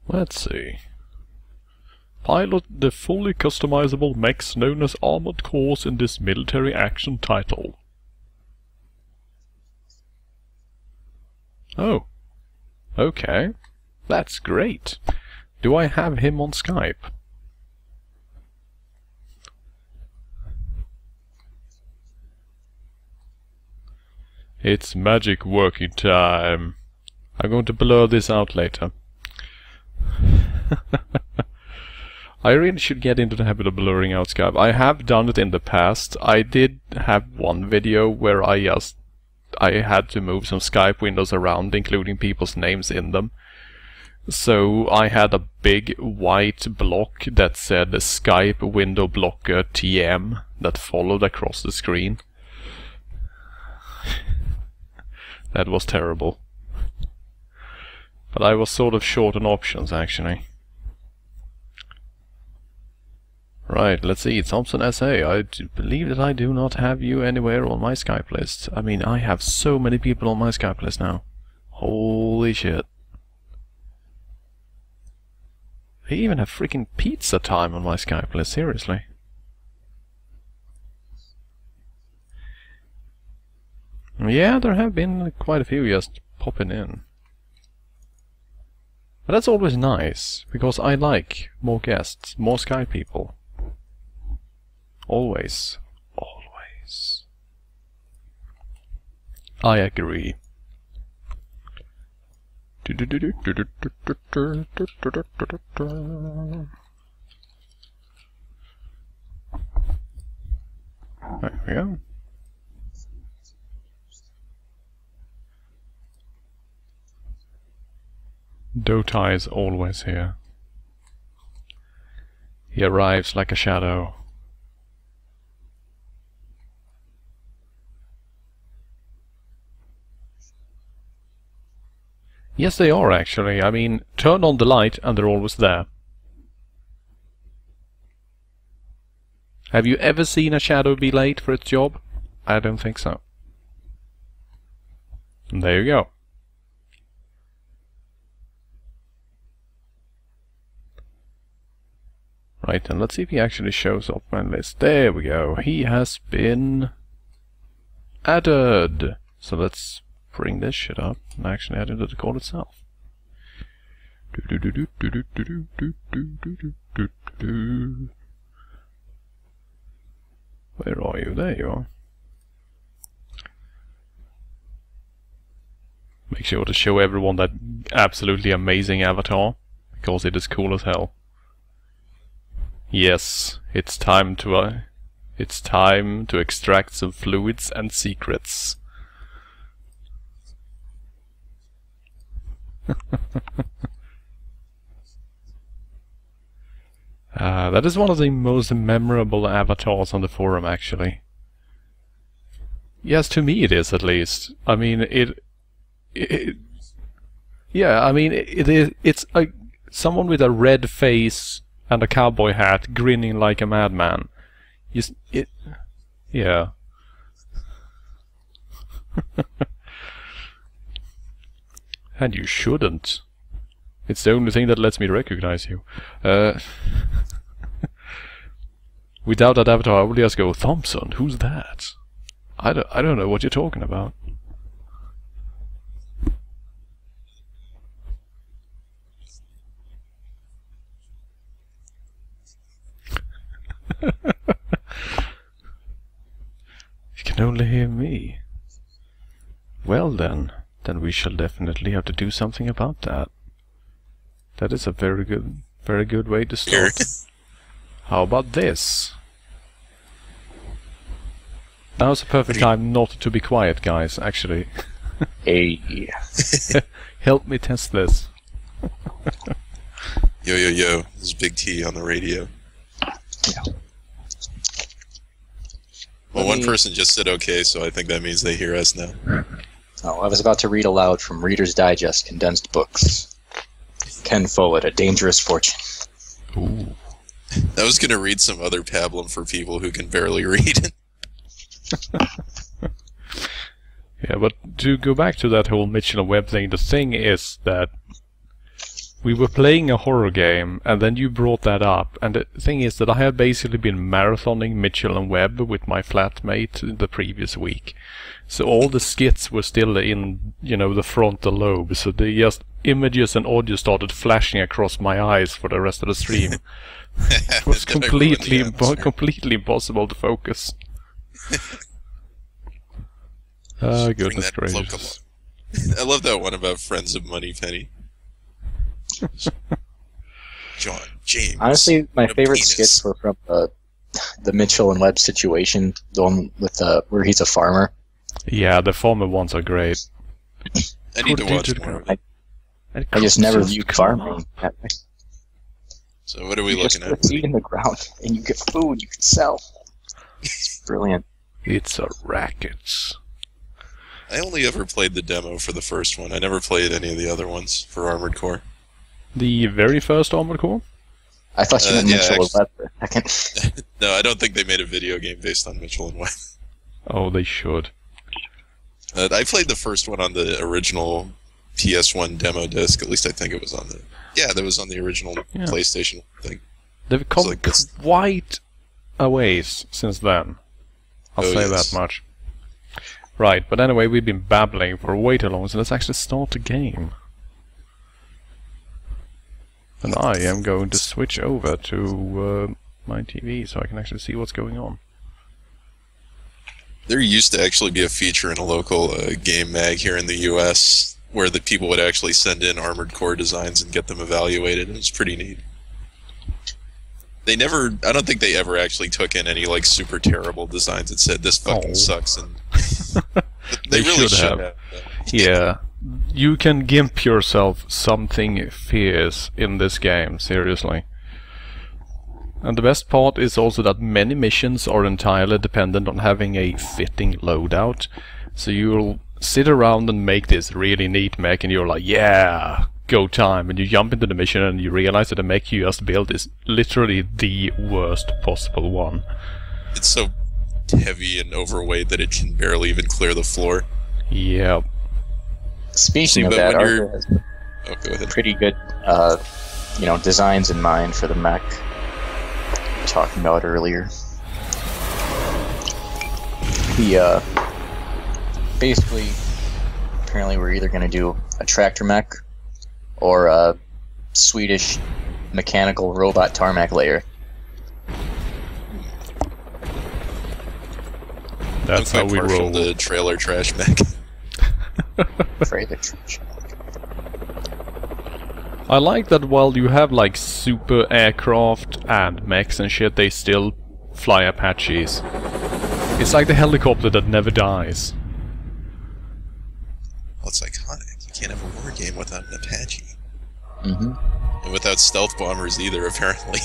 Let's see. Pilot the fully customizable mechs known as armored cores in this military action title. Oh. Okay. That's great. Do I have him on Skype? It's magic working time. I'm going to blur this out later. I really should get into the habit of blurring out Skype. I have done it in the past. I did have one video where I had to move some Skype windows around, including people's names in them. So I had a big white block that said Skype window blocker TM that followed across the screen. That was terrible. But I was sort of short on options, actually. Right, let's see. Thompson SA. I believe that I do not have you anywhere on my Skype list. I mean, I have so many people on my Skype list now. Holy shit. I even have freaking pizza time on my Skype list, seriously. Yeah, there have been quite a few just popping in. But that's always nice, because I like more guests, more Skype people. Always. Always. I agree. There we go. Dota is always here. He arrives like a shadow. Yes, they are actually. I mean, turn on the light and they're always there. Have you ever seen a shadow be late for its job? I don't think so. And there you go. Right, and let's see if he actually shows up on my list. There we go. He has been added. So let's bring this shit up and actually add it to the code itself. Where are you? There you are. Make sure to show everyone that absolutely amazing avatar, because it is cool as hell. Yes, it's time to extract some fluids and secrets. That is one of the most memorable avatars on the forum, actually. Yes, to me it is, at least. I mean, yeah, I mean, it's someone with a red face and a cowboy hat, grinning like a madman. Yeah. And you shouldn't. It's the only thing that lets me recognize you. Without that avatar, I would just go, Thompson, who's that? I don't know what you're talking about. You can only hear me. Well then we shall definitely have to do something about that. That is a very good way to start. How about this? Now's the perfect time not to be quiet, guys, actually. Hey. Help me test this. Yo, yo, yo. This is Big T on the radio. Yeah. Well, one person just said okay, so I think that means they hear us now. Oh, I was about to read aloud from Reader's Digest condensed books. Ken Follett, A Dangerous Fortune. Ooh. I was going to read some other pablum for people who can barely read it. Yeah, but to go back to that whole Mitchell and Webb thing, the thing is that we were playing a horror game, and then you brought that up, and the thing is that I had basically been marathoning Mitchell and Webb with my flatmate the previous week. So all the skits were still in, the frontal lobe, so just images and audio started flashing across my eyes for the rest of the stream. It was completely impossible to focus. Goodness gracious. I love that one about Friends of Moneypenny. John James. Honestly, my favorite skits were from the Mitchell and Webb situation, the one with where he's a farmer. Yeah, the farmer ones are great. I need to watch more of it. I just never viewed farming that way. So what are we you looking just at? put seed in the ground, and you get food you can sell. It's brilliant. It's a racket. I only ever played the demo for the first one. I never played any of the other ones for Armored Core. The very first Armored Core? I thought you meant Mitchell and Webb for a second. No, I don't think they made a video game based on Mitchell and Webb. Oh, they should. I played the first one on the original PS1 demo disc. At least I think it was on the... Yeah, that was on the original PlayStation thing. They've come quite a ways since then. I'll say that much. Right, but anyway, we've been babbling for way too long, so let's actually start the game. And I am going to switch over to my TV so I can actually see what's going on. There used to actually be a feature in a local game mag here in the US where the people would actually send in Armored Core designs and get them evaluated. It was pretty neat. They never... I don't think they ever actually took in any, like, super terrible designs that said, this fucking sucks. And they really should have. Yeah. You can gimp yourself something fierce in this game, seriously. And the best part is also that many missions are entirely dependent on having a fitting loadout. So you'll sit around and make this really neat mech and you're like, yeah, go time. And you jump into the mission and you realize that the mech you just built is literally the worst possible one. It's so heavy and overweight that it can barely even clear the floor. Yeah. Speaking of that, Arthur has pretty good, designs in mind for the mech we were talking about earlier. Basically, apparently we're either going to do a tractor mech or a Swedish mechanical robot tarmac layer. That's how we roll. The trailer trash mech. I like that while you have like super aircraft and mechs and shit, they still fly Apaches. It's like the helicopter that never dies. Well, it's iconic. You can't have a war game without an Apache. Mm-hmm. And without stealth bombers either, apparently.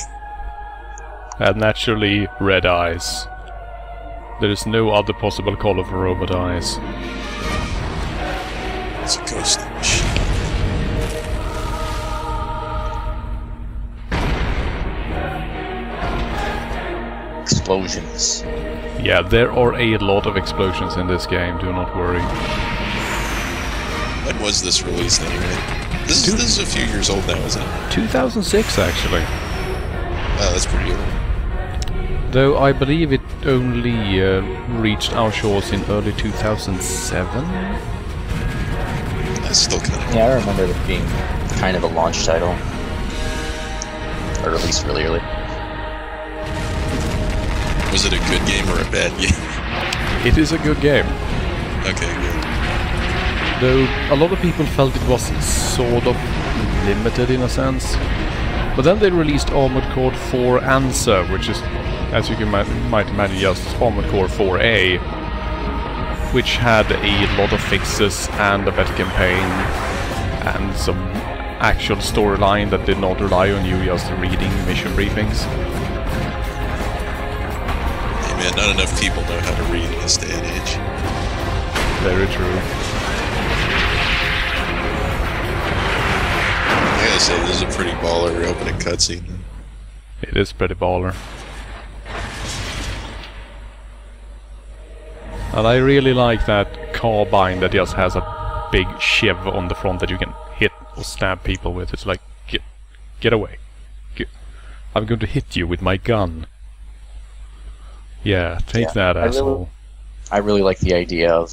And naturally, red eyes. There is no other possible color for robot eyes. It's a ghost machine. Explosions. Yeah, there are a lot of explosions in this game, do not worry. When was this released anyway? This is a few years old now, isn't it? 2006 actually. Oh, that's pretty old. Though I believe it only reached our shores in early 2007. That's still kind of... Yeah, I remember it being kind of a launch title. Or released really early. Was it a good game or a bad game? It is a good game. Okay, good. Though a lot of people felt it was sort of limited in a sense. But then they released Armored Core 4 Answer, which is, as you might imagine, just Armored Core 4A, which had a lot of fixes and a better campaign and some actual storyline that did not rely on you just reading mission briefings. Hey man, not enough people know how to read in this day and age. Very true. I gotta say, this is a pretty baller opening cutscene. It is pretty baller. And I really like that carbine that just has a big shiv on the front that you can hit or stab people with. It's like, get away. I'm going to hit you with my gun. Yeah, take that, asshole. I really like the idea of,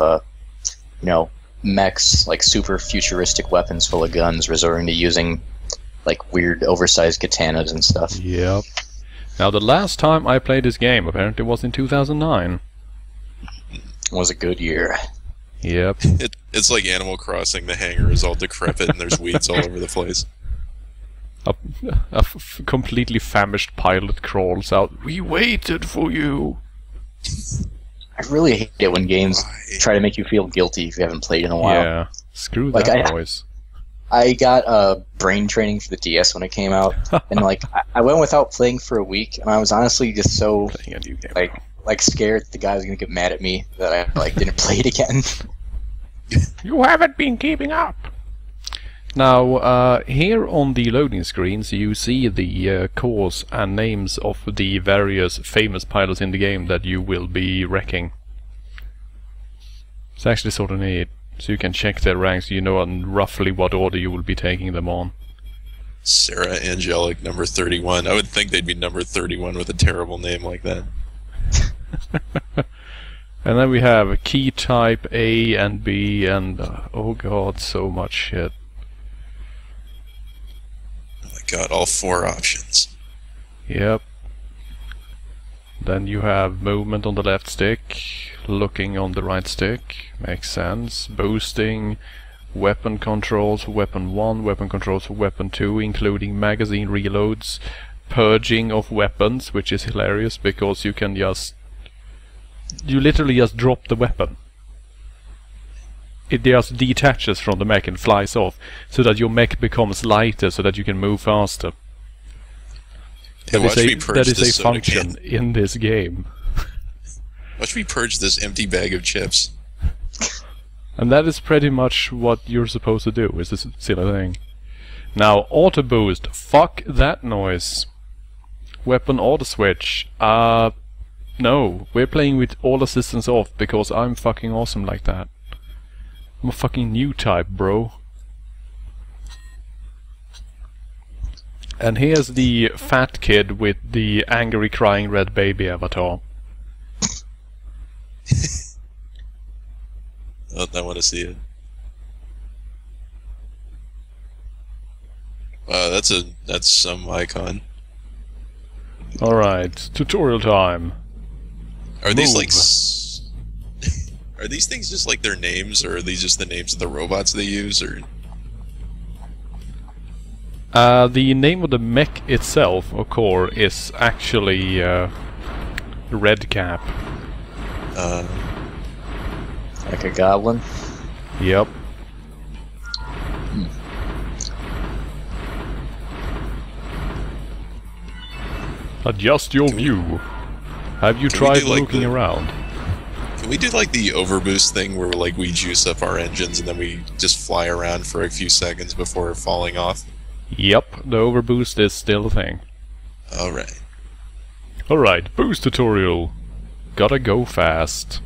you know, mechs, like super futuristic weapons full of guns, resorting to using, like, weird oversized katanas and stuff. Yep. Now, the last time I played this game apparently was in 2009. Was a good year. Yep. It's like Animal Crossing. The hangar is all decrepit and there's weeds all over the place. A completely famished pilot crawls out. We waited for you. I really hate it when games try to make you feel guilty if you haven't played in a while. Yeah, screw that noise. I got brain training for the DS when it came out, and like I went without playing for a week, and I was honestly just so like scared that the guy was gonna get mad at me that I like didn't play it again. You haven't been keeping up. Now, here on the loading screens you see the cores and names of the various famous pilots in the game that you will be wrecking. It's actually sort of neat, so you can check their ranks, you know on roughly what order you will be taking them on. Sarah Angelic, number 31. I would think they'd be number 31 with a terrible name like that. And then we have key type A and B and, oh god, so much shit. Got all 4 options. Yep. Then you have movement on the left stick, looking on the right stick, makes sense. Boosting, weapon controls for weapon 1, weapon controls for weapon 2, including magazine reloads, purging of weapons, which is hilarious because you can you literally just drop the weapon. It just detaches from the mech and flies off, so that your mech becomes lighter, so that you can move faster. That is a function in this game. Watch me purge this empty bag of chips. And that is pretty much what you're supposed to do, is this silly thing. Now, auto boost. Fuck that noise. Weapon auto switch. No. We're playing with all assistance off, because I'm fucking awesome like that. I'm a fucking new type, bro. And here's the fat kid with the angry crying red baby avatar. I want to see it. Wow, that's some icon. Alright, tutorial time. Are these like... Are these things just like their names, or are these just the names of the robots they use, or...? The name of the mech itself, or core, is actually Red Cap. Like a goblin? Yep. Adjust your view. Have you tried looking around? Can we do like the overboost thing where like we juice up our engines and then we just fly around for a few seconds before falling off? Yep, the overboost is still a thing. Alright. Alright, boost tutorial. Gotta go fast.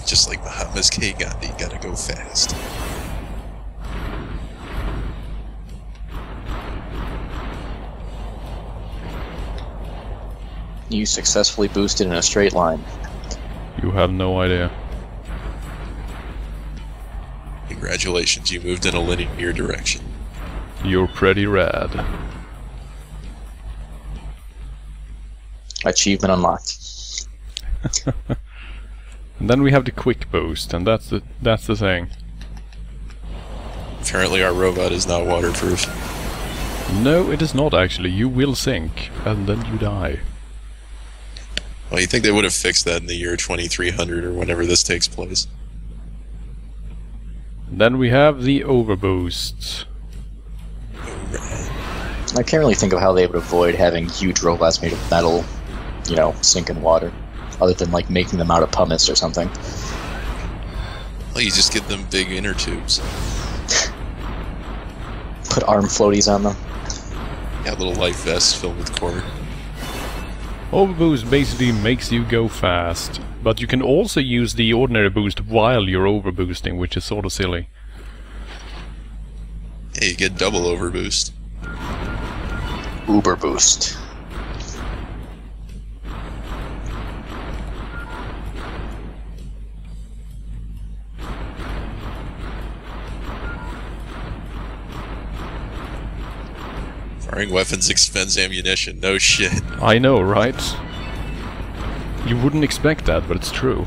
Just like Mahatma's K. Gandhi, gotta go fast. You successfully boosted in a straight line. You have no idea. Congratulations, you moved in a linear direction. You're pretty rad. Achievement unlocked. And then we have the quick boost, and that's the thing. Apparently our robot is not waterproof. No, it is not actually. You will sink, and then you die. Well, you think they would have fixed that in the year 2300 or whenever this takes place? Then we have the overboost. I can't really think of how they would avoid having huge robots made of metal, you know, sink in water, other than like making them out of pumice or something. Well, you just get them big inner tubes. Put arm floaties on them. Yeah, little life vests filled with core. Overboost basically makes you go fast, but you can also use the ordinary boost while you're overboosting, which is sort of silly. Yeah, you get double overboost. Uber boost. Firing weapons expends ammunition. No shit. I know, right? You wouldn't expect that, but it's true.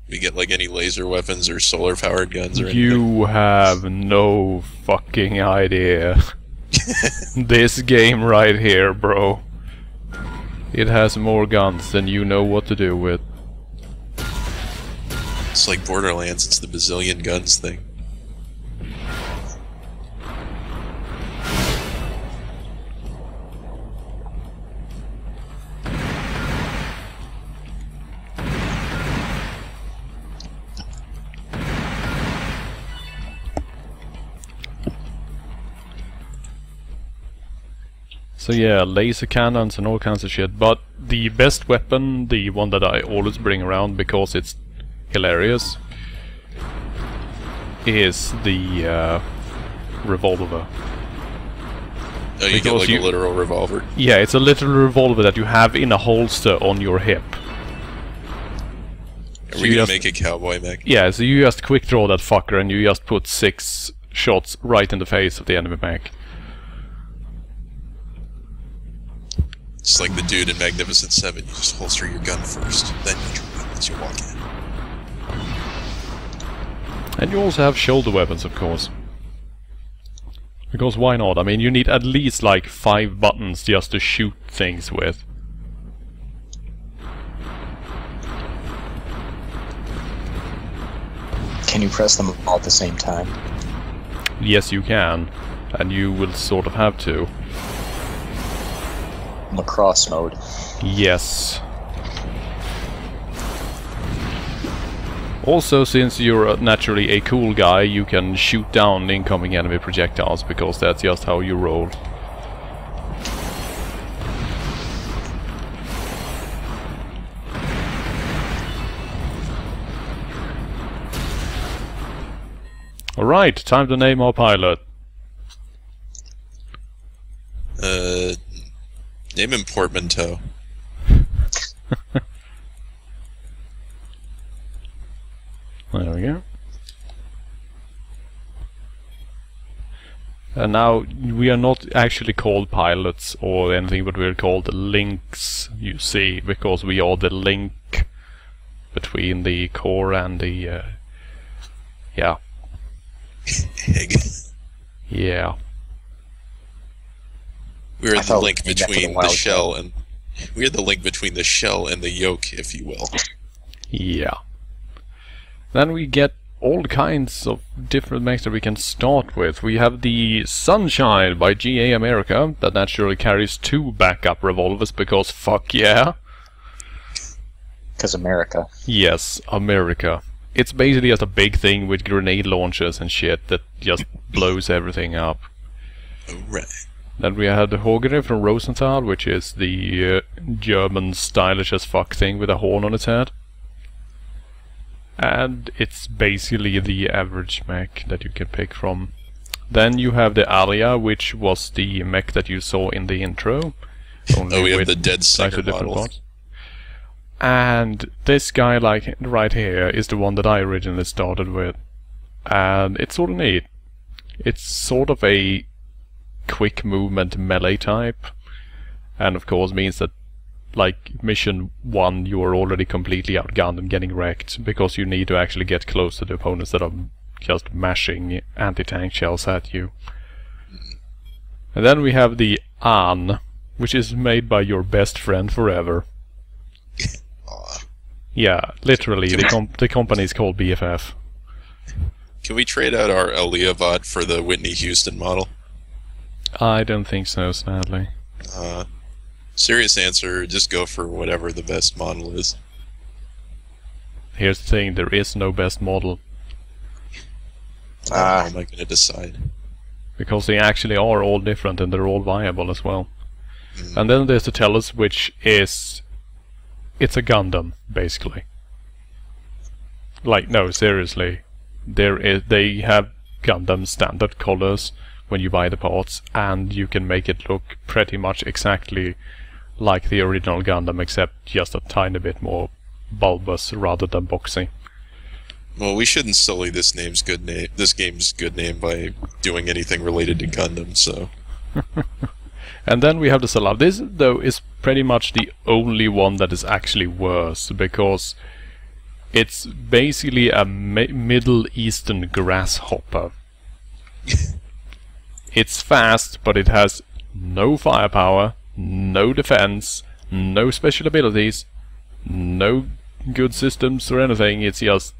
We get like any laser weapons or solar powered guns or anything? You have no fucking idea. This game right here, bro. It has more guns than you know what to do with. It's like Borderlands, it's the bazillion guns thing. So yeah, laser cannons and all kinds of shit, but the best weapon, the one that I always bring around because it's hilarious, is the revolver. Oh, you get like a literal revolver? Yeah, it's a literal revolver that you have in a holster on your hip. Are we gonna make a cowboy mech? Yeah, so you just quick draw that fucker and you just put 6 shots right in the face of the enemy mech. It's like the dude in Magnificent 7, you just holster your gun first, then you draw it as you walk in. And you also have shoulder weapons, of course. Because why not? I mean, you need at least like 5 buttons just to shoot things with. Can you press them all at the same time? Yes, you can. And you will sort of have to. Lacrosse mode. Yes. Also, since you're naturally a cool guy, you can shoot down incoming enemy projectiles, because that's just how you roll. Alright, time to name our pilot. Name him Portmanteau. There we go. And now, we are not actually called pilots or anything, but we're called links, you see, because we are the link between the core and the, yeah. Egg. Yeah. We're the link between the shell and... We're the link between the shell and the yolk, if you will. Yeah. Then we get all kinds of different mechs that we can start with. We have the Sunshine by GA America, that naturally carries 2 backup revolvers, because fuck yeah. Because America. Yes, America. It's basically just a big thing with grenade launchers and shit that just blows everything up. Alright. Then we had the Hogere from Rosenthal, which is the German stylish as fuck thing with a horn on its head. And it's basically the average mech that you can pick from. Then you have the Alia, which was the mech that you saw in the intro. Oh, we have the Dead Singer model. And this guy, like right here, is the one that I originally started with. And it's sort of neat. It's sort of a quick movement melee type, and of course means that like mission 1 you are already completely outgunned and getting wrecked, because you need to actually get close to the opponents that are just mashing anti-tank shells at you. And then we have the An, which is made by your best friend forever. Yeah, literally, the company is called BFF. Can we trade out our Eliavat for the Whitney Houston model? I don't think so, sadly. Serious answer, just go for whatever the best model is. Here's the thing, there is no best model. How am I going to decide? Because they actually are all different and they're all viable as well. And then there's the Tellus, which is... it's a Gundam, basically. Like, no, seriously. They have Gundam standard colors when you buy the parts, and you can make it look pretty much exactly like the original Gundam, except just a tiny bit more bulbous rather than boxy. Well, we shouldn't sully this game's good name by doing anything related to Gundam, so... And then we have the Salaf. This, though, is pretty much the only one that is actually worse, because it's basically a Middle Eastern grasshopper. It's fast, but it has no firepower, no defense, no special abilities, no good systems or anything. It's just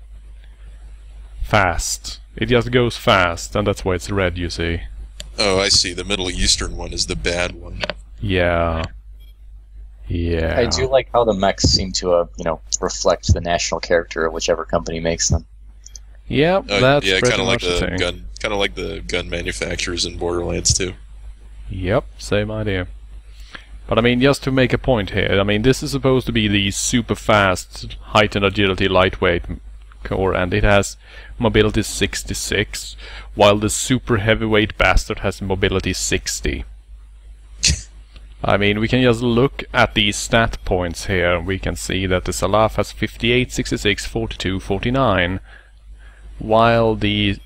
fast. It just goes fast, and that's why it's red, you see. Oh, I see. The Middle Eastern one is the bad one. Yeah. Yeah. I do like how the mechs seem to, reflect the national character of whichever company makes them. Yeah, that's yeah, pretty kind of like much the thing. kind of like the gun manufacturers in Borderlands too. Yep, same idea. But I mean, just to make a point here, I mean, this is supposed to be the super fast, heightened agility, lightweight core, and it has mobility 66, while the super heavyweight bastard has mobility 60. I mean, we can just look at these stat points here, and we can see that the Salaf has 58, 66, 42, 49, while the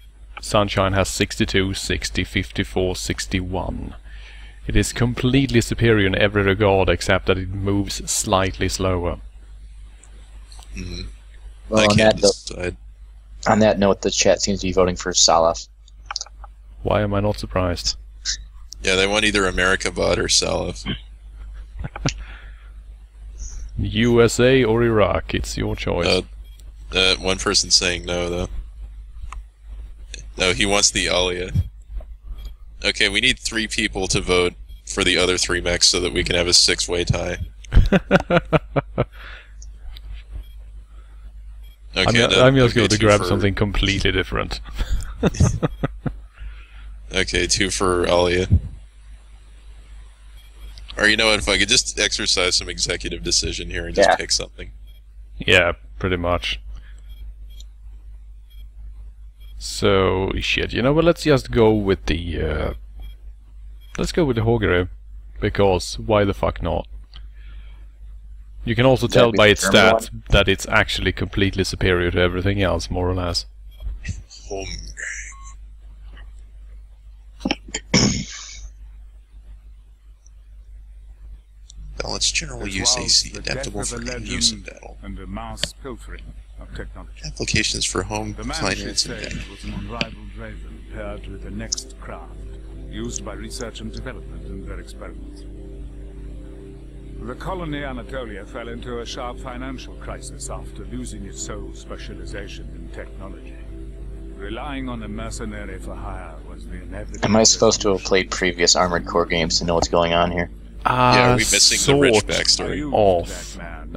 Sunshine has 62, 60, 54, 61. It is completely superior in every regard, except that it moves slightly slower. Mm. Well, on that note, the chat seems to be voting for Salaf. Why am I not surprised? Yeah, they want either America-Bot or Salaf. USA or Iraq, it's your choice. One person's saying no, though. No, he wants the Alia. Okay, we need 3 people to vote for the other 3 mechs so that we can have a 6-way tie. Okay, I'm just going to grab something completely different. Okay, 2 for Alia. Or you know what, if I could just exercise some executive decision here and just pick something. Yeah, pretty much. So, shit, you know what, let's just go with the, let's go with the Hogere, because why the fuck not? You can also tell by its stats that it's actually completely superior to everything else, more or less. Balanced general use AC, adaptable for any use in battle. And the mass pilfering of technology. Applications for home, the finance, and stage was an unrivaled raven paired with the next craft, used by research and development in their experiments. The colony Anatolia fell into a sharp financial crisis after losing its sole specialization in technology. Relying on a mercenary for hire was the inevitable... Am I supposed to have played previous Armored Core games to know what's going on here? Yeah, are we missing the rich backstory?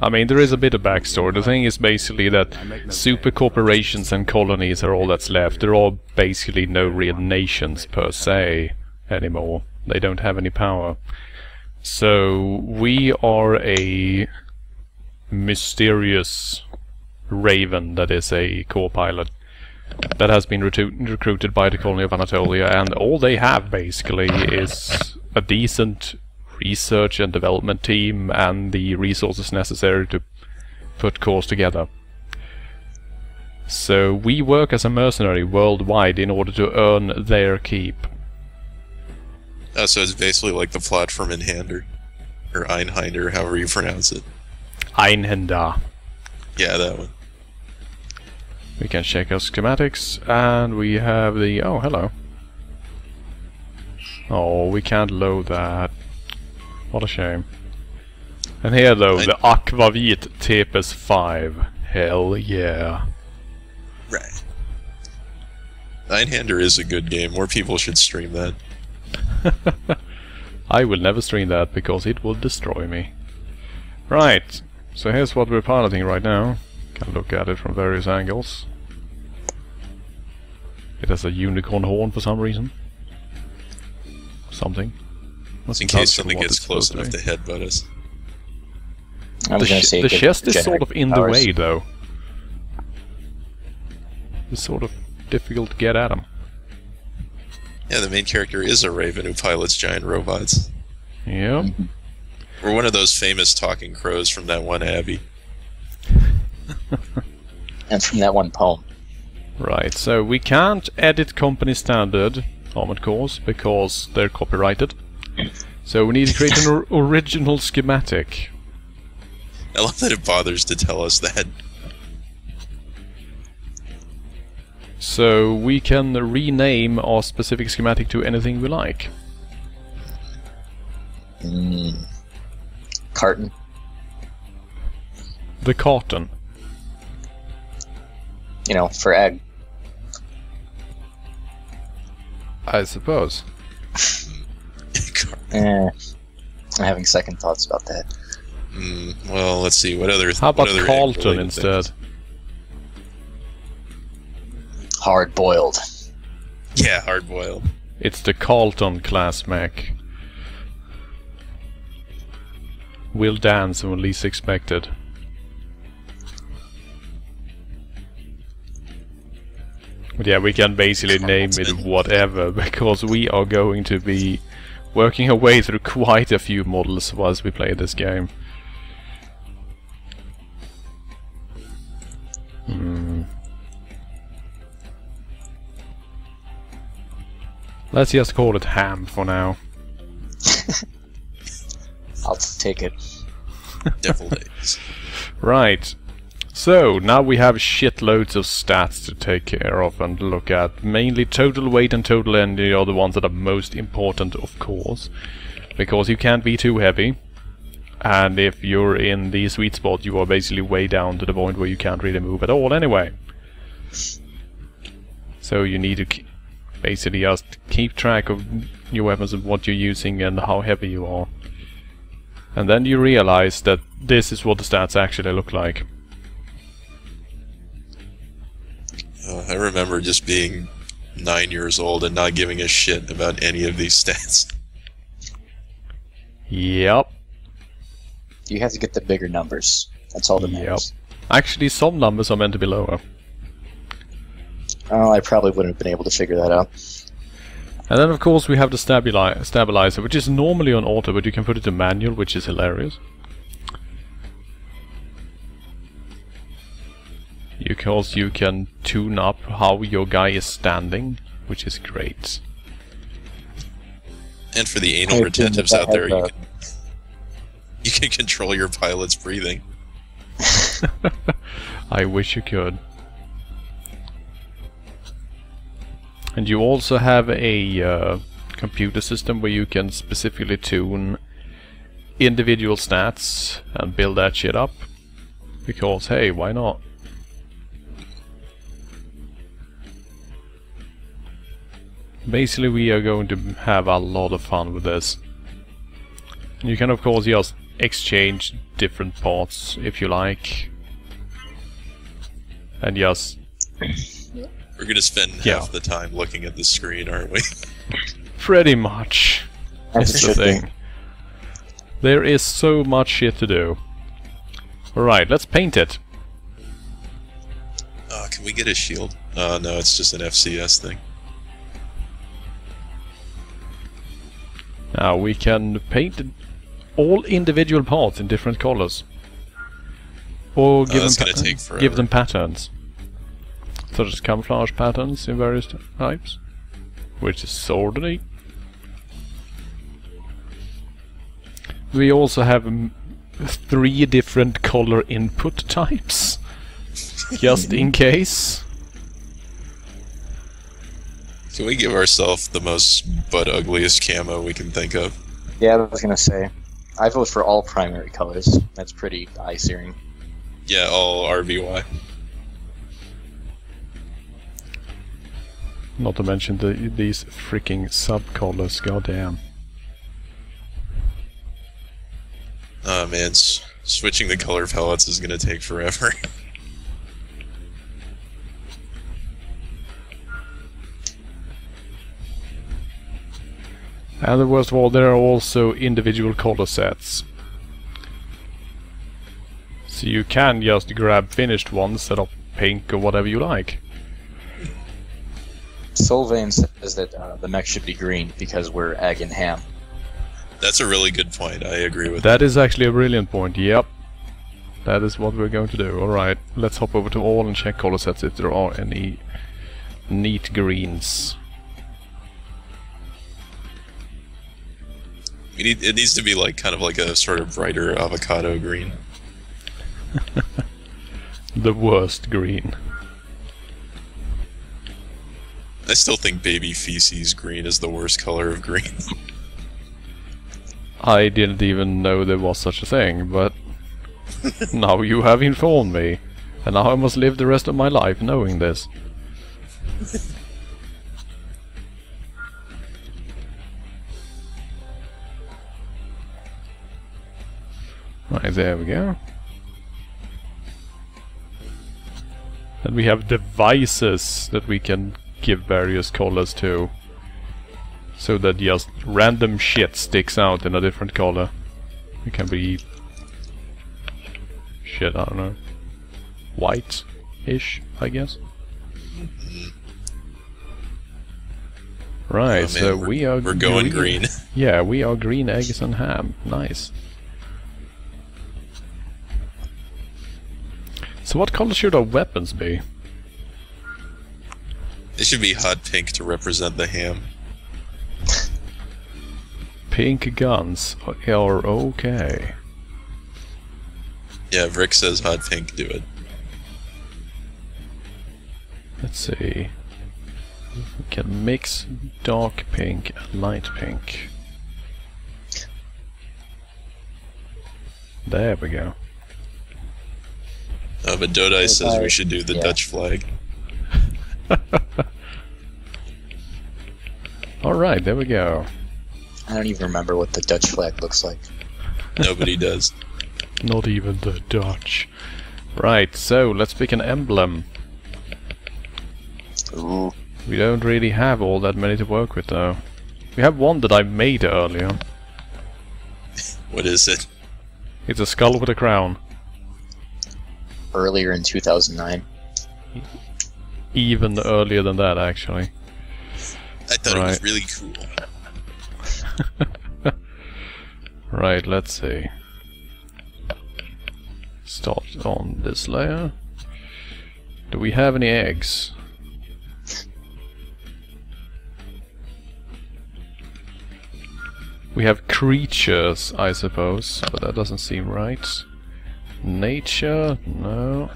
I mean, there is a bit of backstory. The thing is basically that super corporations and colonies are all that's left. There are basically no real nations per se anymore. They don't have any power. So we are a mysterious raven that is a core pilot that has been recruited by the colony of Anatolia, and all they have basically is a decent research and development team and the resources necessary to put cores together. So we work as a mercenary worldwide in order to earn their keep. Oh, so it's basically like the plot from Einhander, or Einhander, however you pronounce it. Einhander. Yeah, that one. We can check our schematics, and we have the... oh, hello. Oh, we can't load that. What a shame. And here though, the Aquavit Tepes 5. Hell yeah. Right. Einhander is a good game. More people should stream that. I will never stream that because it will destroy me. Right, so here's what we're piloting right now. Can look at it from various angles. It has a unicorn horn for some reason. Something. Just in case something gets close enough to headbutt us. The chest is sort of in the way, though. It's sort of difficult to get at him. Yeah, the main character is a raven who pilots giant robots. Yeah. We're one of those famous talking crows from that one abbey. And from that one poem. Right, so we can't edit company standard armored cores because they're copyrighted. So we need to create an original schematic. I love that it bothers to tell us that. So we can rename our specific schematic to anything we like. Carton. The carton. You know, for egg. I suppose. I'm having second thoughts about that. Well, let's see. What other? How about what other Carlton instead? Hard boiled. Yeah, hard boiled. It's the Carlton class mech. Will dance when least expected. But yeah, we can basically name it whatever, because we are going to be working our way through quite a few models whilst we play this game. Let's just call it ham for now. I'll take it. Devil days. Right. So, now we have shitloads of stats to take care of and look at. Mainly total weight and total energy are the ones that are most important, of course. Because you can't be too heavy. And if you're in the sweet spot, you are basically way down to the point where you can't really move at all anyway. So you need to basically just keep track of your weapons and what you're using and how heavy you are. And then you realize that this is what the stats actually look like. I remember just being 9 years old and not giving a shit about any of these stats. Yep. You have to get the bigger numbers. That's all that matters. Actually, some numbers are meant to be lower. Oh, I probably wouldn't have been able to figure that out. And then of course we have the stabilizer, which is normally on auto, but you can put it to manual, which is hilarious. Because you can tune up how your guy is standing, which is great. And for the anal retentives out there, you can control your pilot's breathing. I wish you could. And you also have a computer system where you can specifically tune individual stats and build that shit up. Because, hey, why not? Basically, we are going to have a lot of fun with this. And you can, of course, just exchange different parts if you like. And just... We're gonna spend half the time looking at the screen, aren't we? Pretty much. That's the thing. There is so much shit to do. Alright, let's paint it. Can we get a shield? No, it's just an FCS thing. Now we can paint all individual parts in different colors. Or give them patterns. Such as camouflage patterns in various types. Which is sort of neat. We also have 3 different color input types. Just in case. Can we give ourselves the most butt-ugliest camo we can think of? Yeah, I was gonna say. I vote for all primary colors. That's pretty eye-searing. Yeah, all RBY. Not to mention these freaking sub-colors, goddamn. Oh man, switching the color palettes is gonna take forever. And worst of all, there are also individual color sets. So you can just grab finished ones, set up pink or whatever you like. Sylvain says that the mech should be green because we're egg and ham. That's a really good point. I agree with That is actually a brilliant point, yep. That is what we're going to do. Alright, let's hop over to all and check color sets if there are any neat greens. It needs to be like kind of like a sort of brighter avocado green. The worst green. I still think baby feces green is the worst color of green. I didn't even know there was such a thing, but now you have informed me. And now I must live the rest of my life knowing this. Right, there we go. And we have devices that we can give various colors to. So that just random shit sticks out in a different color. It can be... shit, I don't know. White-ish, I guess. Right, Oh, man, so we're going green. Yeah, we are green eggs and ham. Nice. So what color should our weapons be? It should be hot pink to represent the ham. Pink guns are okay. Yeah, if Rick says hot pink, do it. Let's see. We can mix dark pink and light pink. There we go. But Dodai says we should do the Dutch flag. Alright, there we go. I don't even remember what the Dutch flag looks like. Nobody does. Not even the Dutch. Right, so let's pick an emblem. Ooh. We don't really have all that many to work with though. We have one that I made earlier. What is it? It's a skull with a crown. Earlier in 2009. Even earlier than that, actually. I thought it was really cool. Right, let's see. Start on this layer. Do we have any eggs? We have creatures, I suppose, but that doesn't seem right. Nature? No.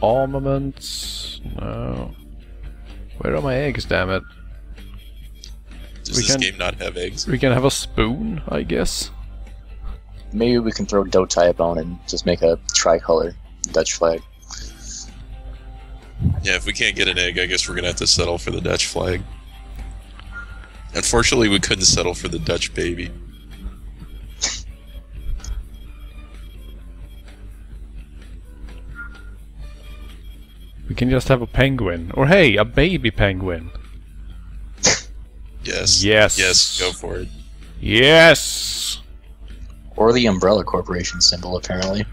Armaments? No. Where are my eggs, damn it? Does this game not have eggs? We can have a spoon, I guess. Maybe we can throw Dottai a bone and just make a tricolor Dutch flag. Yeah, if we can't get an egg, I guess we're gonna have to settle for the Dutch flag. Unfortunately, we couldn't settle for the Dutch baby. We can just have a penguin. Or hey, a baby penguin. Yes. Yes. Yes, go for it. Yes! Or the Umbrella Corporation symbol, apparently.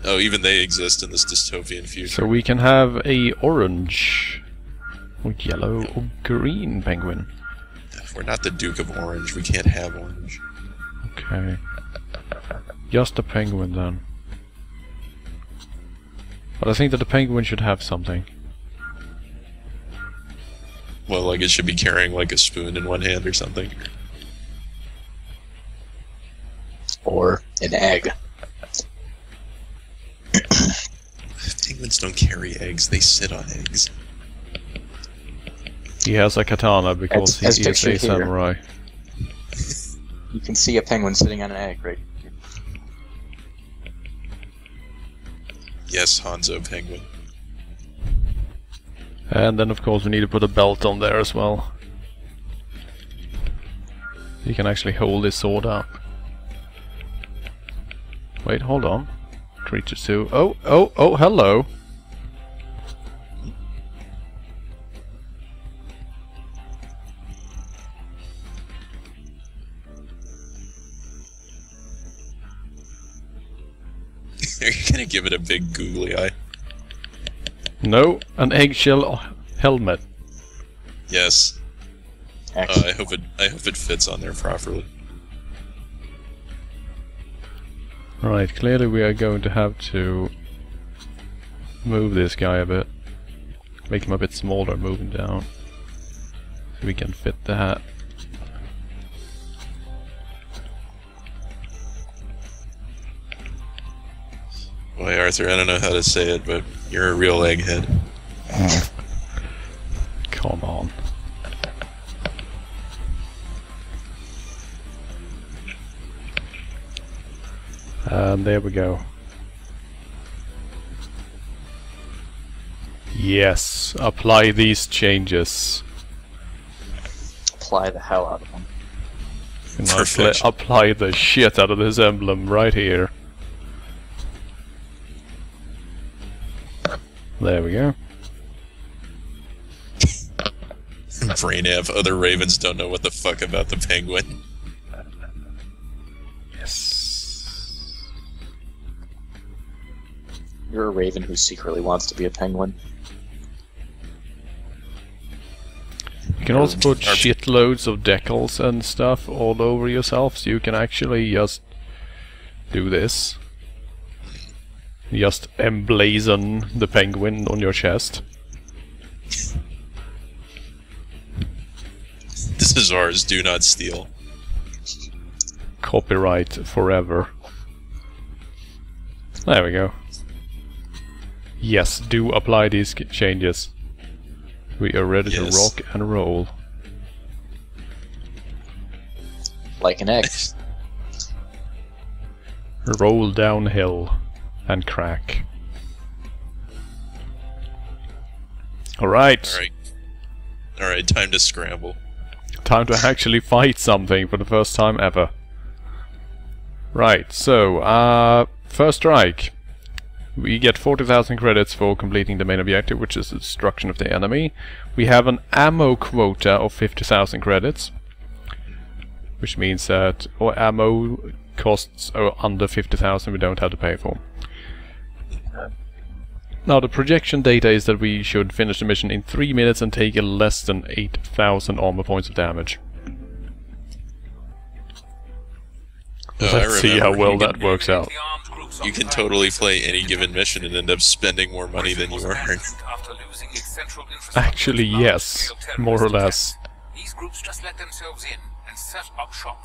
Oh, even they exist in this dystopian future. So we can have a orange, or yellow, or green penguin. We're not the Duke of Orange. We can't have orange. Okay. Just a penguin then. But I think that the penguin should have something. Well, like it should be carrying like a spoon in one hand or something. Or an egg. Penguins don't carry eggs, they sit on eggs. He has a katana because As he is a pictured here. samurai. You can see a penguin sitting on an egg, right? Yes, Hanzo Penguin. And then of course we need to put a belt on there as well. He can actually hold his sword up. Wait, hold on. Creatures too. Oh, hello! give it a big googly eye. No, an eggshell helmet. Yes. I hope it fits on there properly. Right, clearly we are going to have to move this guy a bit. Make him a bit smaller, move him down. So we can fit the hat. Boy, Arthur, I don't know how to say it, but you're a real egghead. Come on. And there we go. Yes, apply these changes. Apply the hell out of them. And Perfection. apply the shit out of this emblem right here. There we go. Brainav, other ravens don't know what the fuck about the penguin. Yes. You're a raven who secretly wants to be a penguin. You can also put shitloads of decals and stuff all over yourself, so you can actually just do this. Just emblazon the penguin on your chest. This is ours, do not steal. Copyright forever. There we go. Yes, do apply these changes. We are ready to rock and roll. Like an egg. Roll downhill and crack. Alright. Alright, time to scramble. Time to actually fight something for the first time ever. Right, so, first strike. We get 40,000 credits for completing the main objective, which is the destruction of the enemy. We have an ammo quota of 50,000 credits, which means that our ammo costs are under 50,000 we don't have to pay for. Now the projection data is that we should finish the mission in 3 minutes and take less than 8,000 armor points of damage. Let's see how well that works out. You can totally play any given mission and end up spending more money than you earn. Actually, yes, more or less. These groups just let themselves in and set up shop.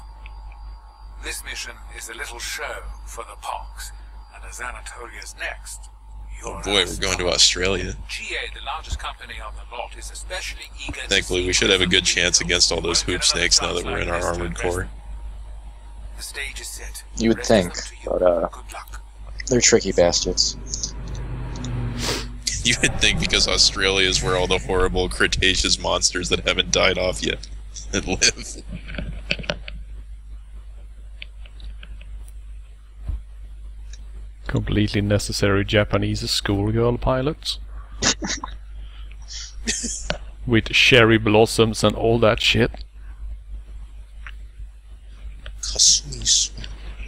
This mission is a little show for the Pox, and as Anatolia's next, Oh boy, we're going to Australia. GA, the largest company on the lot, is especially eager. Thankfully, we should have a good chance against all those hoop snakes now that we're in our armored core. The stage is set. You would think, but Good luck. they're tricky bastards. You would think because Australia is where all the horrible Cretaceous monsters that haven't died off yet live. Completely necessary Japanese schoolgirl pilots. With cherry blossoms and all that shit.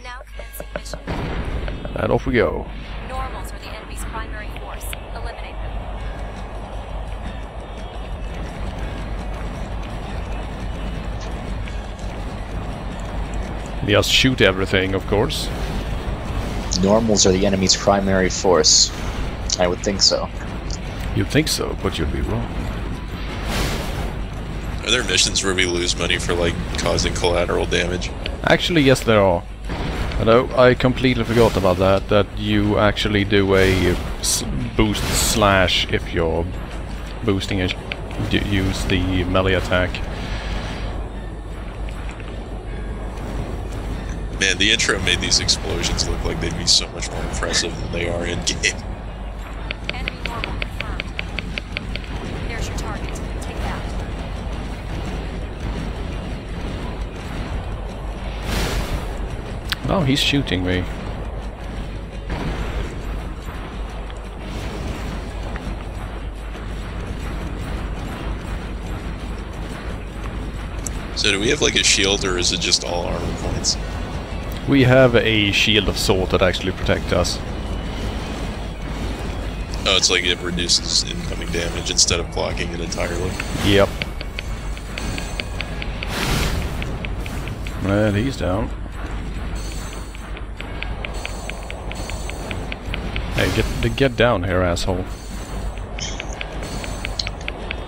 Now commencing mission. And off we go. Normals are the enemy's primary force. Eliminate them. Just shoot everything, of course. Normals are the enemy's primary force. I would think so. You'd think so, but you'd be wrong. Are there missions where we lose money for, like, causing collateral damage? Actually, yes, there are. Although I completely forgot about that. That you actually do a boost slash if you're boosting it. Use the melee attack. Man, the intro made these explosions look like they'd be so much more impressive than they are in-game. Enemy normal confirmed. There's your target. Take that. Oh, he's shooting me. So do we have like a shield or is it just all armor points? We have a shield of sort that actually protects us. Oh, it's like it reduces incoming damage instead of blocking it entirely. Yep. And he's down. Hey, get down here, asshole.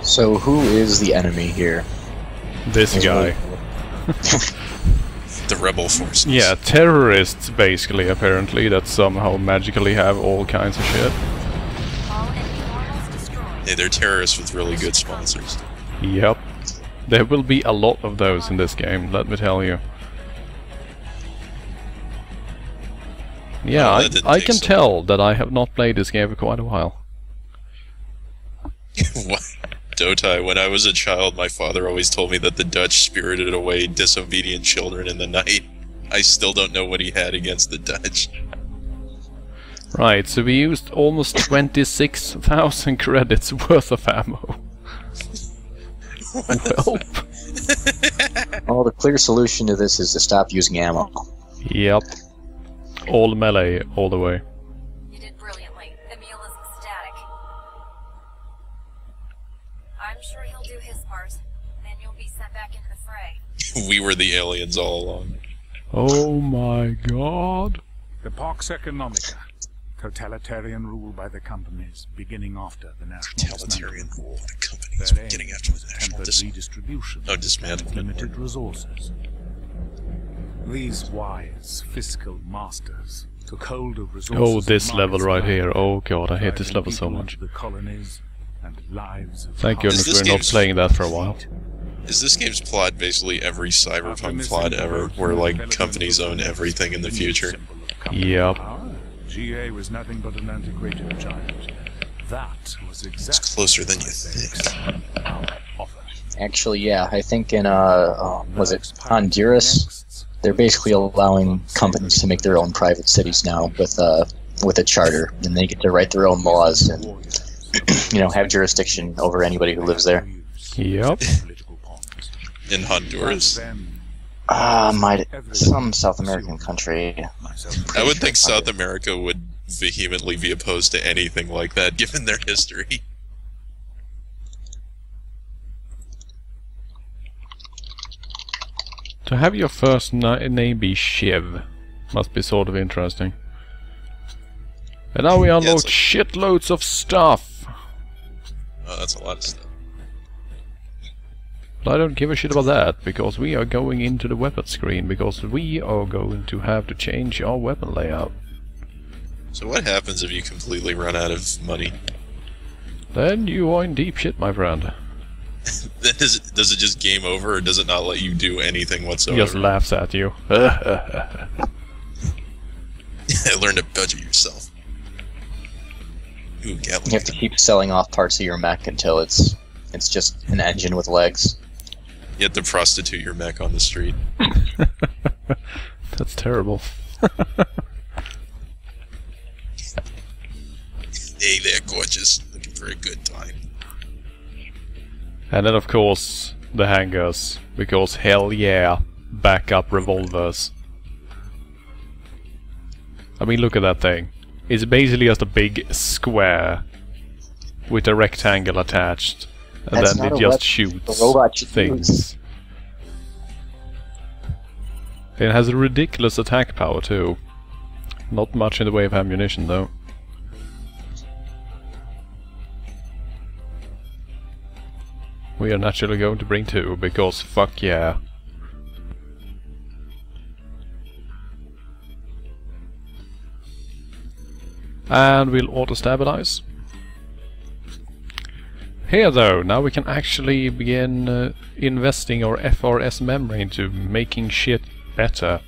So who is the enemy here? This guy. The rebel forces. Yeah, terrorists, basically, apparently, that somehow magically have all kinds of shit. All enemy normals destroyed. Hey, they're terrorists with really good sponsors. Yep. There will be a lot of those in this game, let me tell you. Yeah, Well, that didn't I take can so tell that I have not played this game for quite a while. What? Dotai, when I was a child, my father always told me that the Dutch spirited away disobedient children in the night. I still don't know what he had against the Dutch. Right, so we used almost 26,000 credits worth of ammo. Well. Well, the clear solution to this is to stop using ammo. Yep. All melee, all the way. You did brilliantly. Emil is ecstatic. I'm sure he'll do his part. Then you'll be sent back into the fray. We were the aliens all along. Oh my god. The Pax Economica. Totalitarian rule by the companies, beginning after the national Totalitarian dismantling. rule. The companies Their aim beginning after was the national tempered redistribution dismantlement. of limited resources. These wise fiscal masters took hold of resources. Oh, this and level markets right by here. Oh god, I hate this driving level so people much. into the colonies and lives of Thank Is goodness this we're not game's- playing that for a while. Is this game's plot basically every cyberpunk plot ever, where like companies own everything in the future? Yep. GA was nothing but an antiquated giant. That was exactly It's closer than you what they think. expected our offer. Actually, yeah, I think in was it Honduras? They're basically allowing companies to make their own private cities now with a charter, and they get to write their own laws and have jurisdiction over anybody who lives there. Yep. In Honduras. Some South American country. I would think South America would vehemently be opposed to anything like that, given their history. To have your first name be Shiv must be sort of interesting. And now we unlocked shitloads of stuff! Oh, that's a lot of stuff. But I don't give a shit about that, because we are going into the weapon screen, because we are going to have to change our weapon layout. So what happens if you completely run out of money? Then you are in deep shit, my friend. Then does it just game over, or does it not let you do anything He whatsoever? just laughs at you. Learn to budget yourself. Ooh, Gatling You have to gun. keep selling off parts of your mech until it's just an engine with legs. You have to prostitute your mech on the street. That's terrible. Hey there, gorgeous. Looking for a good time. And then of course the hangars, because hell yeah, backup revolvers. I mean, look at that thing. It's basically just a big square with a rectangle attached, and That's then not it a just weapon shoots the robot should things. use. It has a ridiculous attack power too. Not much in the way of ammunition though. We are naturally going to bring two, because fuck yeah. And we'll auto-stabilize. Here though, now we can actually begin investing our FRS memory into making shit better.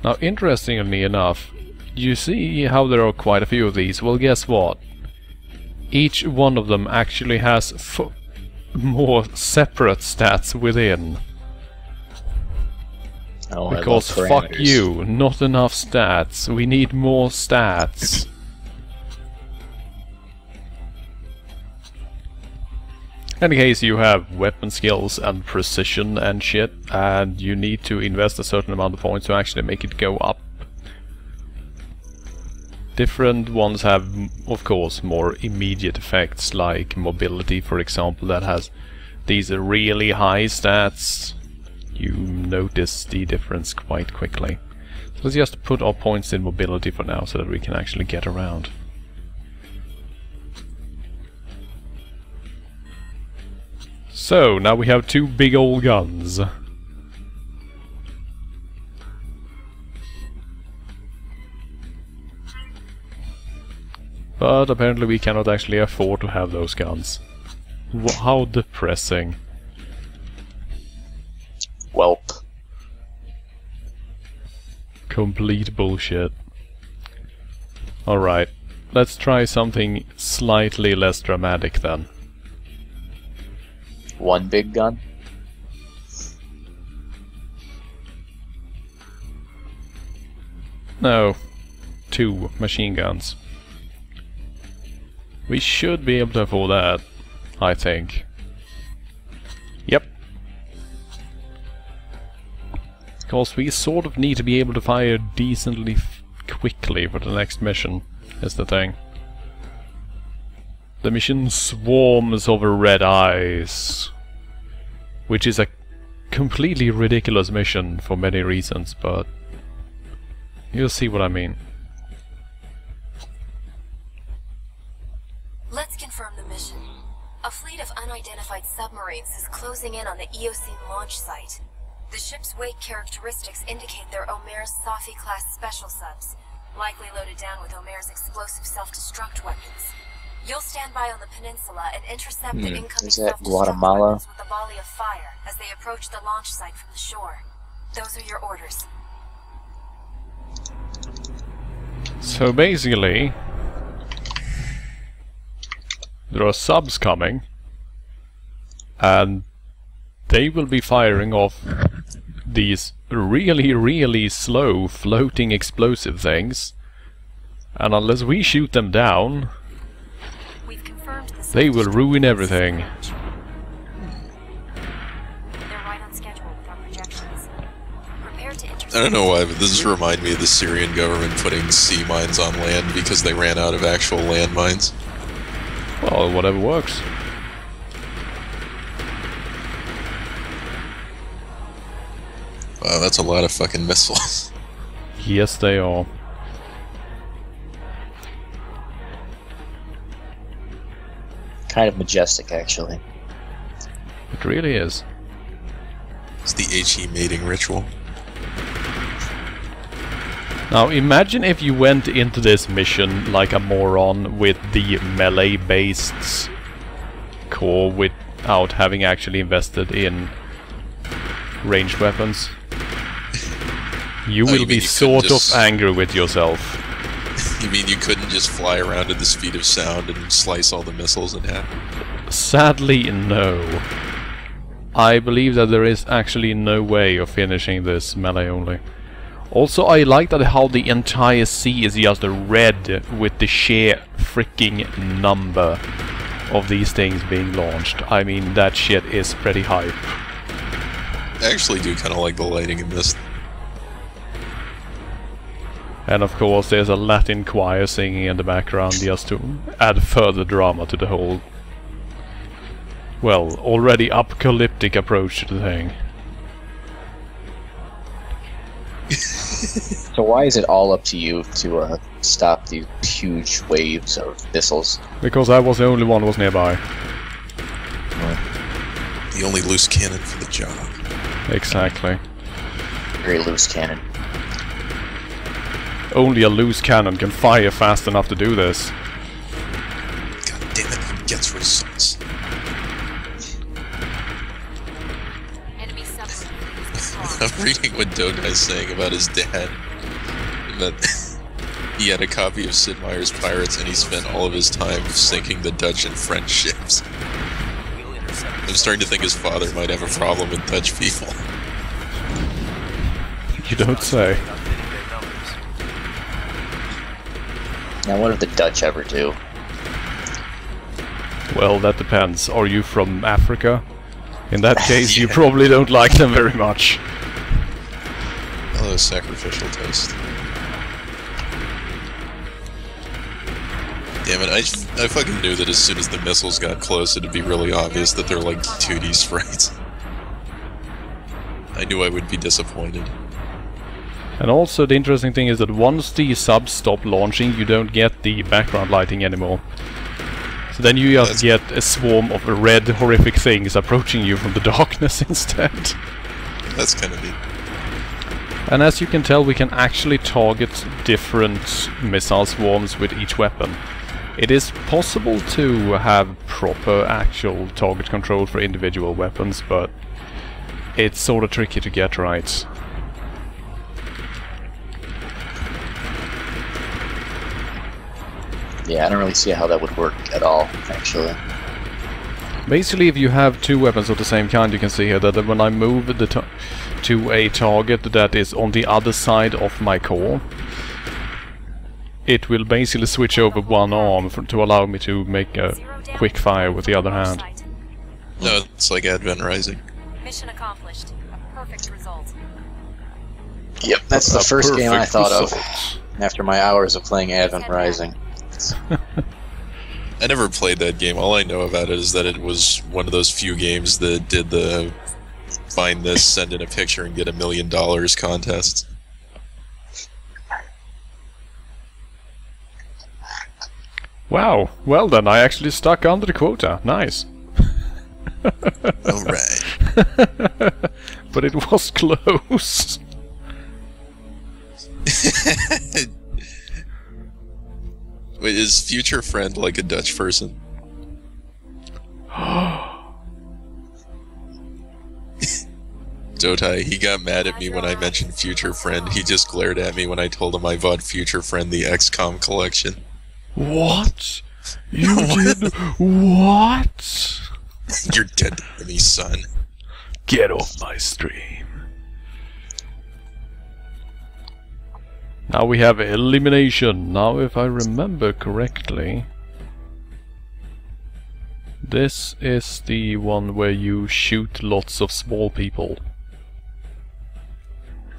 Now, interestingly enough, you see how there are quite a few of these. Well, guess what? Each one of them actually has more separate stats within. Oh, I love Because fuck parameters. you, not enough stats. We need more stats. In case you have weapon skills and precision and shit, and you need to invest a certain amount of points to actually make it go up. Different ones have, of course, more immediate effects, like mobility, for example, that has these really high stats. You notice the difference quite quickly. So let's just put our points in mobility for now, so that we can actually get around. So, now we have two big old guns. But apparently we cannot actually afford to have those guns. How depressing. Welp. Complete bullshit. Alright, let's try something slightly less dramatic then. One big gun? No, 2 machine guns. We should be able to afford that, I think. Yep. Because we sort of need to be able to fire decently quickly for the next mission, is the thing. The mission swarms over red eyes, which is a completely ridiculous mission for many reasons, but you'll see what I mean. Let's confirm the mission. A fleet of unidentified submarines is closing in on the Eocene launch site. The ship's weight characteristics indicate they're Omer's Safi-class special subs, likely loaded down with Omer's explosive self-destruct weapons. You'll stand by on the peninsula and intercept the incoming Is that self-destruct Guatemala? weapons with a volley of fire as they approach the launch site from the shore. Those are your orders. So basically, there are subs coming, and they will be firing off these really slow floating explosive things, and unless we shoot them down, they will ruin everything. They're right on schedule with our projections. Prepare to intercept. I don't know why, but this just reminds me of the Syrian government putting sea mines on land because they ran out of actual land mines. Well, whatever works. Wow, that's a lot of fucking missiles. Yes, they are. Kind of majestic, actually. It really is. It's the HE mating ritual. Now imagine if you went into this mission like a moron with the melee-based core without having actually invested in ranged weapons. You will be sort of angry with yourself. You mean you couldn't just fly around at the speed of sound and slice all the missiles in half? Sadly, no. I believe that there is actually no way of finishing this melee only. Also, I like that how the entire sea is just red with the sheer freaking number of these things being launched. I mean, that shit is pretty hype. I actually do kind of like the lighting in this. And of course, there's a Latin choir singing in the background just to add further drama to the whole, well, already apocalyptic approach to the thing. So why is it all up to you to stop these huge waves of missiles? Because I was the only one who was nearby. The only loose cannon for the job. Exactly. Very loose cannon. Only a loose cannon can fire fast enough to do this. God damn it, he gets results. Enemy submarine. I'm reading what Dodai's saying about his dad. That he had a copy of Sid Meier's Pirates and he spent all of his time sinking the Dutch and French ships. I'm starting to think his father might have a problem with Dutch people. You don't say. Now what did the Dutch ever do? Well, that depends. Are you from Africa? In that case, you probably don't like them very much. Hello, sacrificial toast. Damn it, I fucking knew that as soon as the missiles got close, it'd be really obvious that they're like 2D sprites. I knew I would be disappointed. And also the interesting thing is that once the subs stop launching, you don't get the background lighting anymore. So then you just get a swarm of red horrific things approaching you from the darkness instead. That's kind of neat. And as you can tell, we can actually target different missile swarms with each weapon. It is possible to have proper actual target control for individual weapons, but it's sort of tricky to get right. Yeah, I don't really see how that would work at all, actually. Basically, if you have two weapons of the same kind, you can see here that when I move to a target that is on the other side of my core, it will basically switch over one arm to allow me to make a quick fire with the other hand. No, it's like Advent Rising. Mission accomplished. A perfect result. Yep, that's the first game I thought of after my hours of playing Advent Rising. I never played that game. All I know about it is that it was one of those few games that did the find this, send in a picture, and get $1 million contest. Wow, well then, I actually stuck under the quota. Nice. Alright. But it was close. Wait, is Future Friend like a Dutch person? Dotai, he got mad at me when I mentioned Future Friend. He just glared at me when I told him I bought Future Friend the XCOM collection. What? You did what? You're dead to me, son. Get off my stream. Now we have elimination. Now if I remember correctly, this is the one where you shoot lots of small people.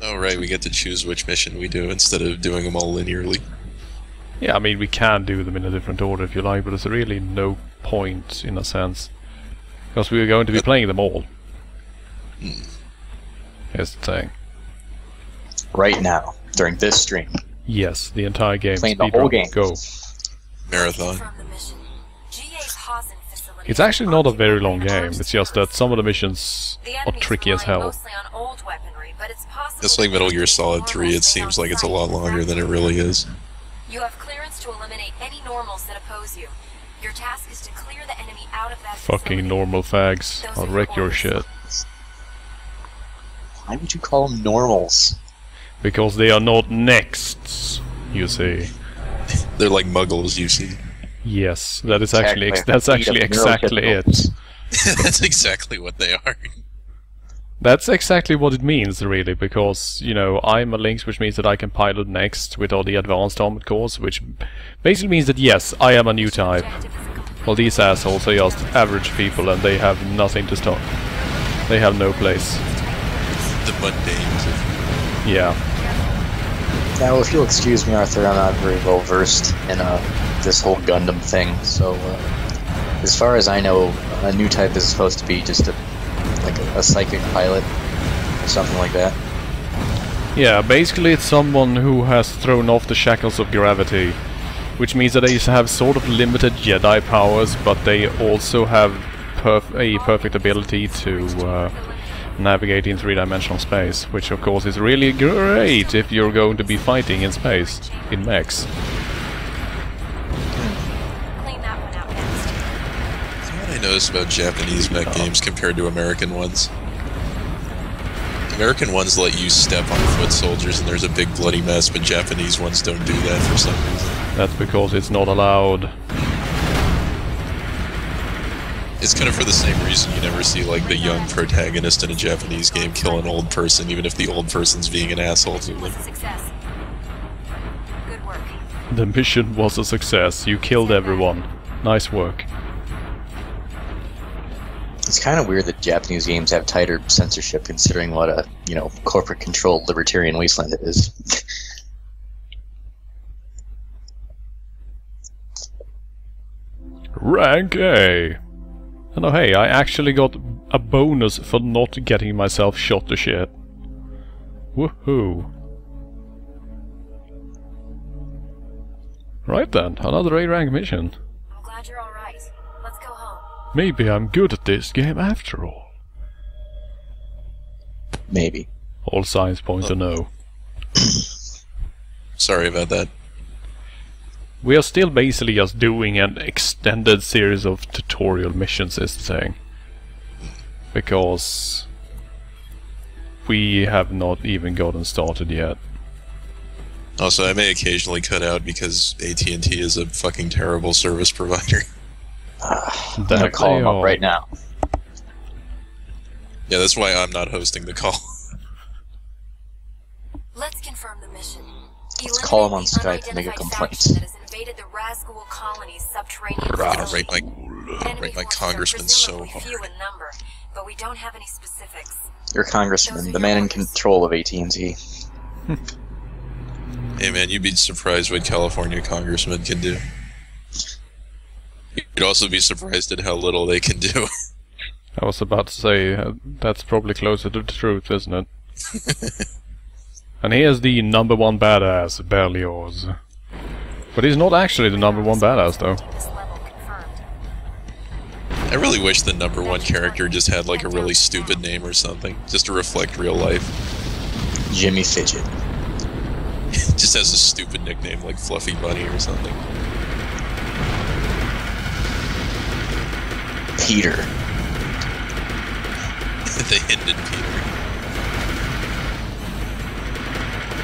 Oh right, we get to choose which mission we do instead of doing them all linearly. Yeah, I mean we can do them in a different order if you like, but there's really no point in a sense. Because we are going to be playing them all. Here's the thing. Right now, during this stream. Yes, the entire game. Playing the whole game. Go. Marathon. It's actually not a very long game, it's just that some of the missions are tricky as hell. It's like Metal Gear Solid 3, it seems like it's a lot longer than it really is. You have clearance to eliminate any normals that oppose you. Your task is to clear the enemy out of that Fucking normal fags. I'll wreck your shit. Why would you call them normals? Because they are not nexts, you see. They're like muggles, you see. Yes, that is actually exactly it. That's exactly what they are. That's exactly what it means, really, because, you know, I'm a Lynx, which means that I can pilot next with all the advanced armored cores, which basically means that, yes, I am a new type. Well, these assholes are just average people, and they have nothing to stop. They have no place. The mundanes. Yeah. Now, if you'll excuse me, Arthur, I'm not very well versed in this whole Gundam thing, so as far as I know, a new type is supposed to be just a psychic pilot, or something like that. Yeah, basically it's someone who has thrown off the shackles of gravity, which means that they have sort of limited Jedi powers, but they also have a perfect ability to navigate in three-dimensional space, which of course is really great if you're going to be fighting in space, in mechs. I noticed about Japanese mech games compared to American ones. American ones let you step on foot soldiers and there's a big bloody mess, but Japanese ones don't do that for some reason. That's because it's not allowed. It's kind of for the same reason you never see like the young protagonist in a Japanese game kill an old person, even if the old person's being an asshole to them. Good work. The mission was a success. You killed everyone. Nice work. It's kind of weird that Japanese games have tighter censorship, considering what a, you know, corporate-controlled libertarian wasteland it is. Rank A! And oh hey, I actually got a bonus for not getting myself shot to shit. Woohoo! Right then, another A rank mission. I'm glad you're alright. Let's go home. Maybe I'm good at this game after all. Maybe. All signs point to no. Sorry about that. We are still basically just doing an extended series of tutorial missions, is the thing. Because we have not even gotten started yet. Also, I may occasionally cut out because AT&T is a fucking terrible service provider. I'm gonna call him up right now. Yeah, that's why I'm not hosting the call. Let's confirm the mission. Let's call him on Skype and make a complaint. That has invaded the Razgul colony's subterranean facility. Rate my congressman so hard. Few in number, but we don't have any specifics. Your congressman, the man in control of AT&T. Hey man, you'd be surprised what California congressmen can do. You'd also be surprised at how little they can do. I was about to say, that's probably closer to the truth, isn't it? And here's the #1 badass, Berlioz. But he's not actually the #1 badass, though. I really wish the #1 character just had like a really stupid name or something, just to reflect real life. Jimmy Fidget. Just has a stupid nickname like Fluffy Bunny or something. Peter. The Hidden Peter.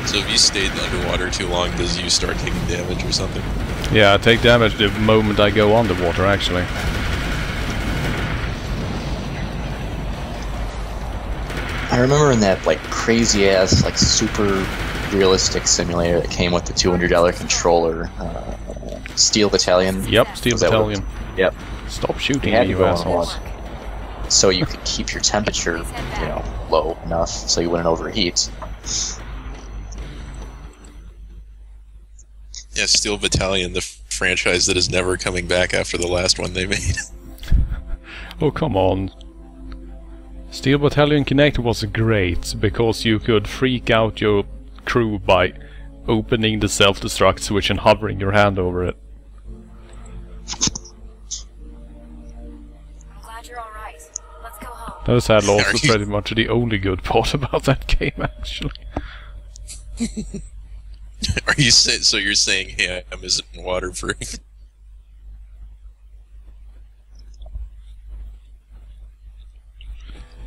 So if you stayed underwater too long, does you start taking damage or something? Yeah, I take damage the moment I go underwater, actually. I remember in that like crazy ass, like super realistic simulator that came with the $200 controller, Steel Battalion. Yep, Steel Battalion. Yep. Stop shooting You me, you assholes. So you could keep your temperature, you know, low enough so you wouldn't overheat. Yeah, Steel Battalion, the franchise that is never coming back after the last one they made. Oh, come on. Steel Battalion Connect was great because you could freak out your crew by opening the self-destruct switch and hovering your hand over it. I'm glad you're alright. Let's go home. That is sadly also pretty much the only good part about that game, actually. Are you so you're saying ham isn't waterproof?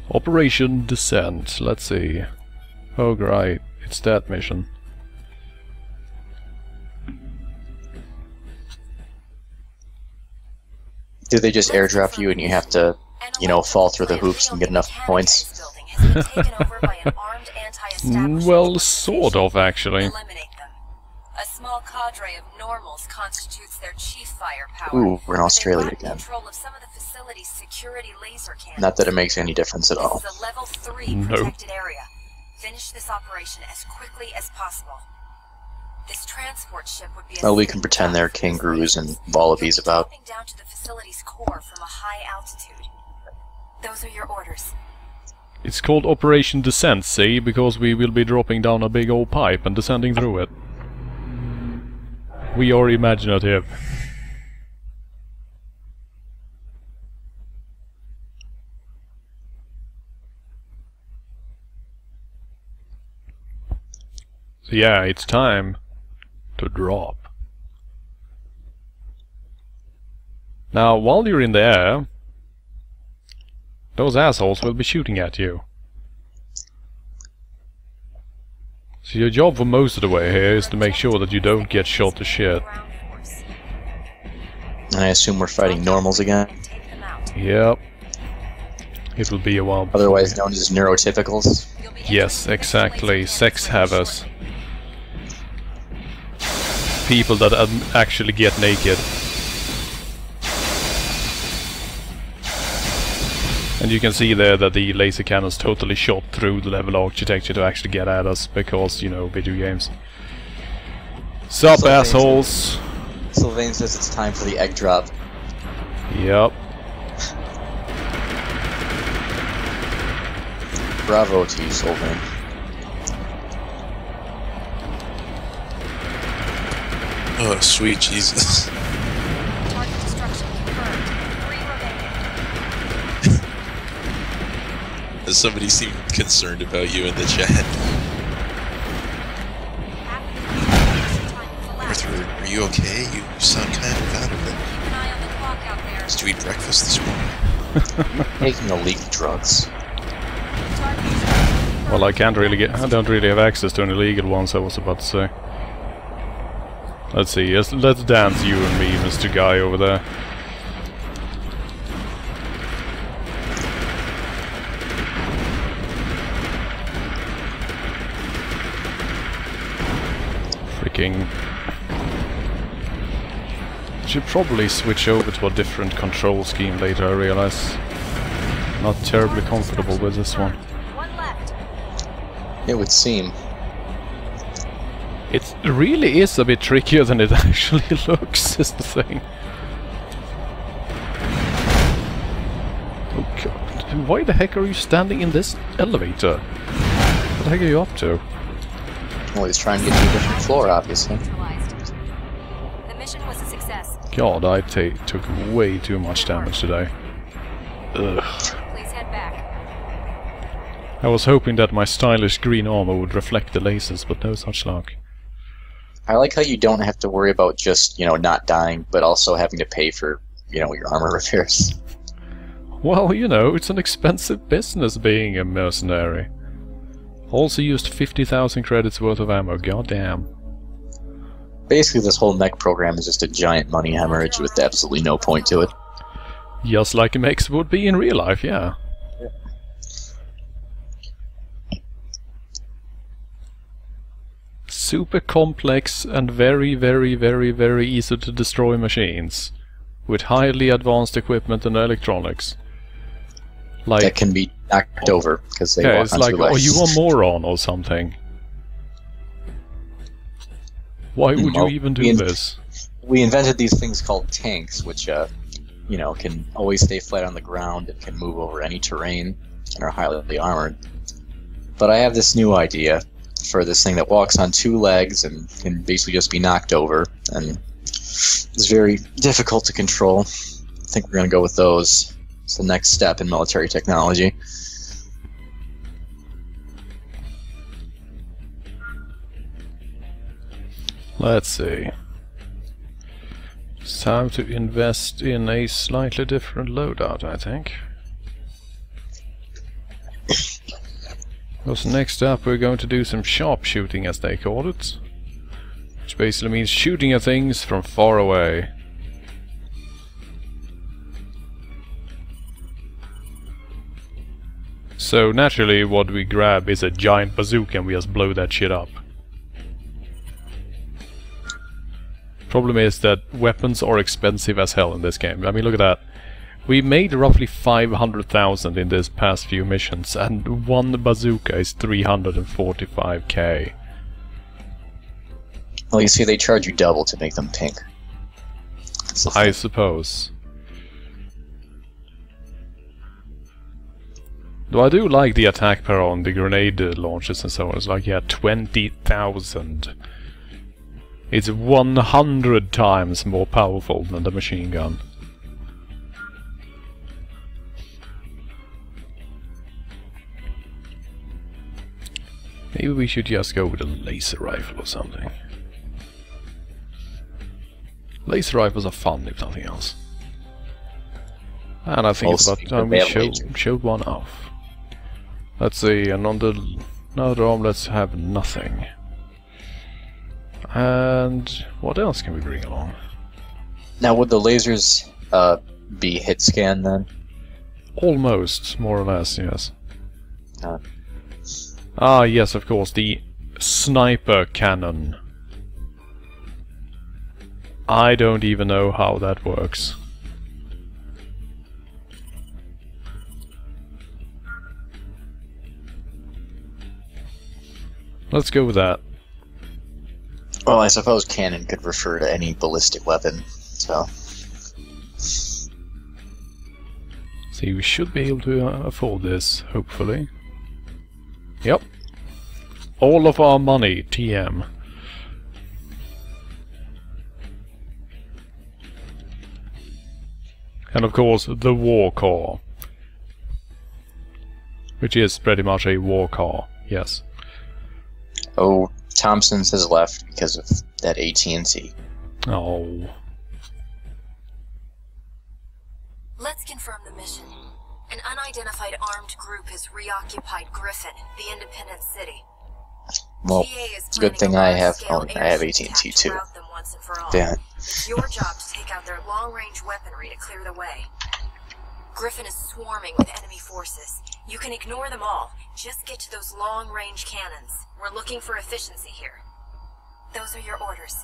Operation Descent. Let's see. Oh great, it's that mission. Do they just airdrop you and you have to, you know, fall through the hoops and get enough points? Well, sort of, actually. A small cadre of normals constitutes their chief firepower. Ooh, we're in Australia again. Control of some of the facility's security laser cannons. Not that it makes any difference at all. This is a level 3 protected area. Finish this operation as quickly as possible. This transport ship would be Well, we can pretend there are kangaroos and wallabies about. Down to the facility's core from a high altitude. Those are your orders. It's called Operation Descent, see, because we will be dropping down a big old pipe and descending through it. We are imaginative. So yeah, it's time to drop. Now, while you're in the air, those assholes will be shooting at you. So your job for most of the way here is to make sure that you don't get shot to shit. And I assume we're fighting normals again? Yep. It will be a while. Otherwise known as neurotypicals? Yes, exactly. Sex havers. People that actually get naked. And you can see there that the laser cannons totally shot through the level architecture to actually get at us, because, you know, video games. Sup, assholes? Sylvain says it's time for the egg drop. Yep. Bravo to you, Solvang. Oh, sweet Jesus. Target destruction confirmed. 3 remaining. Does somebody seem concerned about you in the chat? Arthur, are you okay? You sound kind of out of it. Keep an eye on the clock out there. Did you eat breakfast this morning? Taking illegal drugs. Well, I don't really have access to any legal ones, I was about to say. Let's see, let's dance you and me, Mr. Guy over there. Freaking... Should probably switch over to a different control scheme later, I realize. Not terribly comfortable with this one. One left. It would seem. It really is a bit trickier than it actually looks, is the thing. Oh god, why the heck are you standing in this elevator? What the heck are you up to? Well, he's trying to get to a different floor, obviously. The mission was a success. God, I took way too much damage today. Ugh. Please head back. I was hoping that my stylish green armor would reflect the lasers, but no such luck. I like how you don't have to worry about just, not dying, but also having to pay for, your armor repairs. Well, it's an expensive business being a mercenary. Also used 50,000 credits worth of ammo, goddamn. Basically, this whole mech program is just a giant money hemorrhage with absolutely no point to it. Just like mechs would be in real life, yeah. Super complex and very, very, very, very easy to destroy machines. With highly advanced equipment and electronics. Like, that can be knocked over, because they walk it's on like, two oh, legs. you a moron or something. Why would you even do this? We invented these things called tanks, which, can always stay flat on the ground and can move over any terrain and are highly armored. But I have this new idea for this thing that walks on 2 legs and can basically just be knocked over, and it's very difficult to control. I think we're going to go with those. It's the next step in military technology. Let's see. It's time to invest in a slightly different loadout, I think. Because next up we're going to do some sharpshooting, as they call it. Which basically means shooting at things from far away. So naturally what we grab is a giant bazooka and we just blow that shit up. Problem is that weapons are expensive as hell in this game. I mean, look at that. We made roughly 500,000 in these past few missions, and one bazooka is 345k. Well, you see, they charge you double to make them pink. I suppose. Though I do like the attack power on the grenade launches and so on. It's like, yeah, 20,000. It's 100 times more powerful than the machine gun. Maybe we should just go with a laser rifle or something. Laser rifles are fun, if nothing else. And I think it's about time we showed one off. Let's see, and on the other arm let's have nothing. And what else can we bring along? Now, would the lasers be hit scan then? Almost, more or less, yes. Ah, yes, of course, the sniper cannon. I don't even know how that works. Let's go with that. Well, I suppose cannon could refer to any ballistic weapon, so... See, we should be able to afford this, hopefully. Yep. All of our money, TM. And of course, the war car. Which is pretty much a war car, yes. Oh, Thompson's has left because of that AT&T. Oh. Let's confirm the mission. An unidentified armed group has reoccupied Griffin, the independent city. Well, GA is it's a good thing planning a I have. large-scale Oh, I have airship AT&T attack to too. rout them once and for all. Damn it. It's your job to take out their long-range weaponry to clear the way. Griffin is swarming with enemy forces. You can ignore them all. Just get to those long-range cannons. We're looking for efficiency here. Those are your orders.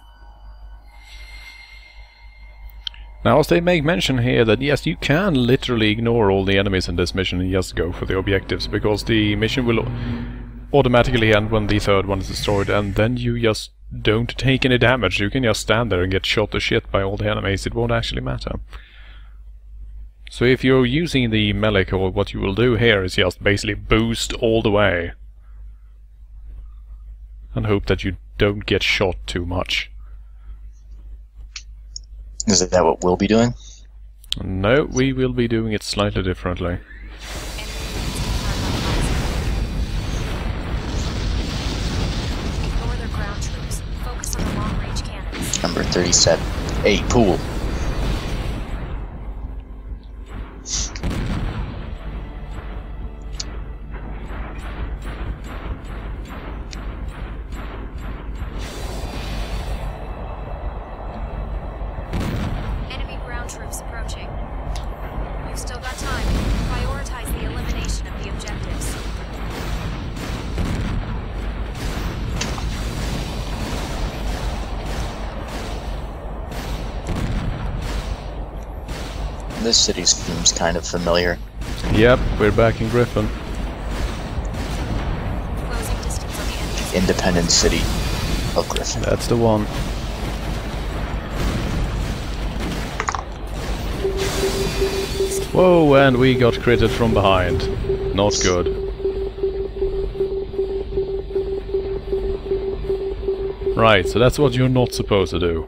Now, as they make mention here that yes, you can literally ignore all the enemies in this mission and just go for the objectives, because the mission will automatically end when the third one is destroyed, and then you just don't take any damage. You can just stand there and get shot to shit by all the enemies. It won't actually matter. So if you're using the melee, or what you will do here is just basically boost all the way. And hope that you don't get shot too much. Is that what we'll be doing? No, we will be doing it slightly differently. Ignore their ground troops. Focus on the long-range cannons. Number 37. Hey, pool. Enemy ground troops approaching. You've still got time. Prioritize the elimination of the objectives. This city seems kind of familiar. Yep, we're back in Griffin. Closing distance on the enemy's Independent city of Griffin. That's the one. Whoa, and we got critted from behind. Not good. Right, so that's what you're not supposed to do.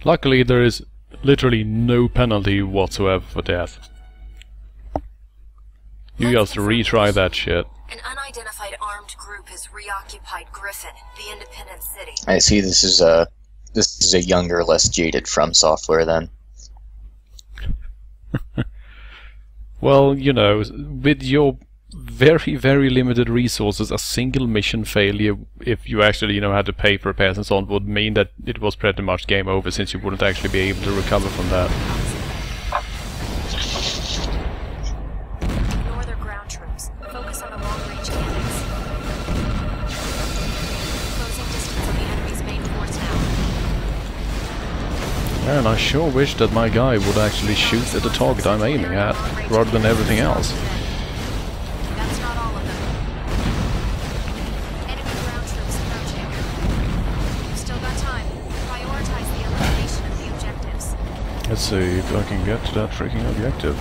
Luckily, there is literally no penalty whatsoever for death. You just retry that shit. An unidentified armed group has reoccupied Griffin, the independent city. I see this is a younger, less jaded From Software then. Well, you know, with your very, very limited resources, a single mission failure, if you actually, you know, had to pay for repairs and so on, would mean that it was pretty much game over, since you wouldn't actually be able to recover from that. Ignore their ground troops. Focus on the long-range cannons. Closing distance on the enemy's main force now. And I sure wish that my guy would actually shoot at the target I'm aiming at, rather than everything else. That's not all of them. Enemy ground troops approaching. You've still got time. Prioritize the elimination of the objectives. Let's see if I can get to that freaking objective.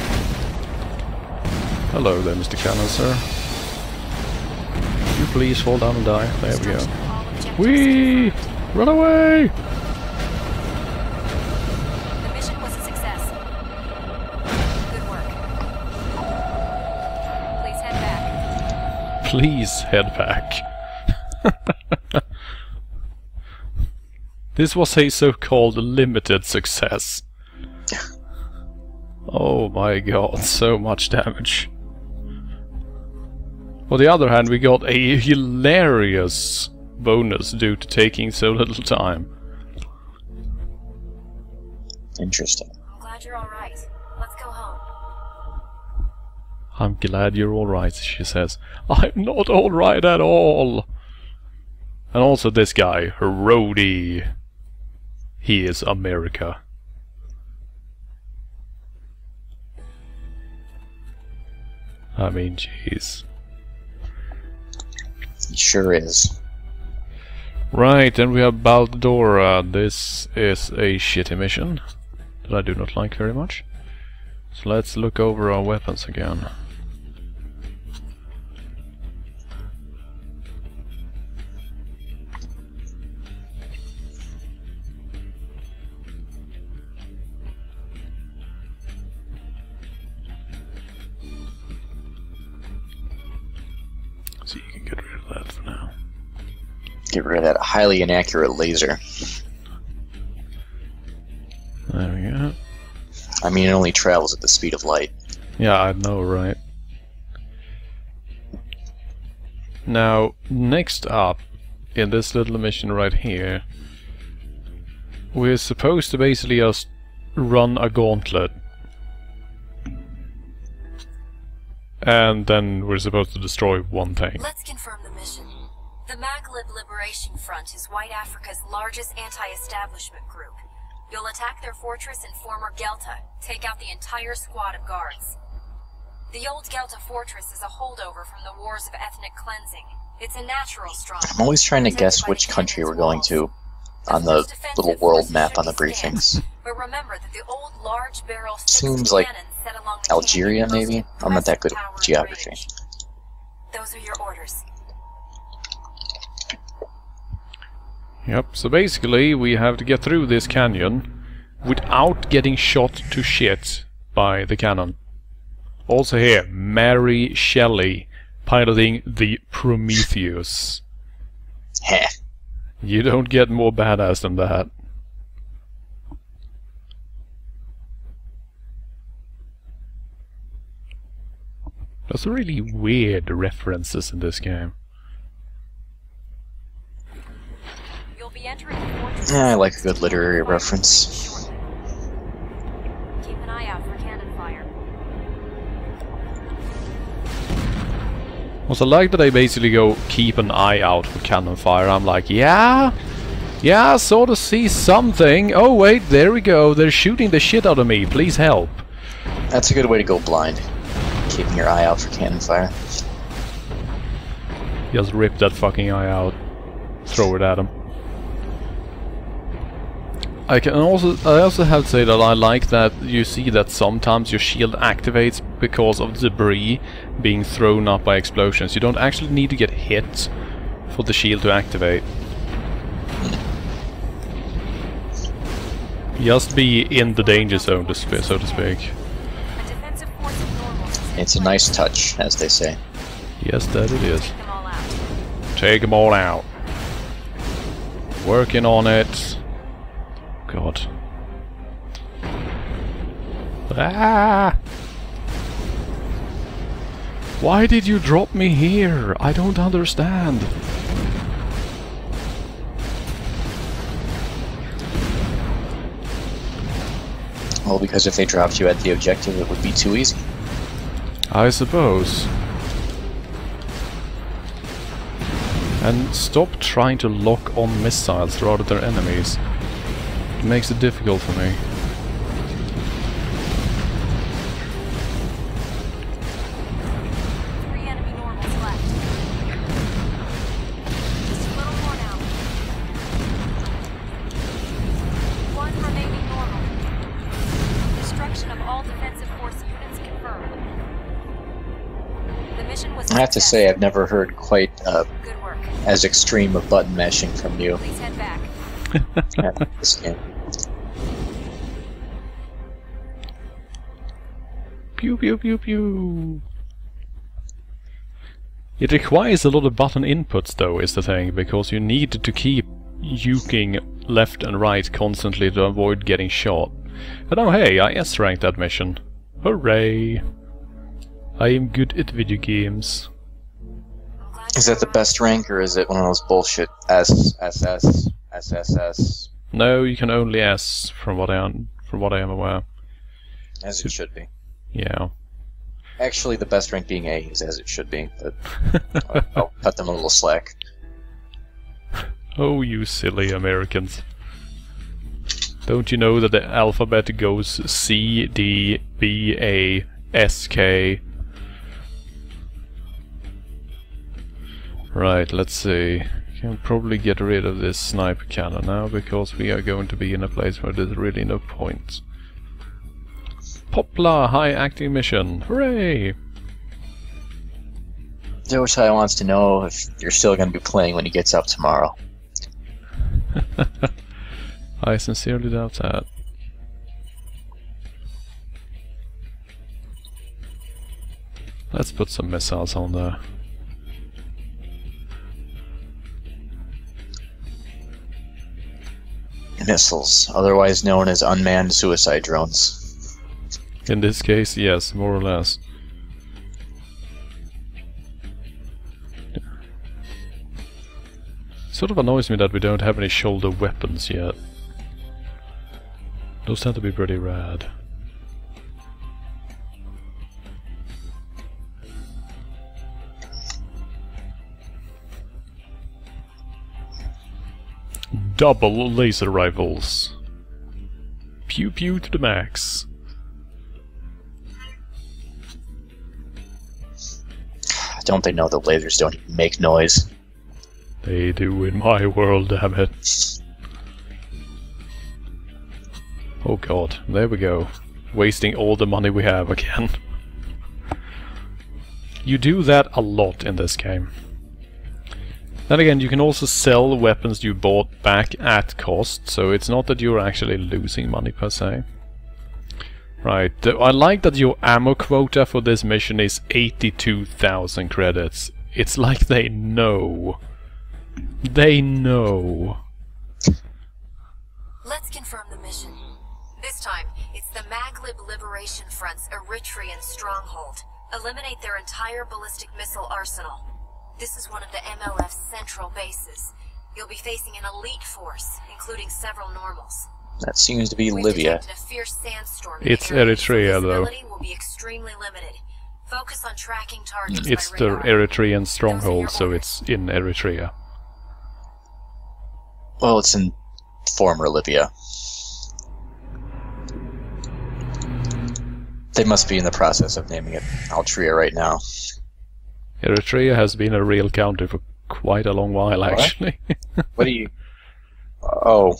Hello there, Mr. Cannon, sir. Could you please fall down and die? There we go. Destruction of all objectives Whee! confirmed. Run away! The mission was a success. Good work. Please head back. Please head back. This was a so-called limited success. Oh my god, so much damage. On the other hand, we got a hilarious bonus due to taking so little time. Interesting. I'm glad you're alright. Let's go home. I'm glad you're alright, she says. I'm not alright at all! And also this guy, Rhodey. He is America. I mean, jeez. It sure is. Right, and we have Baldora. This is a shitty mission that I do not like very much. So let's look over our weapons again. So you can get rid of that for now. Get rid of that highly inaccurate laser. There we go. I mean, it only travels at the speed of light. Yeah, I know, right? Now, next up, in this little mission right here, we're supposed to basically just run a gauntlet. And then we're supposed to destroy one thing. Let's confirm the mission. The Maghleb Liberation Front is White Africa's largest anti-establishment group. You'll attack their fortress in former Gelta, take out the entire squad of guards. The old Gelta fortress is a holdover from the wars of ethnic cleansing. It's a natural stronghold. I'm always trying to guess which country we're going to on the little world map on the briefings. But remember that the old large barrel Seems like cannons set along the Algeria, canyon maybe? most I'm not that good impressive at tower geography. range. Those are your orders. Yep, so basically we have to get through this canyon without getting shot to shit by the cannon. Also here, Mary Shelley piloting the Prometheus. Heh. You don't get more badass than that. There's really weird references in this game. You'll be entering the fortress. Yeah, I like a good literary reference. Keep an eye out for cannon fire. Also, I like that I basically go keep an eye out for cannon fire. I'm like, yeah, I sort of see something. Oh wait, there we go. They're shooting the shit out of me. Please help. That's a good way to go blind. Keeping your eye out for cannon fire. Just rip that fucking eye out. Throw it at him. I also have to say that I like that you see that sometimes your shield activates because of debris being thrown up by explosions. You don't actually need to get hit for the shield to activate. Just be in the danger zone, so to speak. A defensive force of normals is in It's a place. nice touch, as they say. Yes, that it is. Take them all out. Take them all out. Working on it. God. Ah! Why did you drop me here? I don't understand. Well, because if they dropped you at the objective, it would be too easy. I suppose. And stop trying to lock on missiles rather than enemies. It makes it difficult for me. Three enemy normals left. Just a little more now. One remaining normal. Destruction of all defensive force units confirmed. The mission was I have to say, I've never heard quite good work. as extreme of button mashing from you Please head back. at this game. Pew pew pew pew. It requires a lot of button inputs though, is the thing, because you need to keep juking left and right constantly to avoid getting shot. But oh hey, I S-ranked that mission. Hooray! I am good at video games. I'm glad Is you're that the best rank, or is it one of those bullshit SSS, SSS, No, you can only S from what I am aware. as it should be? Yeah. Actually, the best rank being A is as it should be, but I'll cut them a little slack. Oh, you silly Americans. Don't you know that the alphabet goes C, D, B, A, S, K, Right, let's see. Can probably get rid of this sniper cannon now, because we are going to be in a place where there's really no point. Poplar high acting mission! Hooray! Zoshai wants to know if you're still going to be playing when he gets up tomorrow. I sincerely doubt that. Let's put some missiles on there. Missiles, otherwise known as unmanned suicide drones. In this case, yes, more or less. Sort of annoys me that we don't have any shoulder weapons yet. Those tend to be pretty rad. Double laser rifles. Pew pew to the max. Don't they know the lasers don't even make noise? They do in my world, damn it. Oh god, there we go. Wasting all the money we have again. You do that a lot in this game. Then again, you can also sell weapons you bought back at cost, so it's not that you're actually losing money per se. Right, I like that your ammo quota for this mission is 82,000 credits. It's like they know. They know. Let's confirm the mission. This time, it's the Maghlib Liberation Front's Eritrean stronghold. Eliminate their entire ballistic missile arsenal. This is one of the MLF's central bases. You'll be facing an elite force, including several normals. That seems to be We've Libya. detected a fierce sandstorm. It's in the area, Eritrea, so though. visibility will be extremely limited. Focus on tracking targets It's by the radar. Eritrean stronghold, so it's in Eritrea. Well, it's in former Libya. They must be in the process of naming it Altria right now. Eritrea has been a real country for quite a long while, actually. What do you... Oh.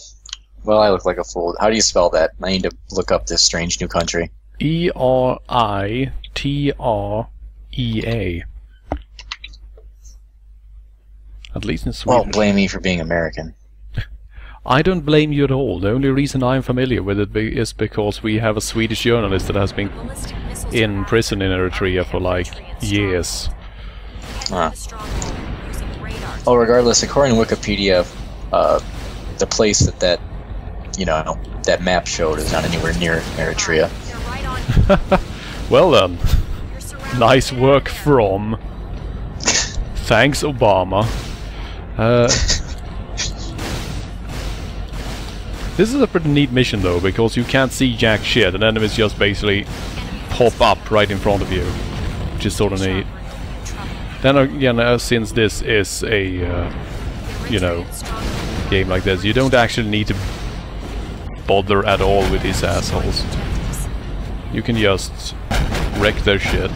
Well, I look like a fool. How do you spell that? I need to look up this strange new country. Eritrea. At least in Sweden. Well, blame me for being American. I don't blame you at all. The only reason I'm familiar with it is because we have a Swedish journalist that has been Ballistic missiles in are prison in active. Eritrea for like years. Head Ah. to the stronghold using radar. Oh, regardless, according to Wikipedia, the place that that map showed is not anywhere near Eritrea. They're right on. Well then, You're surrounded. nice work from... Thanks, Obama. This is a pretty neat mission though, because you can't see jack shit and enemies just basically pop up right in front of you, which is sort of neat. Then again, since this is a, game like this, you don't actually need to bother at all with these assholes. You can just wreck their shit.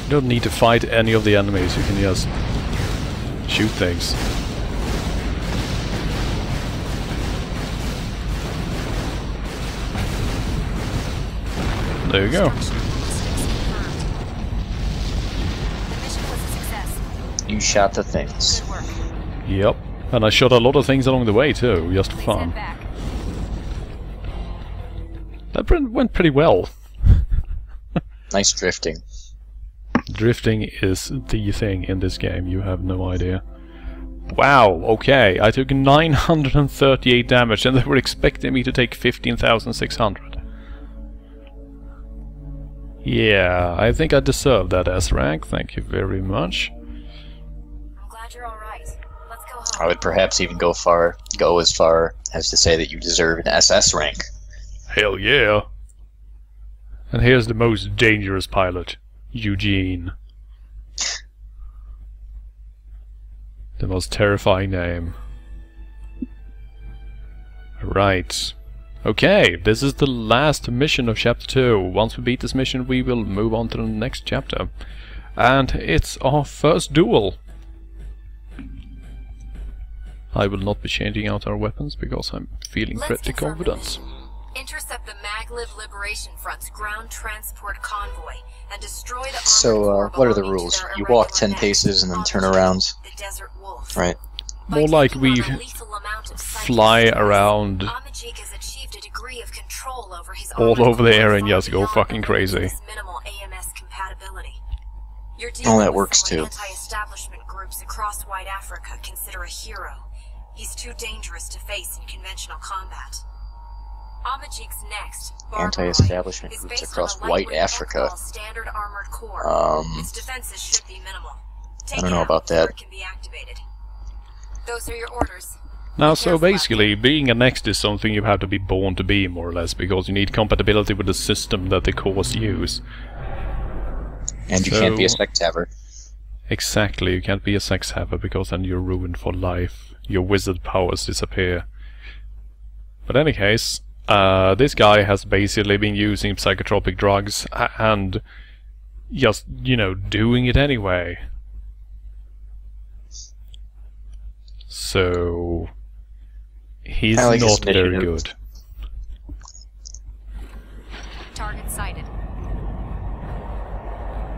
You don't need to fight any of the enemies, you can just shoot things. There you go. The mission was a success. You shot the things. Good work. Yep. And I shot a lot of things along the way too, just for Please fun. head back. That went pretty well. Nice drifting. Drifting is the thing in this game, you have no idea. Wow, okay, I took 938 damage and they were expecting me to take 15,600. Yeah, I think I deserve that S rank, thank you very much. I'm glad you're alright. Let's go home. I would perhaps even go as far as to say that you deserve an SS rank. Hell yeah. And here's the most dangerous pilot, Eugene. The most terrifying name. Right. Okay, this is the last mission of chapter 2. Once we beat this mission, we will move on to the next chapter. And it's our first duel. I will not be changing out our weapons because I'm feeling pretty confident. Intercept the Maglev Liberation Front's ground transport convoy and destroy the armored So, core what are the belonging to rules? their You walk irregular 10 nest, paces and then turn Object, around. the Desert Wolf. Right. More By like taking we on a lethal amount of fly psychic around Amajik has achieved a degree of control over his all armored over the core area and far just go beyond fucking the crazy. limits of his minimal AMS compatibility. You're Oh, dealing that with works someone too. anti-establishment groups across white Africa consider a hero. He's too dangerous to face in conventional combat. Amajik's next, Anti-establishment is groups based across on a white lightweight Africa. Ekbal standard armored core. Its defenses should be minimal. Take I don't it know out about before that. it can be activated. Those are your orders. Now, so basically, being a next is something you have to be born to be, more or less, because you need compatibility with the system that the cores use. And you can't be a sex haver. Exactly, you can't be a sex haver because then you're ruined for life. Your wizard powers disappear. But in any case, this guy has basically been using psychotropic drugs and just, you know, doing it anyway. So he's I like his not very initiative. good. Target sighted.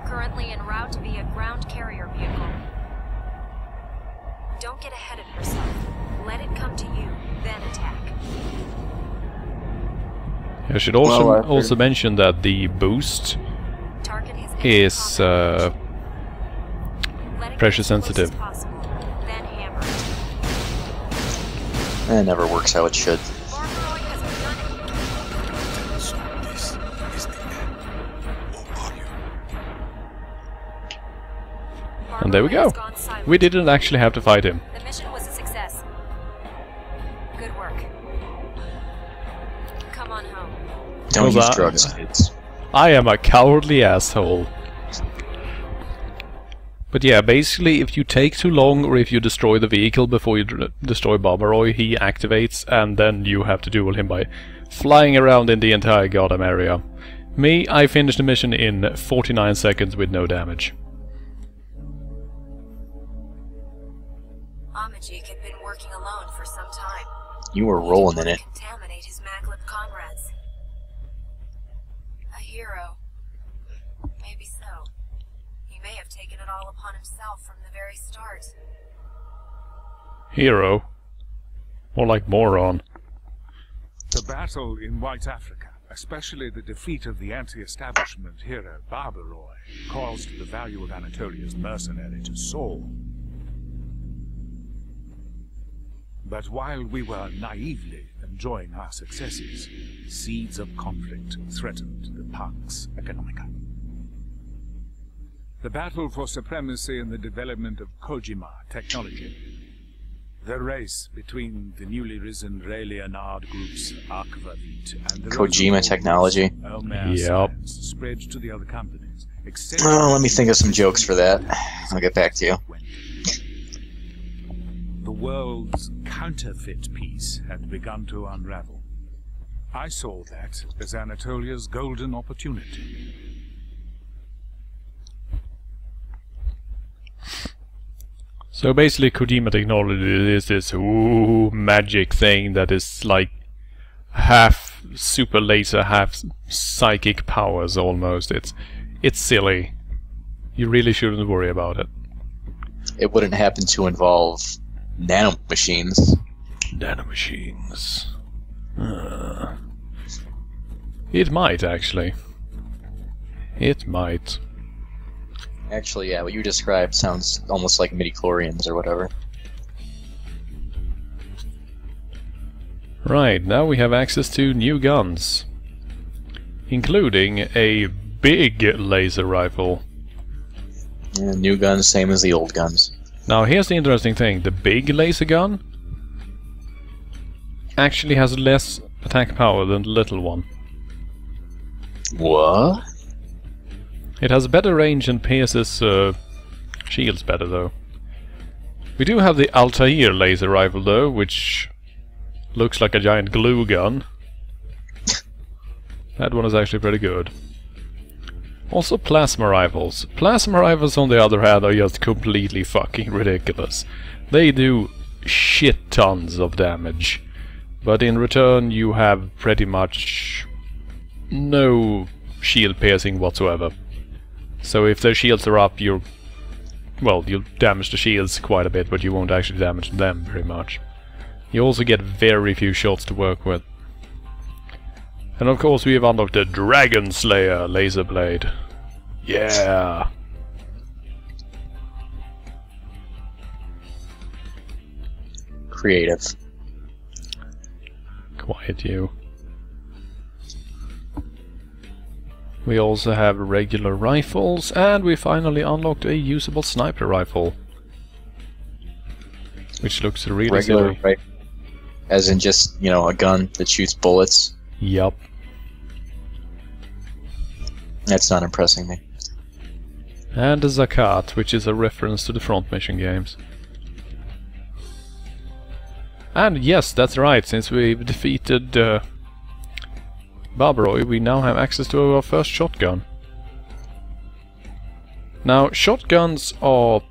Currently en route via ground carrier vehicle. Don't get ahead of yourself. Let it come to you, then attack. I should also Well, mention that the boost Target has is Let it pressure get as close as sensitive. possible, then hammer it. It never works how it should. Barbaroi has begun it. So this is the end. Or are you? And there we Barbaroi go. has gone silent. We didn't actually have to fight him. The mission was a success. Good work. Come on home. Don't Well, use that- drugs, kids. I am a cowardly asshole. But yeah, basically, if you take too long or if you destroy the vehicle before you destroy Barbaroi, he activates and then you have to duel him by flying around in the entire goddamn area. Me, I finished the mission in 49 seconds with no damage. Amajik had been working alone for some time. You were rolling in it. Contaminate his Maglev comrades. A hero. Maybe so. He may have taken it all upon himself from the very start. Hero. More like moron. The battle in White Africa, especially the defeat of the anti-establishment hero Barbaroi, caused the value of Anatolia's mercenary to soar. But while we were naively enjoying our successes, seeds of conflict threatened the Pax Economica. The battle for supremacy and the development of Kojima technology. The race between the newly risen Ray Leonard group's Aquavit and the Kojima technology. Yep. spread to the other companies. Oh, let me think of some jokes for that. I'll get back to you. The world's counterfeit piece had begun to unravel. I saw that as Anatolia's golden opportunity. So basically Kojima technology is this magic thing that is like half super laser, half psychic powers almost. It's silly. You really shouldn't worry about it. It wouldn't happen to involve nanomachines. Nanomachines. It might actually. It might. Actually, yeah, what you described sounds almost like midichlorians or whatever. Right, now we have access to new guns. Including a big laser rifle. Yeah, new guns, same as the old guns. Now here's the interesting thing. The big laser gun actually has less attack power than the little one. What? It has better range and pierces shields better though. We do have the Altair laser rifle though, which looks like a giant glue gun. That one is actually pretty good. Also plasma rifles. Plasma rifles on the other hand are just completely fucking ridiculous. They do shit tons of damage. But in return you have pretty much no shield piercing whatsoever. So if their shields are up, you'll damage the shields quite a bit, but you won't actually damage them very much. You also get very few shots to work with. And of course we have unlocked the Dragon Slayer laser blade. Yeah! Creative. Quiet you. We also have regular rifles, and we finally unlocked a usable sniper rifle. Which looks really Regular, silly. right? As in just, you know, a gun that shoots bullets. Yup. That's not impressing me. And the Zakat, which is a reference to the Front Mission games. And yes, that's right, since we've defeated Barbaroi, we now have access to our first shotgun. Now, shotguns are...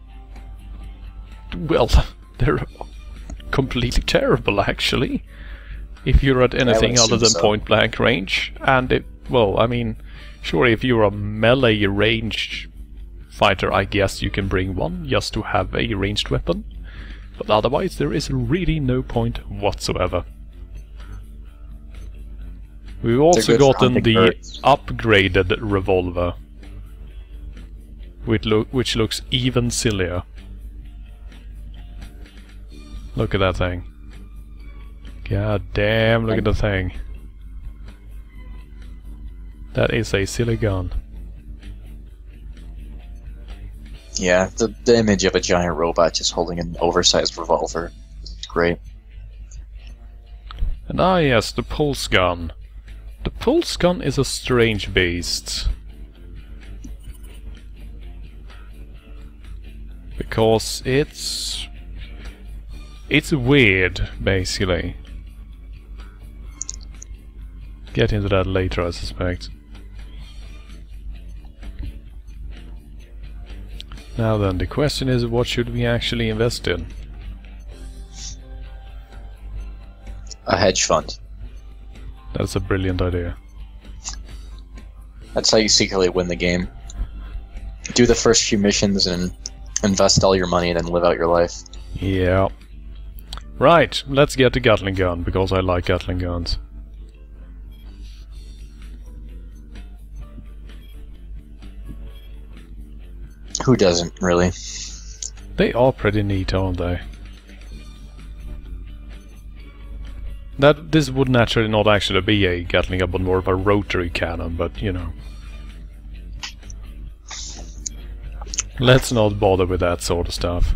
well, they're completely terrible, actually. If you're at anything other than point-blank range. And, well, I mean, sure, if you're a melee ranged fighter, I guess you can bring one, just to have a ranged weapon. But otherwise, there is really no point whatsoever. We've also gotten the upgraded revolver, which looks even sillier. Look at that thing. God damn, look at the thing. That is a silly gun. Yeah, the image of a giant robot just holding an oversized revolver. It's great. And ah yes, the pulse gun. The pulse gun is a strange beast. Because it's weird, basically. Get into that later, I suspect. Now then, the question is, what should we actually invest in? A hedge fund. That's a brilliant idea. That's how you secretly win the game. Do the first few missions and invest all your money and then live out your life. Yeah. Right, let's get the Gatling gun, because I like Gatling guns. Who doesn't, really? They are pretty neat, aren't they? This would naturally not actually be a Gatling gun, but more of a rotary cannon, but you know. Let's not bother with that sort of stuff.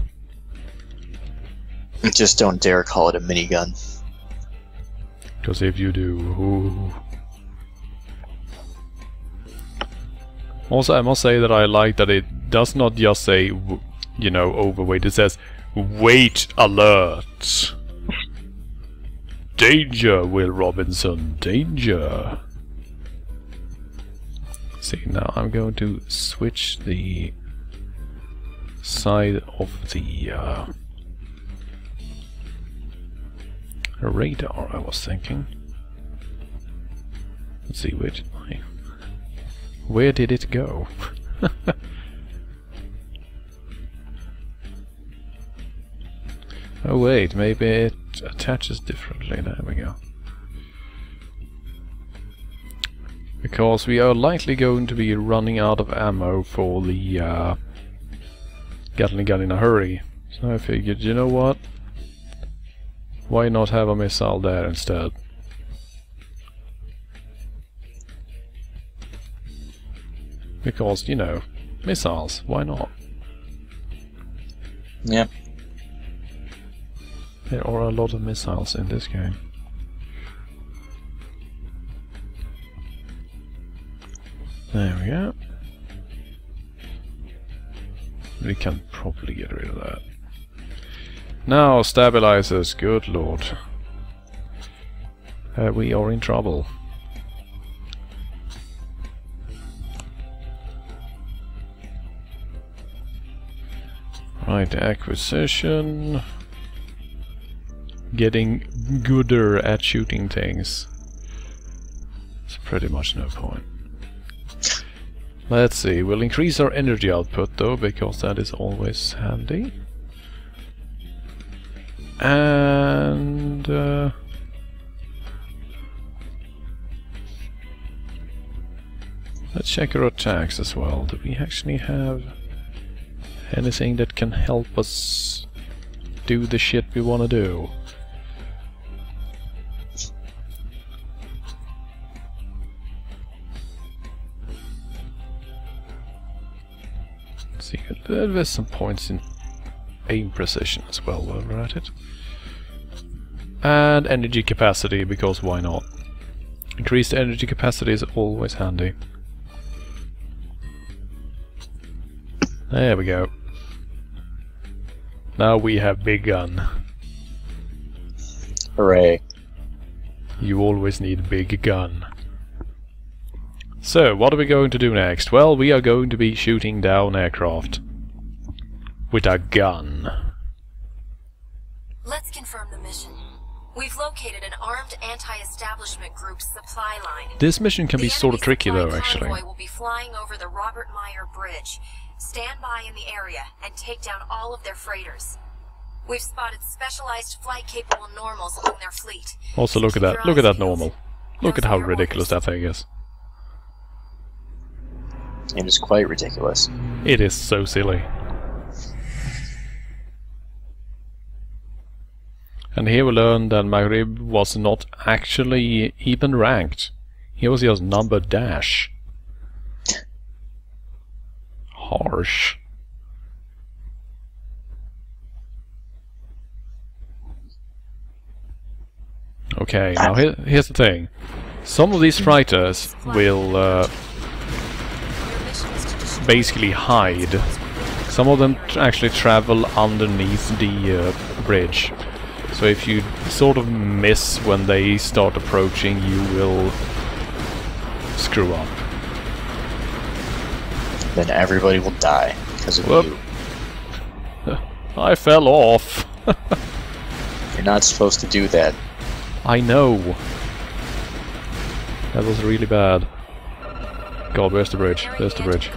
Just don't dare call it a minigun. Because if you do... ooh. Also, I must say that I like that it does not just say, you know, overweight. It says, weight alert. Danger, Will Robinson, danger. See, now I'm going to switch the side of the radar, I was thinking. Let's see, where did it go? Oh wait, maybe it attaches differently. There we go. Because we are likely going to be running out of ammo for the Gatling gun in a hurry. So I figured, you know what? Why not have a missile there instead? Because, you know, missiles, why not? Yeah. There are a lot of missiles in this game. There we go. We can probably get rid of that. Now, stabilizers, good lord. We are in trouble. Right, acquisition. Getting gooder at shooting things. It's pretty much no point. Let's see, we'll increase our energy output though, because that is always handy. And let's check our attacks as well. Do we actually have anything that can help us do the shit we want to do? See, there's some points in aim precision as well while we're at it. And energy capacity, because why not? Increased energy capacity is always handy. There we go. Now we have big gun. Hooray. You always need big gun. So, what are we going to do next? Well, we are going to be shooting down aircraft. With a gun. Let's confirm the mission. We've located an armed anti-establishment group's supply line. This mission can be The sort of enemy tricky supply though, actually. convoy will be flying over the Robert Meyer Bridge. Stand by in the area and take down all of their freighters. We've spotted specialized flight-capable normals among their fleet. Also, look at that. Look at that normal. Look at how ridiculous that thing is. It is quite ridiculous. It is so silly. And here we learn that Maghrib was not actually even ranked. He was just number dash. Harsh. Okay, now here's the thing. Some of these fighters will basically hide. Some of them actually travel underneath the bridge. So if you sort of miss when they start approaching, you will screw up. Then everybody will die because of Whoop. you. I fell off. You're not supposed to do that. I know. That was really bad. God, where's the bridge? There's the bridge.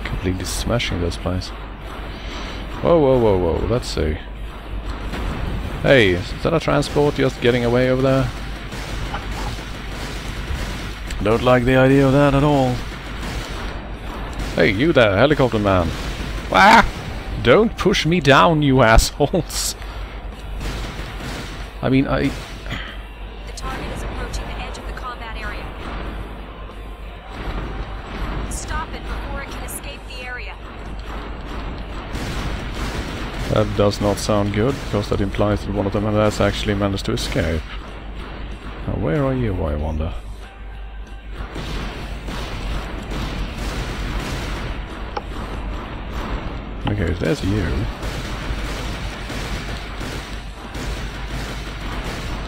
Completely smashing this place. Whoa, whoa, whoa, whoa, let's see. Hey, is that a transport just getting away over there? Don't like the idea of that at all. Hey, you there, helicopter man. Ah! Don't push me down, you assholes! I mean, The target is approaching the edge of the combat area. Stop it before it can escape the area. That does not sound good, because that implies that one of them has actually managed to escape. Now, where are you, I wonder? Okay, there's you.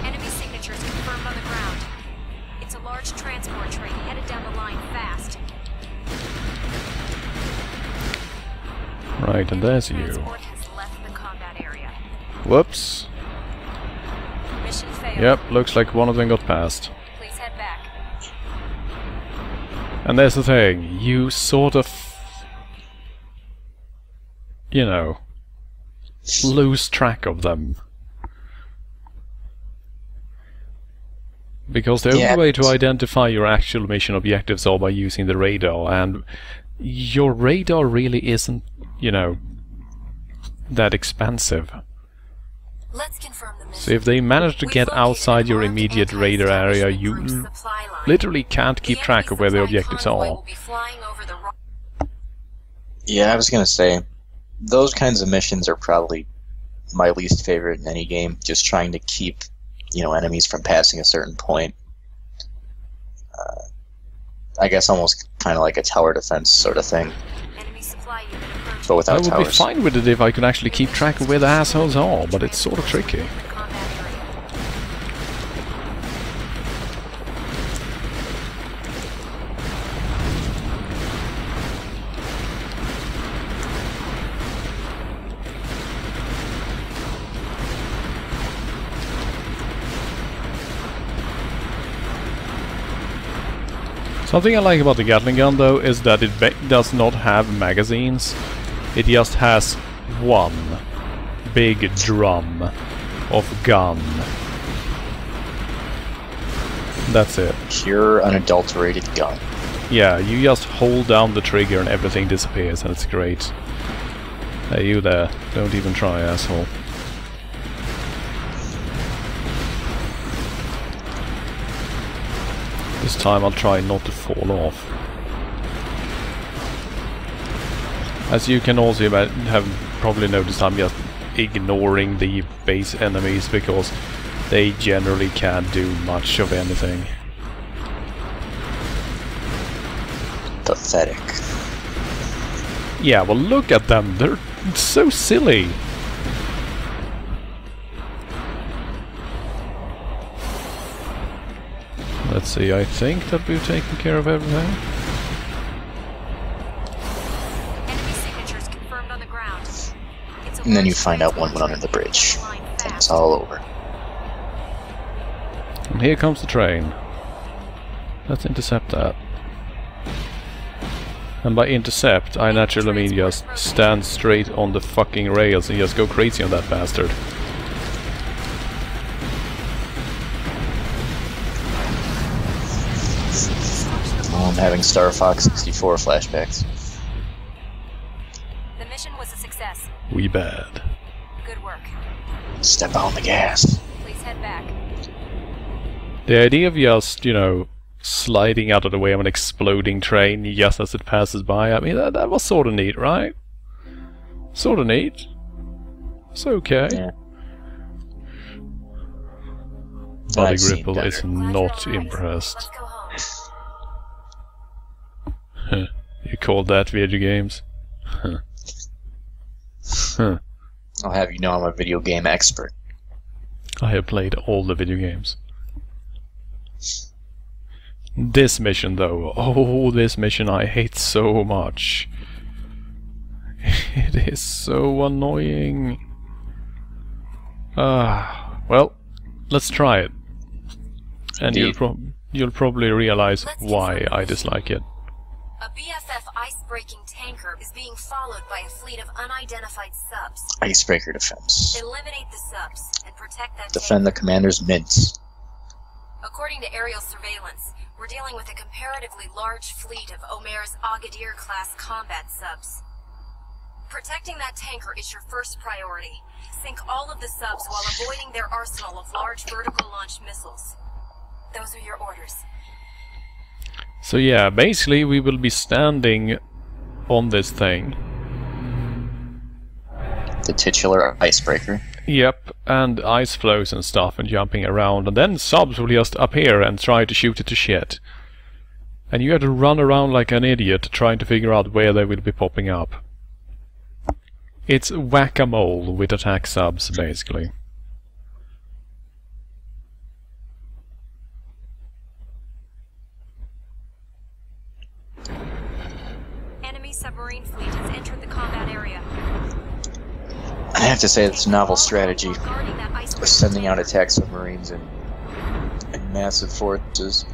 Enemy signatures confirmed on the ground. It's a large transport train headed down the line fast. Right, and there's you. Transport has left the combat area. Whoops. Mission failed. Yep, looks like one of them got past. Please head back. And there's the thing, you sort of, you know, lose track of them. Because the only way to identify your actual mission objectives are by using the radar, and your radar really isn't, you know, that expensive. Let's confirm the mission. So if they manage to get outside your immediate radar area, you literally can't keep track of where the objectives are. Yeah, I was gonna say, those kinds of missions are probably my least favorite in any game. Just trying to keep, you know, enemies from passing a certain point. I guess almost kind of like a tower defense sort of thing, but without towers. I would be fine with it if I could actually keep track of where the assholes are, but it's sort of tricky. Something I like about the Gatling gun though is that it does not have magazines. It just has one big drum of gun. That's it. Pure, unadulterated gun. Yeah, you just hold down the trigger and everything disappears, and it's great. Hey, you there. Don't even try, asshole. This time I'll try not to fall off. As you can also have probably noticed, I'm just ignoring the base enemies because they generally can't do much of anything. Pathetic. Yeah, well look at them, they're so silly. Let's see, I think that we've taken care of everything. Enemy signatures confirmed on the ground. And then you find out one went under the bridge. And it's all over. And here comes the train. Let's intercept that. And by intercept, I naturally mean just stand straight on the fucking rails and just go crazy on that bastard. Oh, I'm having Star Fox 64 flashbacks. The mission was a success. We bad. Good work. Step on the gas. Please head back. The idea of just, you know, sliding out of the way of an exploding train just as it passes by, I mean, that was sort of neat, right? Sort of neat. It's okay. Yeah. Buddy I've seen Gripple is better. not impressed. Let's go home. You call that video games? I'll have you know I'm a video game expert. I have played all the video games. This mission though, oh, this mission I hate so much. It is so annoying. Well, let's try it. And you'll probably realize why I dislike it. A BFF ice-breaking tanker is being followed by a fleet of unidentified subs. Icebreaker defense. Eliminate the subs and protect that Defend the tanker. commander's mints. According to aerial surveillance, we're dealing with a comparatively large fleet of Omer's Agadir-class combat subs. Protecting that tanker is your first priority. Sink all of the subs while avoiding their arsenal of large vertical launch missiles. Those are your orders. So yeah, basically we will be standing on this thing. The titular icebreaker. Yep, and ice flows and stuff and jumping around, and then subs will just appear and try to shoot it to shit. And you have to run around like an idiot trying to figure out where they will be popping up. It's whack-a-mole with attack subs, basically. Enemy submarine fleet has entered the combat area. I have to say it's a novel strategy. While guarding that We're icebreaker sending out tanker. attack submarines in massive forces.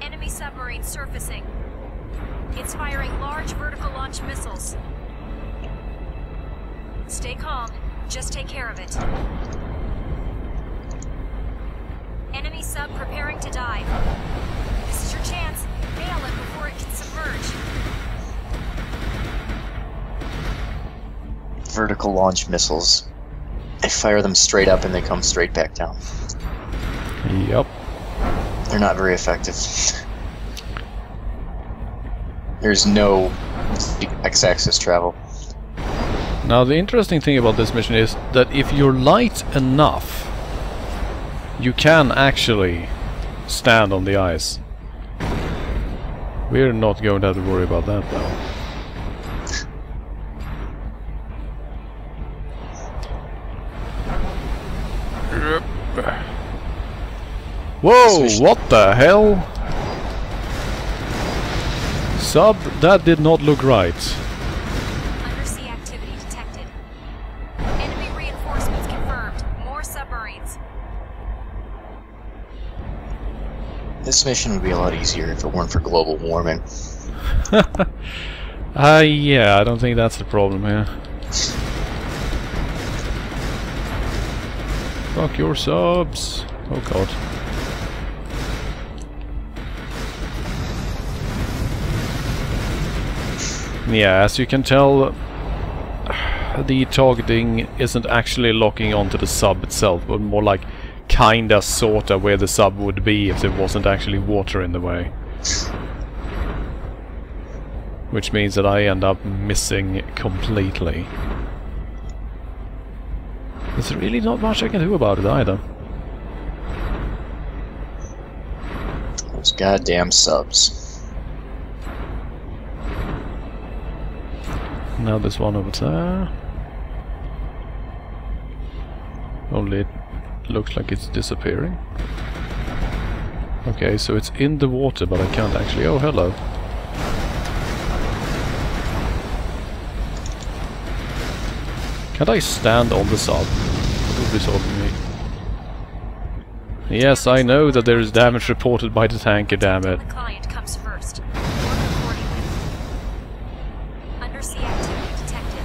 Enemy submarine surfacing. It's firing large vertical launch missiles. Stay calm. Just take care of it. Enemy sub preparing to dive. This is your chance. Nail it before it can submerge. Vertical launch missiles. I fire them straight up and they come straight back down. Yep. They're not very effective. There's no X-axis travel. Now the interesting thing about this mission is that if you're light enough, you can actually stand on the ice. We're not going to have to worry about that though. Whoa, what the hell? Sub, that did not look right. Undersea activity detected. Enemy reinforcements confirmed. More submarines. This mission would be a lot easier if it weren't for global warming. Yeah, I don't think that's the problem here. Fuck your subs! Oh god. Yeah, as you can tell, the targeting isn't actually locking onto the sub itself, but more like kinda sorta where the sub would be if there wasn't actually water in the way. Which means that I end up missing completely. There's really not much I can do about it either. Those goddamn subs. Now there's one over there. Only it looks like it's disappearing. Okay, so it's in the water, but I can't actually... Oh, hello. Can't I stand on the sub? That would be solving me. Yes, I know that there is damage reported by the tanker, damn it. The client comes first. Work accordingly. Undersea activity detected.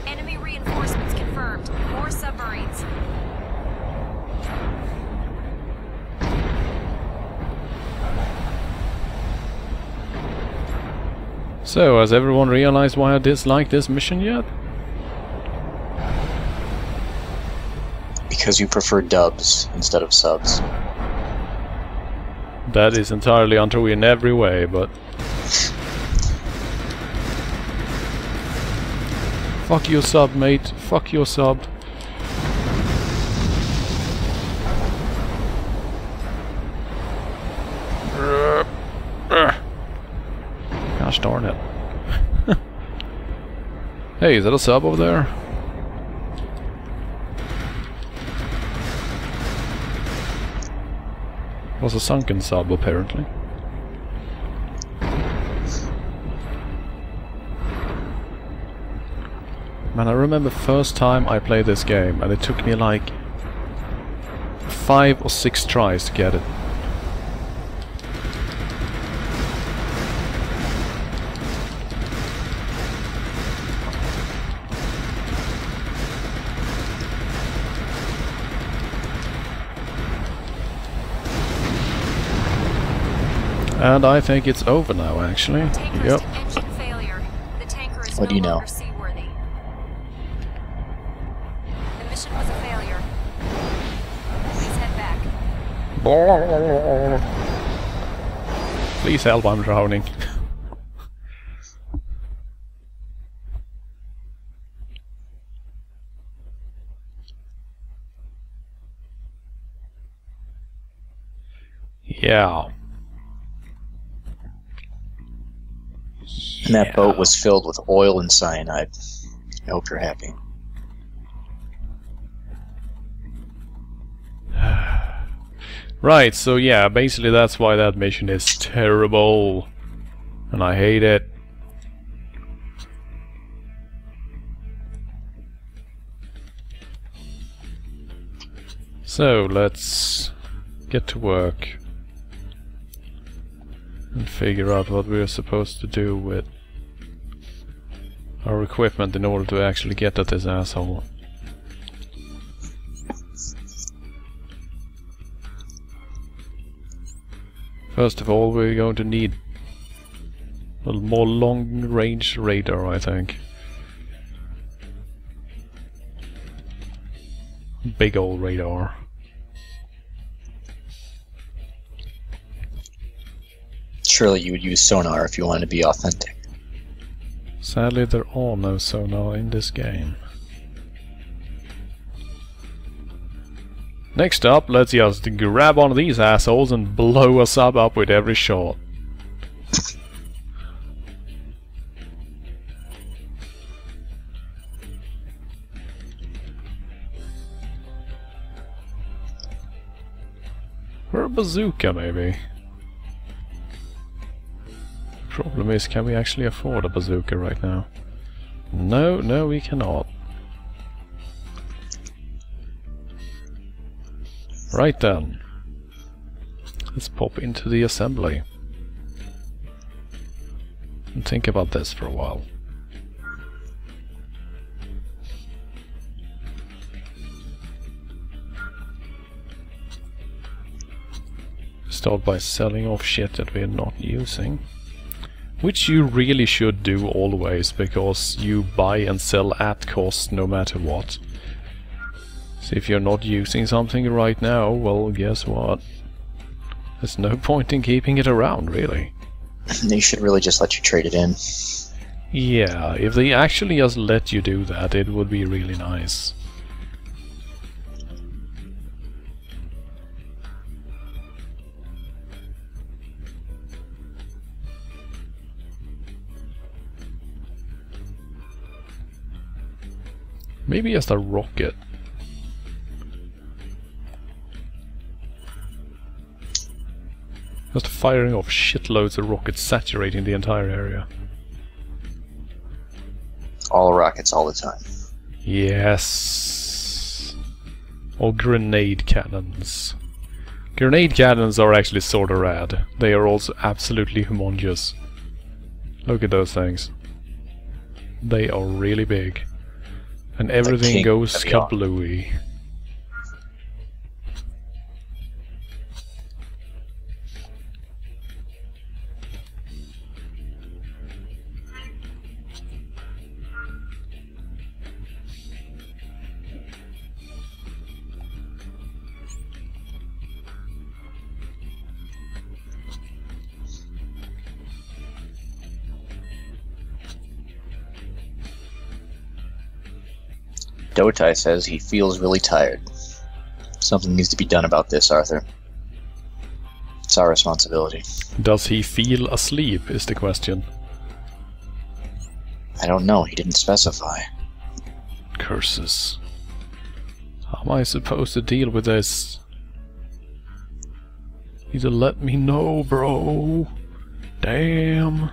Enemy reinforcements confirmed. More submarines. So, has everyone realized why I dislike this mission yet? Because you prefer dubs instead of subs. That is entirely untrue in every way, but... Fuck your sub, mate. Fuck your sub. Gosh darn it. Hey, is that a sub over there? Was a sunken sub, apparently. Man, I remember first time I played this game, and it took me like 5 or 6 tries to get it. And I think it's over now, actually. Yep. Engine failure. The tanker is What do you know? longer seaworthy. The mission was a failure. Please head back. Please help, I'm drowning. Yeah. And that boat was filled with oil and cyanide. I hope you're happy. Right, so yeah, basically that's why that mission is terrible. And I hate it. So, let's get to work. And figure out what we're supposed to do with our equipment in order to actually get at this asshole. First of all, we're going to need a more long-range radar, I think. Big old radar. Surely you would use sonar if you wanted to be authentic. Sadly, there are no sonar in this game. Next up, let's just grab one of these assholes and blow a sub up with every shot. Or a bazooka, maybe. Problem is, can we actually afford a bazooka right now? No, no, we cannot. Right then. Let's pop into the assembly. And think about this for a while. Start by selling off shit that we're not using. Which you really should do always, because you buy and sell at cost no matter what. So if you're not using something right now, well, guess what? There's no point in keeping it around, really. They should really just let you trade it in. Yeah, if they actually just let you do that, it would be really nice. Maybe just a rocket. Just firing off shitloads of rockets, saturating the entire area. All rockets all the time. Yes. Or grenade cannons. Grenade cannons are actually sorta rad. They are also absolutely humongous. Look at those things. They are really big. And everything goes kablooey. Dotai says he feels really tired. Something needs to be done about this, Arthur. It's our responsibility. Does he feel asleep, is the question. I don't know, he didn't specify. Curses. How am I supposed to deal with this? Either let me know, bro. Damn.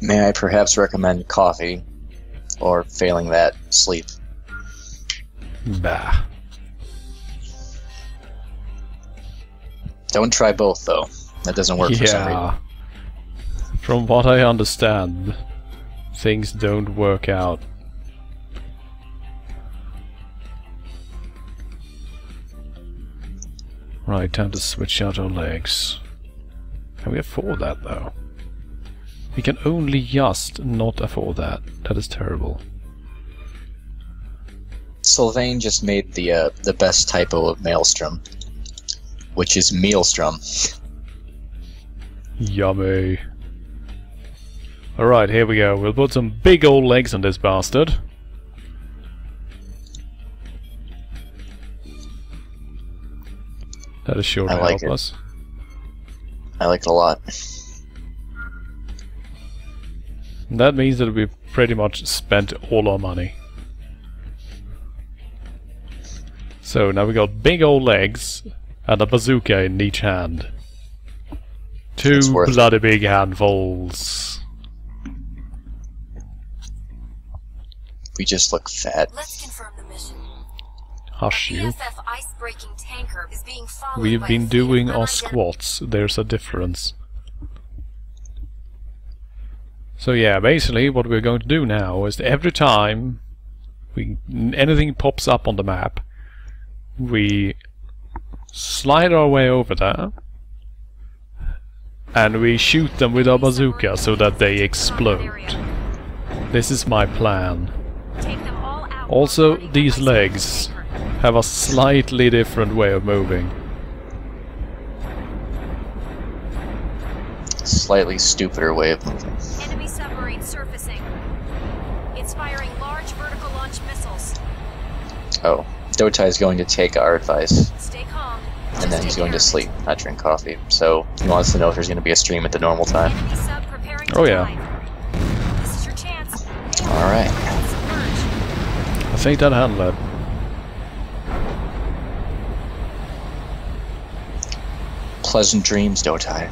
May I perhaps recommend coffee, or failing that, sleep? Bah. Don't try both, though. That doesn't work for some reason. From what I understand, things don't work out. Right, time to switch out our legs. Can we afford that, though? We can only just not afford that. That is terrible. Sylvain just made the best typo of Maelstrom, which is Mealstrom. Yummy. Alright, here we go. We'll put some big old legs on this bastard. That is sure to help us. I like it a lot. That means that we pretty much spent all our money. So now we got big old legs and a bazooka in each hand. Two bloody big handfuls. We just look fat. Let's confirm the mission. Hush you. PFF ice-breaking tanker is being followed We've by been a doing fleet our of squats. There's a difference. So yeah, basically what we're going to do now is every time anything pops up on the map, we slide our way over there and we shoot them with our bazooka so that they explode. This is my plan. Also, these legs have a slightly different way of moving. Slightly stupider way of moving. Enemy submarine surfacing. It's firing large vertical launch missiles. Oh, Dotai is going to take our advice. Stay calm. And then he's going to sleep, not drink coffee. So he wants to know if there's going to be a stream at the normal time. Enemy sub preparing to Oh yeah. dive. This is your chance. Alright. I think that handled it. Pleasant dreams, Dotai.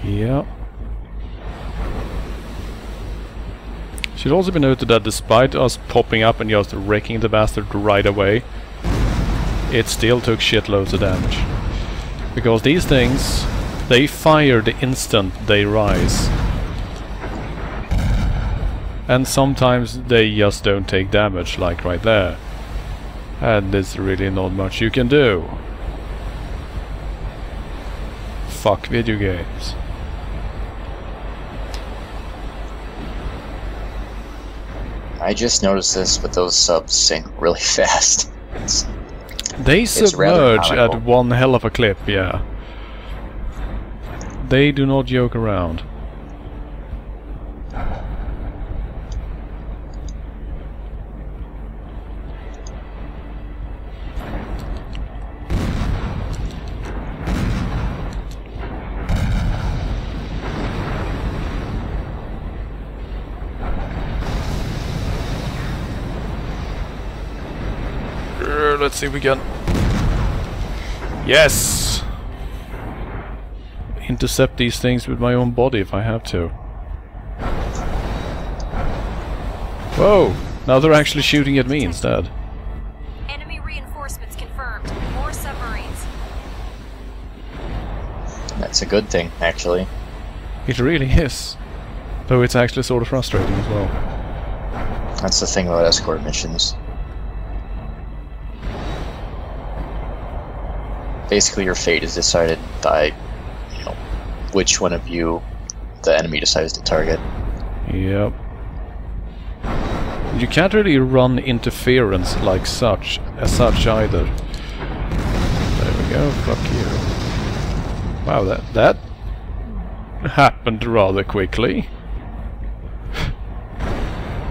Yeah. Should also be noted that despite us popping up and just wrecking the bastard right away, it still took shitloads of damage. Because these things, they fire the instant they rise. And sometimes they just don't take damage, like right there. And there's really not much you can do. Fuck video games. I just noticed this, but those subs sink really fast. They submerge rather at one hell of a clip, yeah. They do not joke around. Let's see if we can... Yes! Intercept these things with my own body if I have to. Whoa! Now they're actually shooting at me instead. Enemy reinforcements confirmed. More submarines. That's a good thing, actually. It really is. Though it's actually sort of frustrating as well. That's the thing about escort missions. Basically, your fate is decided by, you know, which one of you the enemy decides to target. Yep. You can't really run interference like such, either. There we go, fuck you. Wow, that happened rather quickly.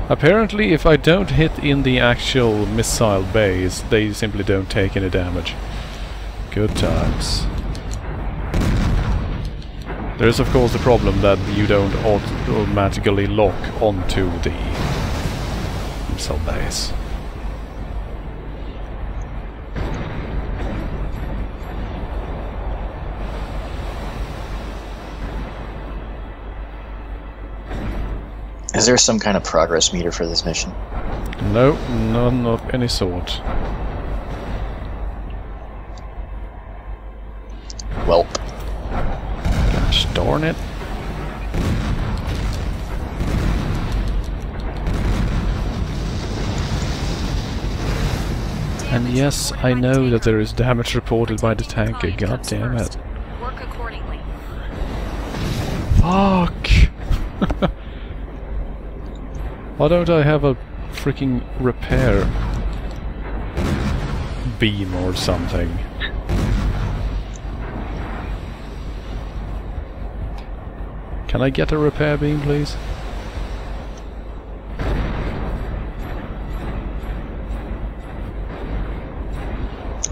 Apparently, if I don't hit in the actual missile base, they simply don't take any damage. Good times. There is of course the problem that you don't automatically lock onto the missile base. Is there some kind of progress meter for this mission? No, none of any sort. Welp. Gosh darn it. And yes, I know that there is damage reported by the tanker, god damn it. Work accordingly. Fuck! Why don't I have a freaking repair beam or something? Can I get a repair beam, please?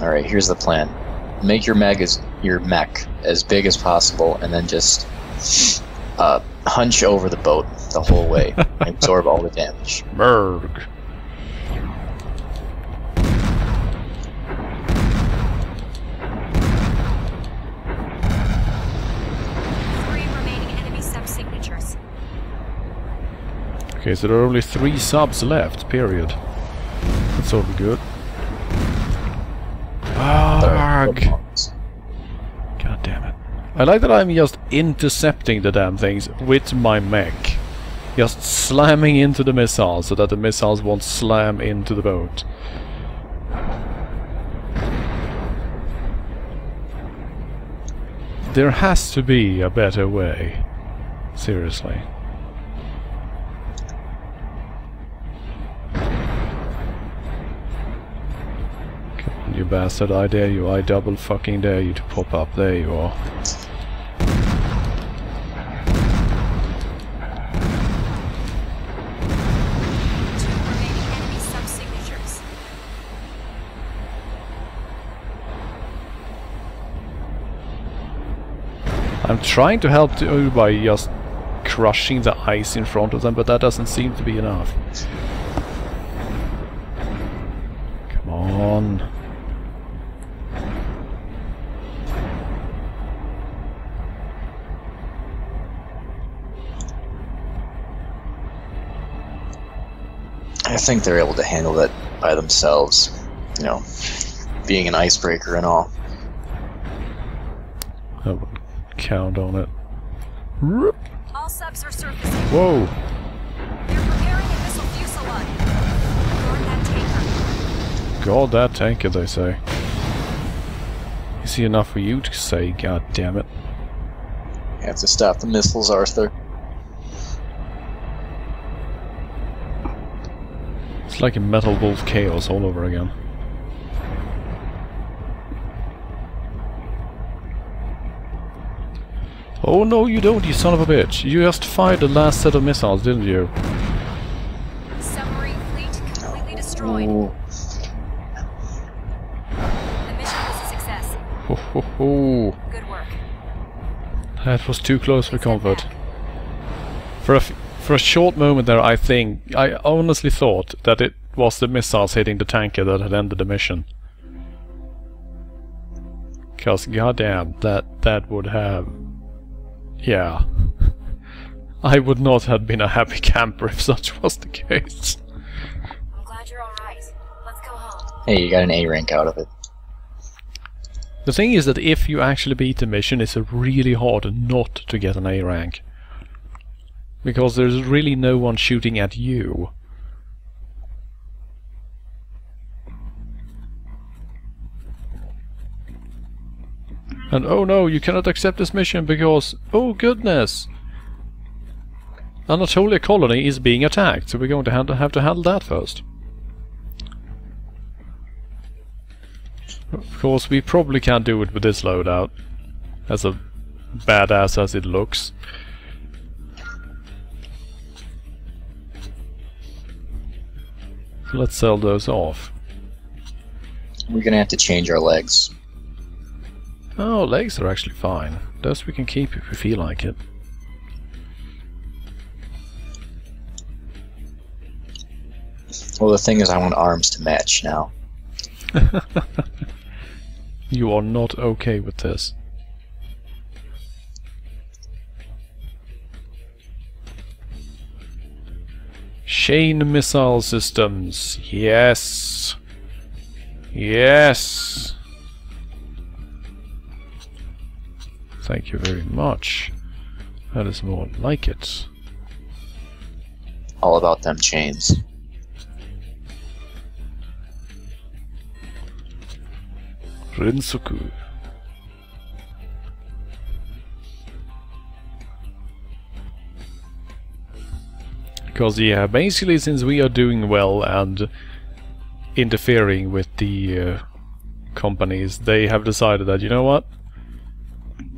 Alright, here's the plan. Make your mech as big as possible, and then just hunch over the boat the whole way and absorb all the damage. Berg. Okay, so there are only 3 subs left, period. That's all good. Fuck! God damn it. I like that I'm just intercepting the damn things with my mech. Just slamming into the missiles so that the missiles won't slam into the boat. There has to be a better way. Seriously. You bastard, I dare you, I double fucking dare you to pop up. There you are. I'm trying to help you by just crushing the ice in front of them, but that doesn't seem to be enough. Come on. think they're able to handle that by themselves. You know, being an icebreaker and all. I wouldn't count on it. All subs are surfacing. Whoa! They're preparing a missile fusillade. Guard that tanker. God, that tanker, they say. Is he enough for you to say, god damn it? You have to stop the missiles, Arthur. It's like a Metal Wolf Chaos all over again. Oh no, you don't, you son of a bitch. You just fired the last set of missiles, didn't you? Submarine fleet completely destroyed. Ooh. The mission was a success. Ho ho ho. Good work. That was too close for comfort. For a short moment there, I honestly thought that it was the missiles hitting the tanker that had ended the mission. Because goddamn, that would have... Yeah. I would not have been a happy camper if such was the case. I'm glad you're alright. Let's go home. Hey, you got an A rank out of it. The thing is that if you actually beat the mission, it's really hard not to get an A rank. Because there's really no one shooting at you. And oh no, you cannot accept this mission because, oh goodness! Anatolia colony is being attacked, so we're going to have to handle that first. Of course, we probably can't do it with this loadout, as a badass as it looks. Let's sell those off. We're gonna have to change our legs. Oh, legs are actually fine. Those we can keep if we feel like it. Well, the thing is, I want arms to match now. You are not okay with this. Chain missile systems. Yes. Yes. Thank you very much. That is more like it. All about them chains. Rinsoku. Because yeah, basically since we are doing well and interfering with the companies, they have decided that, you know what?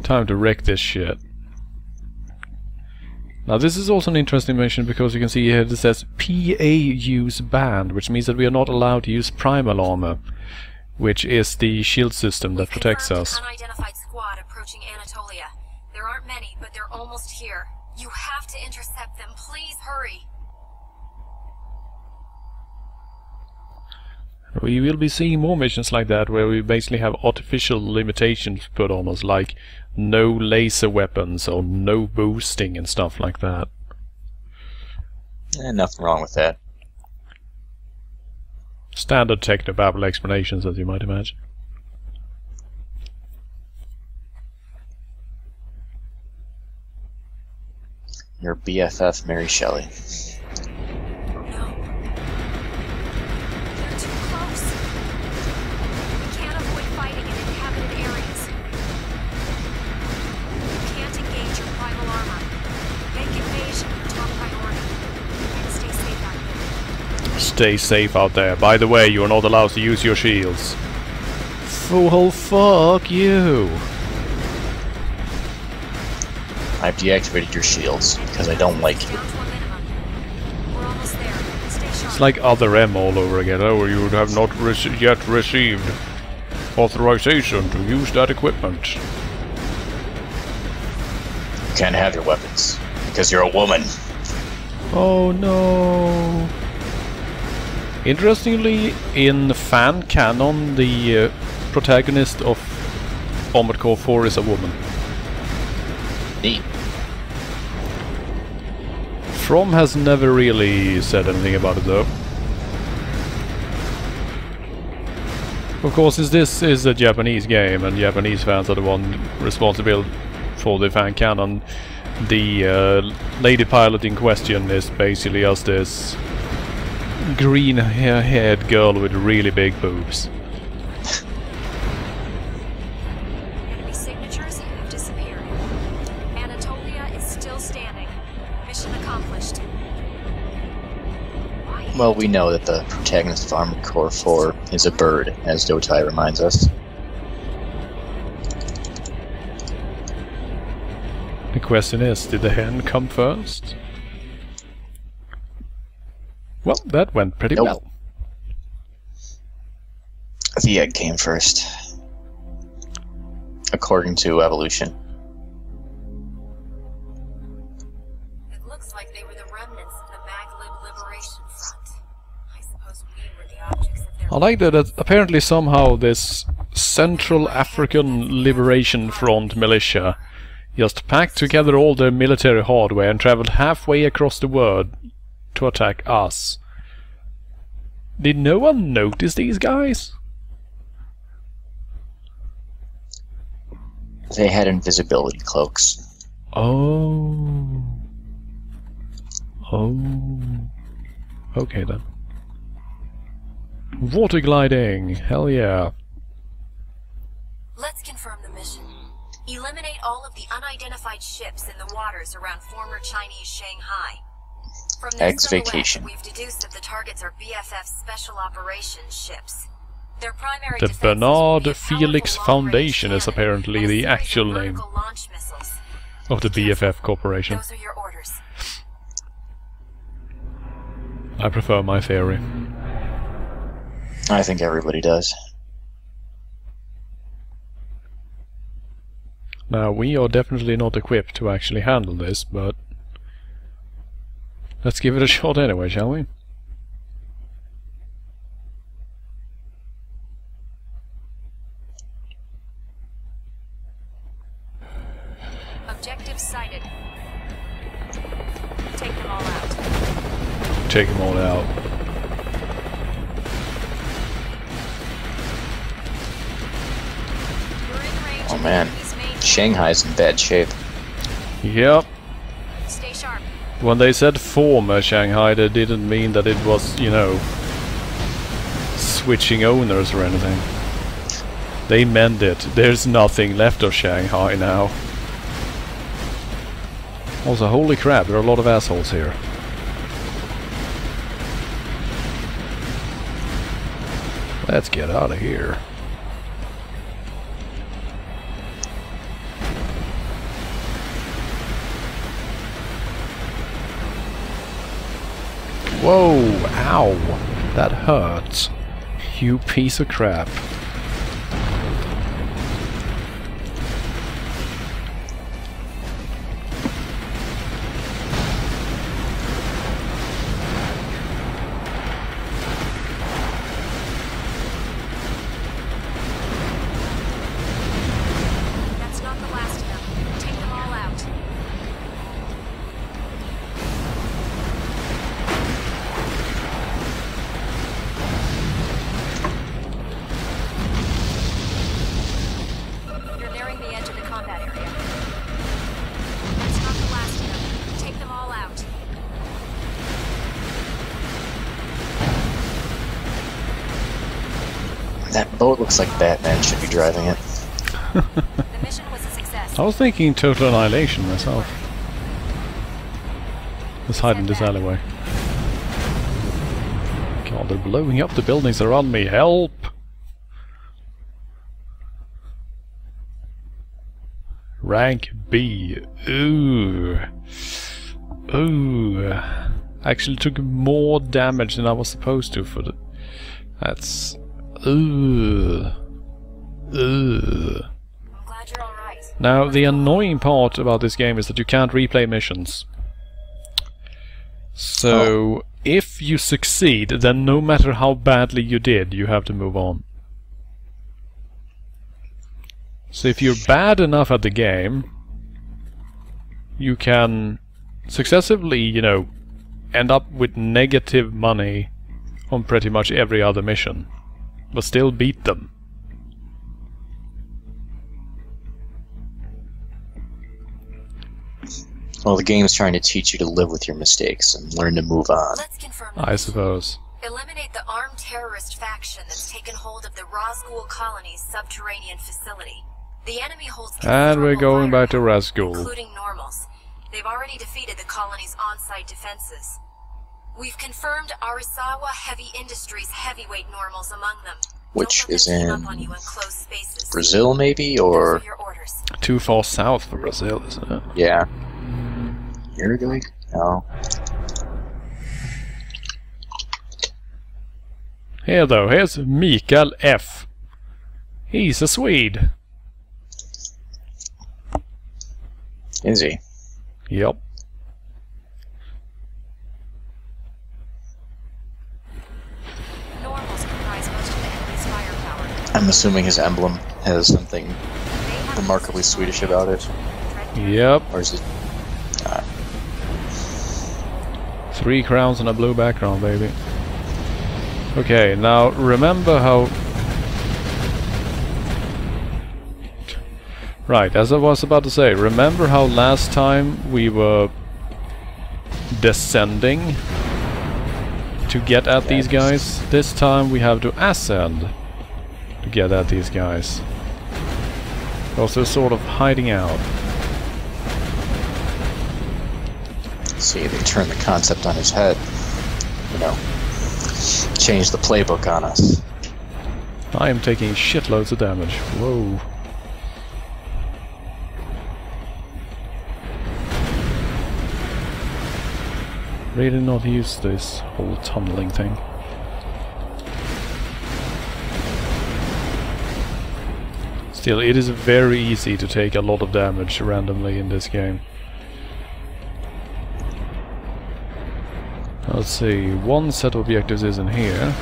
Time to wreck this shit. Now this is also an interesting mission because you can see here it says PA use banned, which means that we are not allowed to use primal armor, which is the shield system that protects us. Unidentified squad approaching Anatolia. There aren't many, but they're almost here. You have to intercept them. Please hurry. We will be seeing more missions like that where we basically have artificial limitations put on us, like no laser weapons or no boosting and stuff like that. Nothing wrong with that. Standard technobabble explanations, as you might imagine. Your BFF, Mary Shelley. No. They're too close. We can't avoid fighting in inhabited areas. You can't engage your primal armor. Make invasion your top priority. And stay safe out there. Stay safe out there. By the way, you are not allowed to use your shields. Fool, fuck you. I've deactivated your shields because I don't like you. Down to a minimum. We're almost there. Stay sharp. It's like other M all over again. Oh, you have not yet received authorization to use that equipment. You can't have your weapons because you're a woman. Oh no. Interestingly, in fan canon, the protagonist of Armored Core 4 is a woman. Neat. From has never really said anything about it though. Of course, since this is a Japanese game and Japanese fans are the one responsible for the fan canon, the lady pilot in question is basically just this green-haired girl with really big boobs. Enemy signatures have disappeared. Anatolia is still standing. Mission accomplished. Well, we know that the protagonist of Armored Core 4 is a bird, as Dotai reminds us. The question is, did the hen come first? Well, that went pretty Nope. well. The egg came first, according to evolution. It looks like they were the remnants of the Maglib Liberation Front. I suppose we were the objects of their... I like that apparently somehow this Central African Liberation Front militia just packed together all their military hardware and traveled halfway across the world to attack us. Did no one notice these guys? They had invisibility cloaks. Oh. Oh. Okay then. Water gliding. Hell yeah. Let's confirm the mission. Eliminate all of the unidentified ships in the waters around former Chinese Shanghai. From their Eggs silhouette, vacation. we've deduced that the targets are BFF Special Operations ships. Their primary The defenses will be Bernard a Felix powerful long-range Foundation is cannon apparently and a the series of actual name vertical launch missiles. of the Be careful. BFF Corporation. Those are your orders. I prefer my theory. I think everybody does. Now, we are definitely not equipped to actually handle this, but let's give it a shot anyway, shall we? Objective sighted. Take them all out. Take them all out. You're in range Oh of man, the enemy's main Shanghai's in bad shape. Yep. Stay sharp. When they said former Shanghai, they didn't mean that it was, you know, switching owners or anything. They meant it. There's nothing left of Shanghai now. Also, holy crap, there are a lot of assholes here. Let's get out of here. Whoa, ow, that hurts. You piece of crap. That's not the last of them. Take them all out. You're nearing the edge of the combat area. That's not the last of them. Take them all out. That boat looks like Batman should be driving it. The mission was a success. I was thinking total annihilation myself. Let's hide in this alleyway. God, they're blowing up the buildings around me. Help! Rank B. Ooh. Ooh. Actually took more damage than I was supposed to for the... That's... Ooh. Ooh. I'm glad you're alright. Now, the annoying part about this game is that you can't replay missions. So, if you succeed, then no matter how badly you did, you have to move on. So if you're bad enough at the game, you can successively, you know, end up with negative money on pretty much every other mission, but still beat them. Well, the game's trying to teach you to live with your mistakes and learn to move on. Let's confirm. I suppose. Eliminate the armed terrorist faction that's taken hold of the Razgul colony's subterranean facility. The enemy holds And we're going back to firepower, Razgul. including normals. They've already defeated the colony's on-site defenses. We've confirmed Arisawa Heavy Industries heavyweight normals among them. Which Don't let is them team in up on you in closed spaces. Brazil, maybe? Those Or... are your orders. Too far south for Brazil, isn't it? yeah. Uruguay? No. Here though, here's Mikael F. He's a Swede. Is he? Yep. Normals comprise most of the enemy's firepower. I'm assuming his emblem has something remarkably Swedish about it. Yep. Or is it... 3 crowns and a blue background, baby. Okay, now remember how... Right, as I was about to say, remember how last time we were descending to get at these guys? This time we have to ascend to get at these guys. Because they're sort of hiding out. See, they turned the concept on his head. You know, changed the playbook on us. I am taking shitloads of damage. Whoa. Really not used to this whole tunneling thing. Still, it is very easy to take a lot of damage randomly in this game. Let's see, one set of objectives is in here.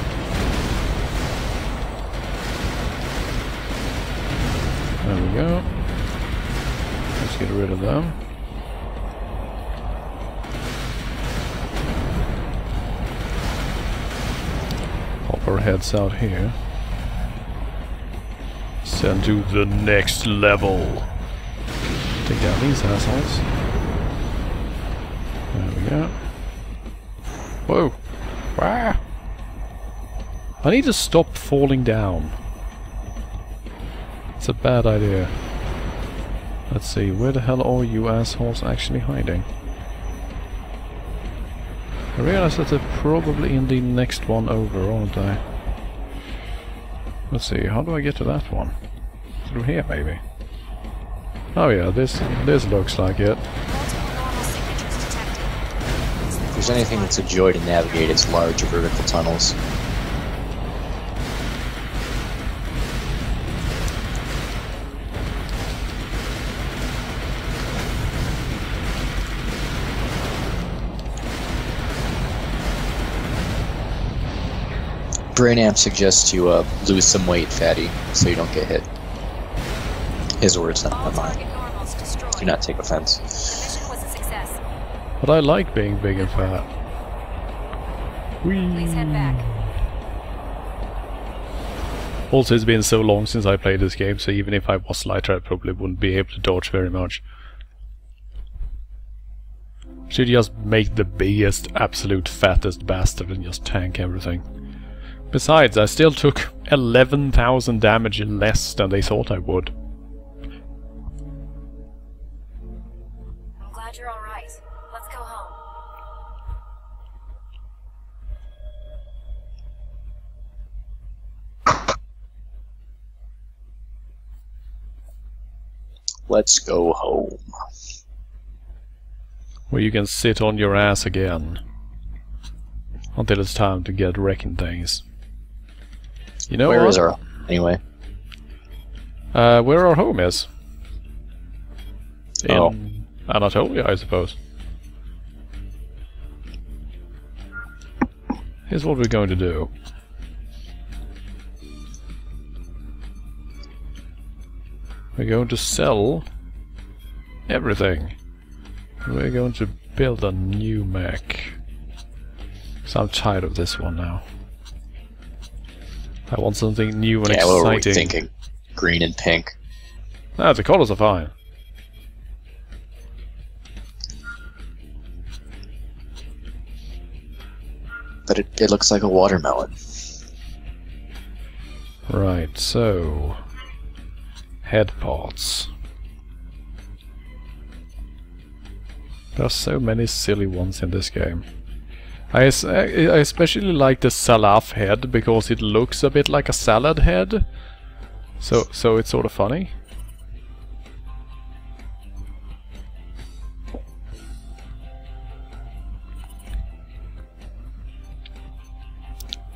There we go. Let's get rid of them. Pop our heads out here. Send to the next level. Take down these assholes. There we go. Whoa! Ah. I need to stop falling down. It's a bad idea. Let's see, where the hell are you assholes actually hiding? I realize that they're probably in the next one over, aren't they? Let's see, how do I get to that one? Through here, maybe? Oh yeah, this looks like it. If there's anything that's a joy to navigate, it's large vertical tunnels. Brainamp suggests you lose some weight, fatty, so you don't get hit. His words, not mine. Do not take offense. The mission was a success. But I like being big and fat. Whee! Please head back. Also, it's been so long since I played this game, so even if I was lighter, I probably wouldn't be able to dodge very much. Should just make the biggest, absolute fattest bastard and just tank everything. Besides, I still took 11,000 damage less than they thought I would. I'm glad you're alright. Let's go home. Let's go home. Where you can sit on your ass again. Until it's time to get wrecking things. You know Where what? is our... anyway? Where our home is. In Oh. Anatolia, I suppose. Here's what we're going to do. We're going to sell everything. We're going to build a new mech. So I'm tired of this one now. I want something new and Yeah, what were we exciting. thinking? Green and pink. Ah, the colors are fine. but it looks like a watermelon. Right, so... head parts. There are so many silly ones in this game. I especially like the salaf head because it looks a bit like a salad head. So it's sort of funny.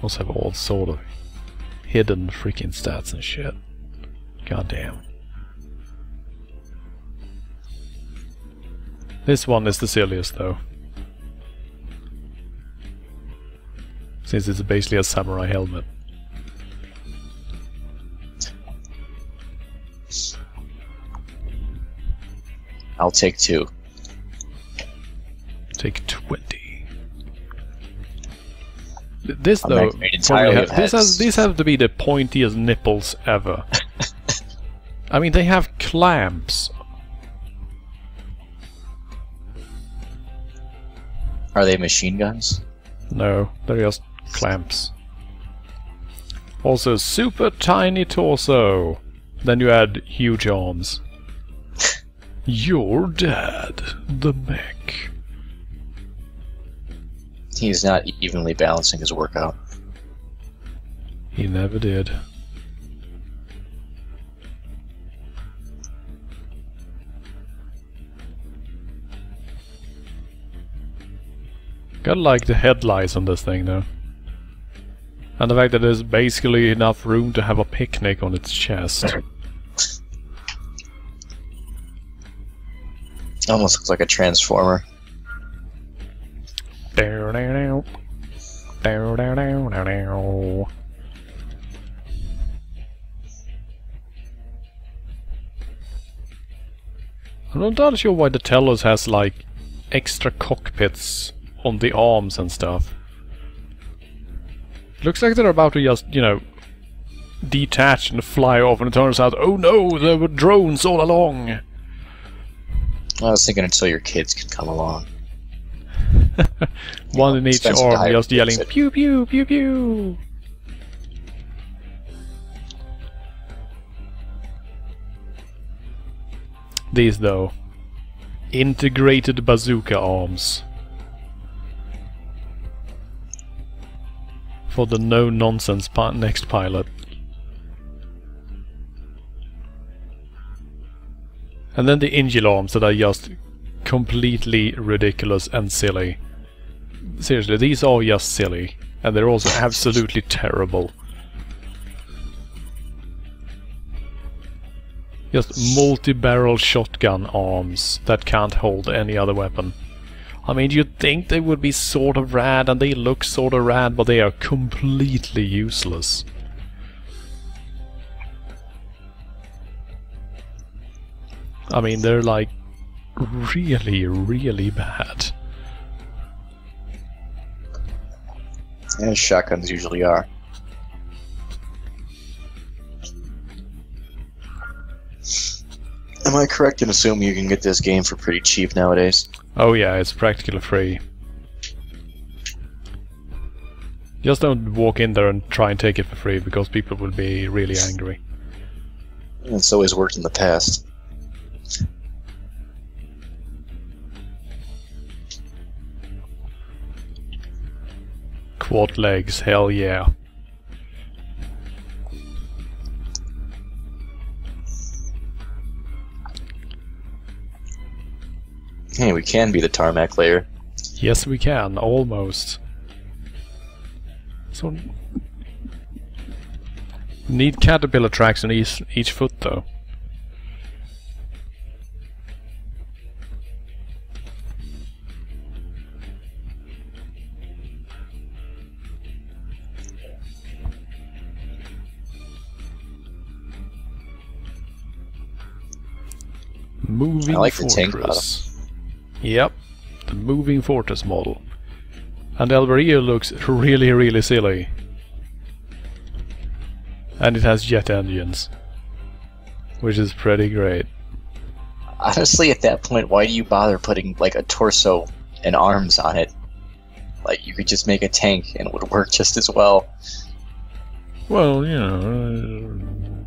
Also have all sort of hidden freaking stats and shit. God damn. This one is the silliest though. Since it's basically a samurai helmet. I'll take 2. Take 20. This I'm though, not made entirely of heads. these have to be the pointiest nipples ever. I mean, they have clamps. Are they machine guns? No, they're just clamps. Also, super tiny torso. Then you add huge arms. Your dad, the mech. He's not evenly balancing his workout. He never did. Gotta like the headlights on this thing though. And the fact that there's basically enough room to have a picnic on its chest. Almost looks like a transformer. Down, down, down. Down, down, down, down, down. I'm not entirely sure why the Telos has like extra cockpits on the arms and stuff. Looks like they're about to just, you know, detach and fly off, and it turns out, oh no, there were drones all along! I was thinking until your kids can come along. One in each expensive to arm hire just yelling, kids. pew pew pew pew! These though. Integrated bazooka arms. For the no-nonsense next pilot. And then the Ingil arms that are just completely ridiculous and silly. Seriously, these are just silly. And they're also absolutely terrible. Just multi-barrel shotgun arms that can't hold any other weapon. I mean, you'd think they would be sort of rad, and they look sort of rad, but they are completely useless. I mean, they're like really, really bad. As shotguns usually are. Am I correct in assuming you can get this game for pretty cheap nowadays? Oh yeah, it's practically free. Just don't walk in there and try and take it for free, because people will be really angry. It's always worked in the past. Quad legs, hell yeah. Hey, we can be the tarmac layer. Yes, we can, almost. So, need caterpillar tracks on each foot, though. Moving I like the tank fortress. Yep, the moving fortress model. And Alberio looks really, really silly. And it has jet engines. Which is pretty great. Honestly, at that point, why do you bother putting like a torso and arms on it? Like, you could just make a tank and it would work just as well. Well, you know...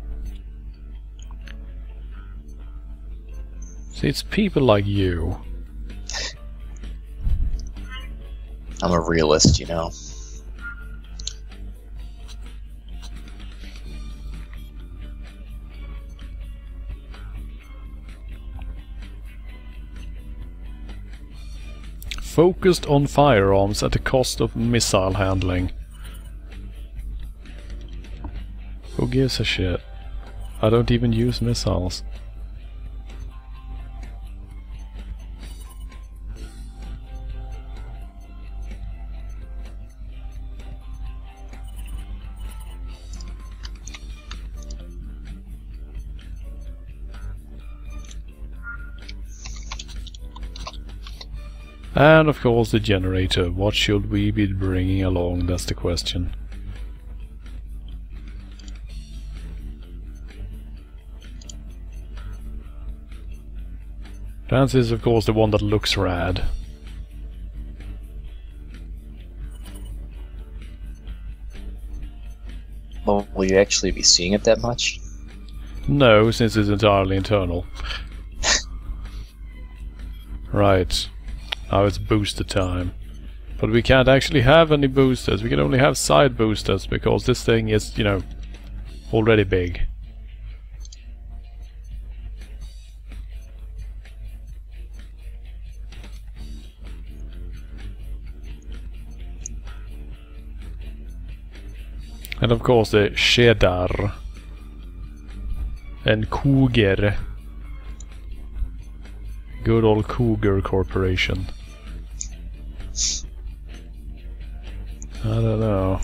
See, it's people like you. I'm a realist, you know. Focused on firearms at the cost of missile handling. Who gives a shit? I don't even use missiles. And of course the generator. What should we be bringing along? That's the question. Dance is of course the one that looks rad. Well, will you actually be seeing it that much? No, since it's entirely internal. Right. Now it's booster time. But we can't actually have any boosters. We can only have side boosters because this thing is, you know, already big. And of course the Cheddar and Cougar. Good old Cougar Corporation. I don't know.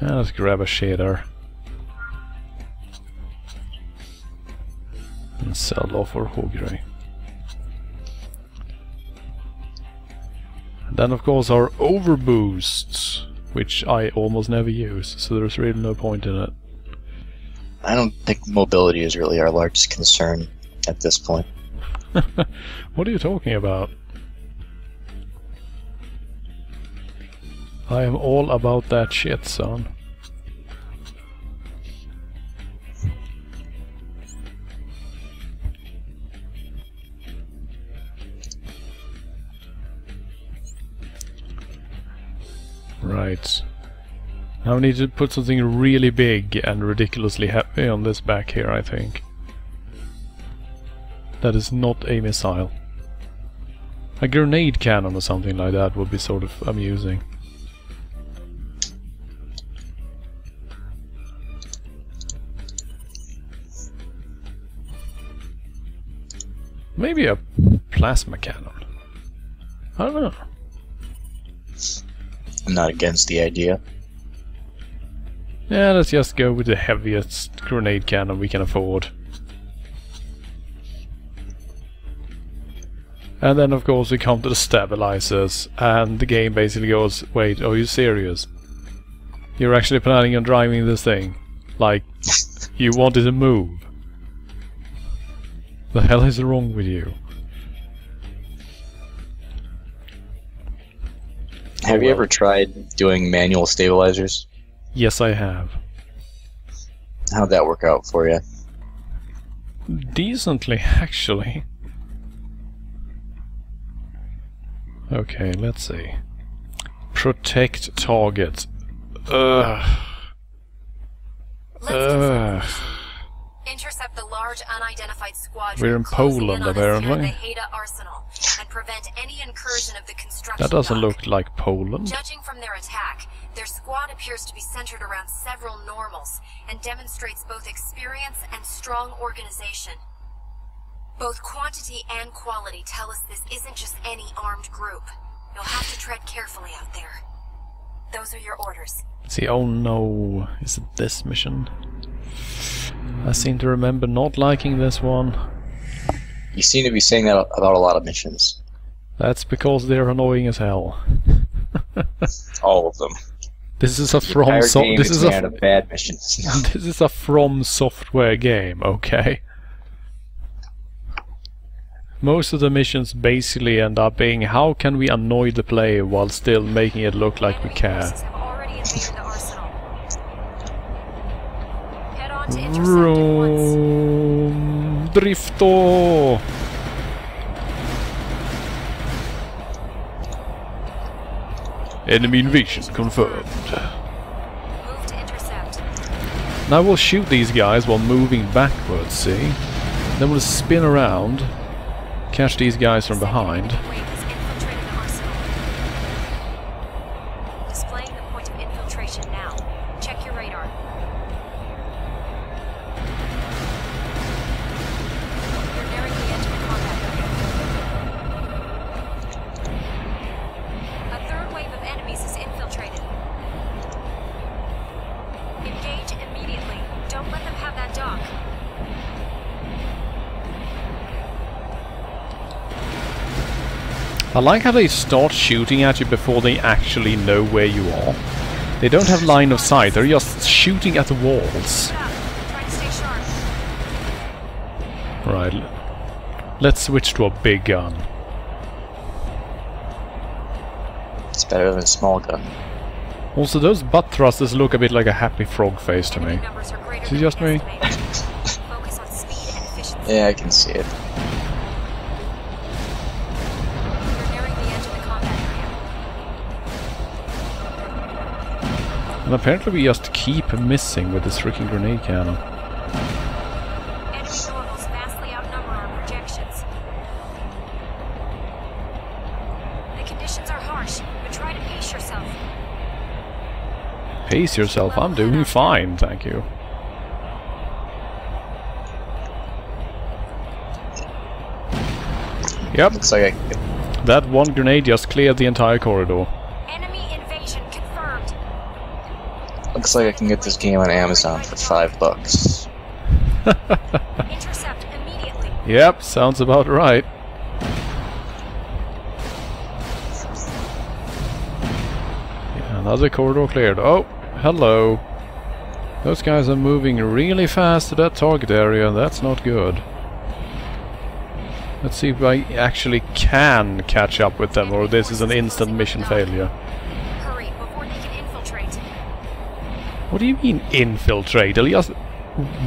Let's grab a shader. And sell off our Hogray. And then of course our overboosts, which I almost never use, so there's really no point in it. I don't think mobility is really our largest concern at this point. What are you talking about? I am all about that shit, son. Right. Now we need to put something really big and ridiculously heavy on this back here, I think. That is not a missile. A grenade cannon or something like that would be sort of amusing. Maybe a plasma cannon. I don't know. I'm not against the idea. Yeah, let's just go with the heaviest grenade cannon we can afford. And then of course we come to the stabilizers, and the game basically goes, wait, are you serious? You're actually planning on driving this thing? Like, you wanted to move? The hell is wrong with you? Have you ever tried doing manual stabilizers? Yes, I have. How'd that work out for you? Decently, actually. Okay, let's see. Protect target. Intercept the large unidentified squadron. We're in Poland, apparently. The Haida arsenal and prevent any incursion of the construction. That doesn't dock. look like Poland. Judging from their attack, their squad appears to be centered around several normals and demonstrates both experience and strong organization. Both quantity and quality tell us this isn't just any armed group. You'll have to tread carefully out there. Those are your orders. See, oh no, is it this mission? I seem to remember not liking this one. You seem to be saying that about a lot of missions. That's because they're annoying as hell. All of them. This is a This is a bad missions. This is a From Software game, okay? Most of the missions basically end up being how can we annoy the player while still making it look like we Enemy care. forces have already invaded the arsenal. Head on to intercept it once. Vroom, drifto! Enemy invasion confirmed. Move to intercept. Now we'll shoot these guys while moving backwards, see? Then we'll spin around, catch these guys from behind. Second enemy wave has infiltrated the arsenal. Displaying the point of infiltration now. Check your radar. You're nearing the edge of the combat area. A third wave of enemies is infiltrated. Engage immediately. Don't let them have that dock. I like how they start shooting at you before they actually know where you are. They don't have line of sight, they're just shooting at the walls. Try to stay sharp. Right, let's switch to a big gun. It's better than a small gun. Also, those butt thrusters look a bit like a happy frog face to me. Enemy numbers are greater Is it than just me? estimated. Focus on speed and efficiency. Yeah, I can see it. You're nearing the edge of the combat area. And apparently we just keep missing with this freaking grenade cannon. Enemy normals vastly outnumber our projections. The conditions are harsh, but try to pace yourself. Pace yourself, I'm doing fine, thank you. Yep, Looks like that one grenade just cleared the entire corridor. Enemy invasion confirmed. I can get this game on Amazon for $5. Intercept immediately. Yep, sounds about right. Yeah, another corridor cleared. Oh, hello. Those guys are moving really fast to that target area, that's not good. Let's see if I actually can catch up with them, or this is an instant mission failure. Hurry before they can infiltrate. What do you mean infiltrate? They'll just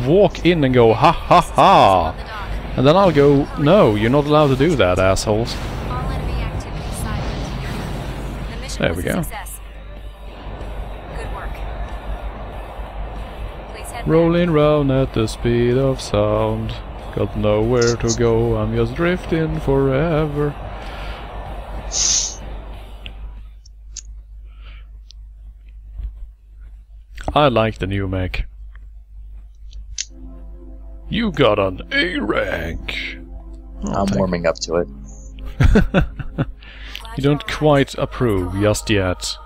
walk in and go ha ha ha, On the dock. and then I'll go, no, you're not allowed to do that, assholes. All enemy activity silent. The mission There was we a go. success. Good work. Please head Rolling round at the speed of sound. Got nowhere to go, I'm just drifting forever. I like the new mech. You got an A rank. Oh, I'm warming up to it. You don't quite approve just yet.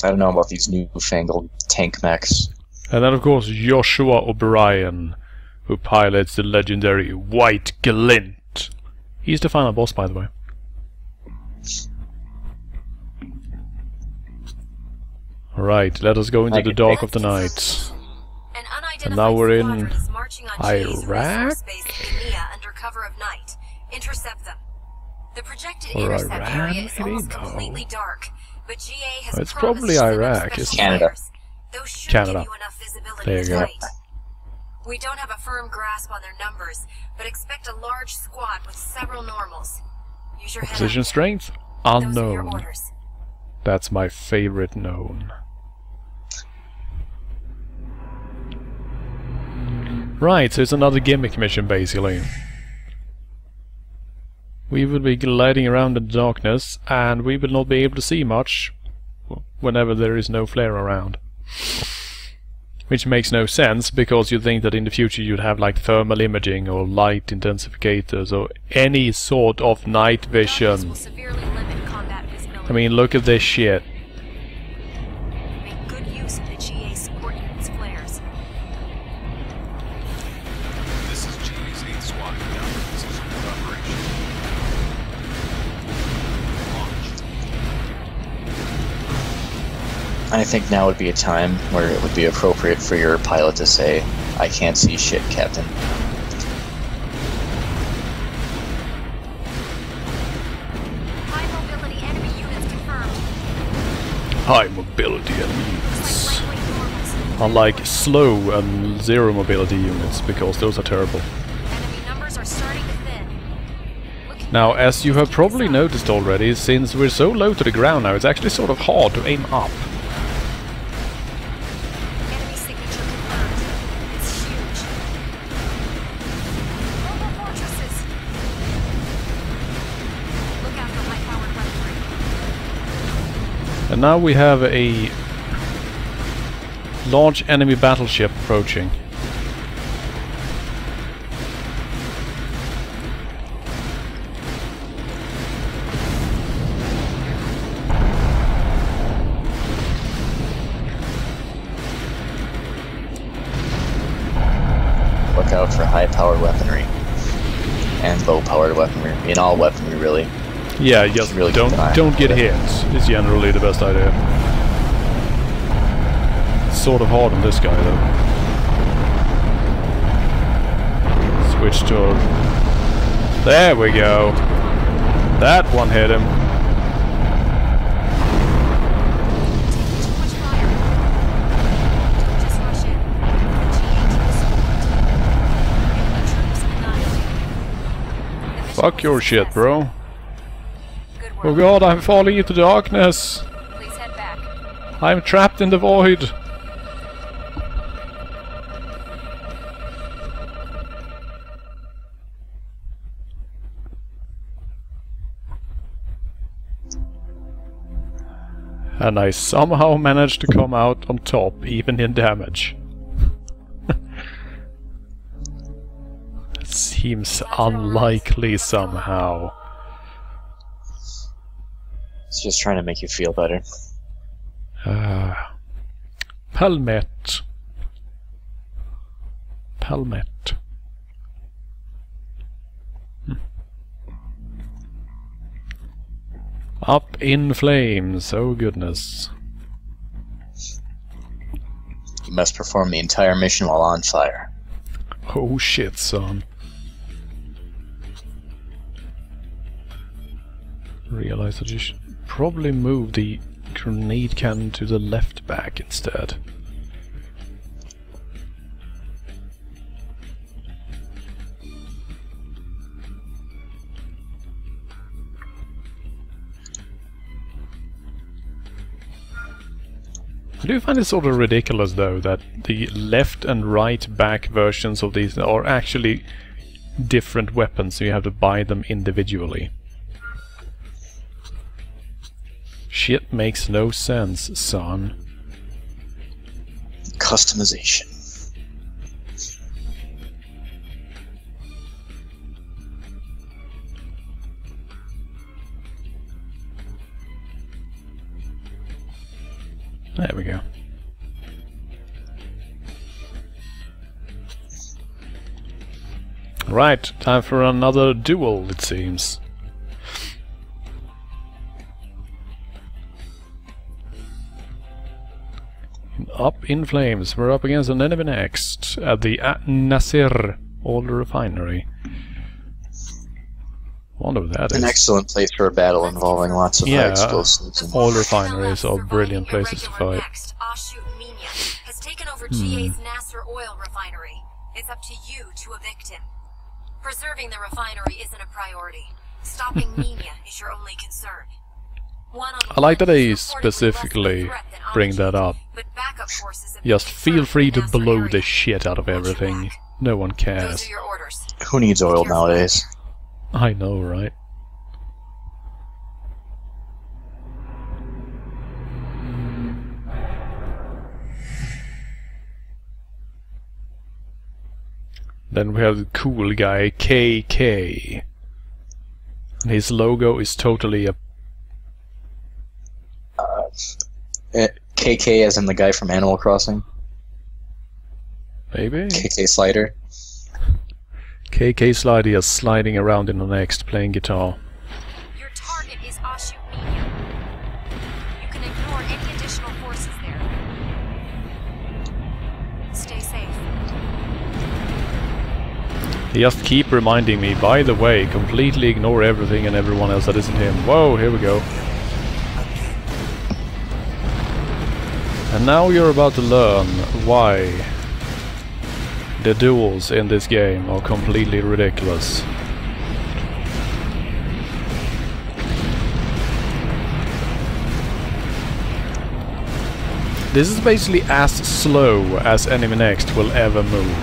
I don't know about these newfangled tank mechs. And then of course Joshua O'Brien, who pilots the legendary White Glint. He's the final boss, by the way. Alright, let us go into the dark of the night. An unidentified And now we're in squadron is marching on GA's Iraq? resource base in Guinea under cover of night. Intercept them. The projected Or intercept Iran, area is maybe? almost No. completely dark, but GA has It's promised probably to send up Iraq, special isn't it? Canada. fighters. Those should Canada. give you enough visibility There you to go. fight. We don't have a firm grasp on their numbers, but expect a large squad with several normals. Use your head. Position strength? Those are your Unknown. orders. That's my favorite known. Right, so it's another gimmick mission basically. We will be gliding around in the darkness, and we will not be able to see much whenever there is no flare around. Which makes no sense, because you'd think that in the future you'd have like thermal imaging or light intensificators or any sort of night Darkness vision. will severely limit combat visibility. I mean, look at this shit. Make good use of the GA support unit's flares. This is GA's 8th Squad down in position for operation. Launched. I think now would be a time where it would be appropriate for your pilot to say, "I can't see shit, Captain." high mobility enemy units. Unlike slow and zero mobility units, because those are terrible. Enemy numbers are starting to thin. Now, as you have probably noticed already, since we're so low to the ground now, it's actually sort of hard to aim up. Enemy signature confirmed. It's huge. Mobile fortresses. Look out for high-powered weaponry. And now we have a large enemy battleship approaching. Look out for high-powered weaponry and low-powered weaponry. I mean, all weaponry really. Yeah, just really don't get hit is generally the best idea. It's sort of hard on this guy though. Switch to... There we go! That one hit him. Too much fire. Don't just rush in. G8 to the support. Enemy troops annihilated. The mission Fuck was your a shit, success. bro. Good work. Oh god, I'm falling into darkness! Please head back. I'm trapped in the void! And I somehow managed to come out on top, even in damage. Seems unlikely somehow. It's just trying to make you feel better. Palmet. Palmet. Up in flames, oh goodness. You must perform the entire mission while on fire. Oh shit, son. Realize that you should probably move the grenade cannon to the left back instead. I do find it sort of ridiculous though that the left and right back versions of these are actually different weapons, so you have to buy them individually. Shit makes no sense, son. Customization. There we go. Right, time for another duel, it seems. Up in flames, we're up against an enemy next, at the Nasir oil refinery. Wonder what that is. An excellent place for a battle involving lots of high explosives. And oil refineries are brilliant places to fight. Next, Ashut Minya has taken over GA's Nasser oil refinery. It's up to you to evict him. Preserving the refinery isn't a priority. Stopping Minya is your only concern. I like that they specifically bring that up. Just feel free to blow the shit out of everything. No one cares. Those are your orders. Who needs oil nowadays? I know, right? Then we have the cool guy, KK. And his logo is totally a... KK as in the guy from Animal Crossing? Maybe? KK Slider? KK Slidey is sliding around in the next, playing guitar. Your target is Ashut Minya. You can ignore any additional forces there. Stay safe. They just keep reminding me, by the way, completely ignore everything and everyone else that isn't him. Whoa, here we go. And now you're about to learn why the duels in this game are completely ridiculous. This is basically as slow as Enemy Next will ever move.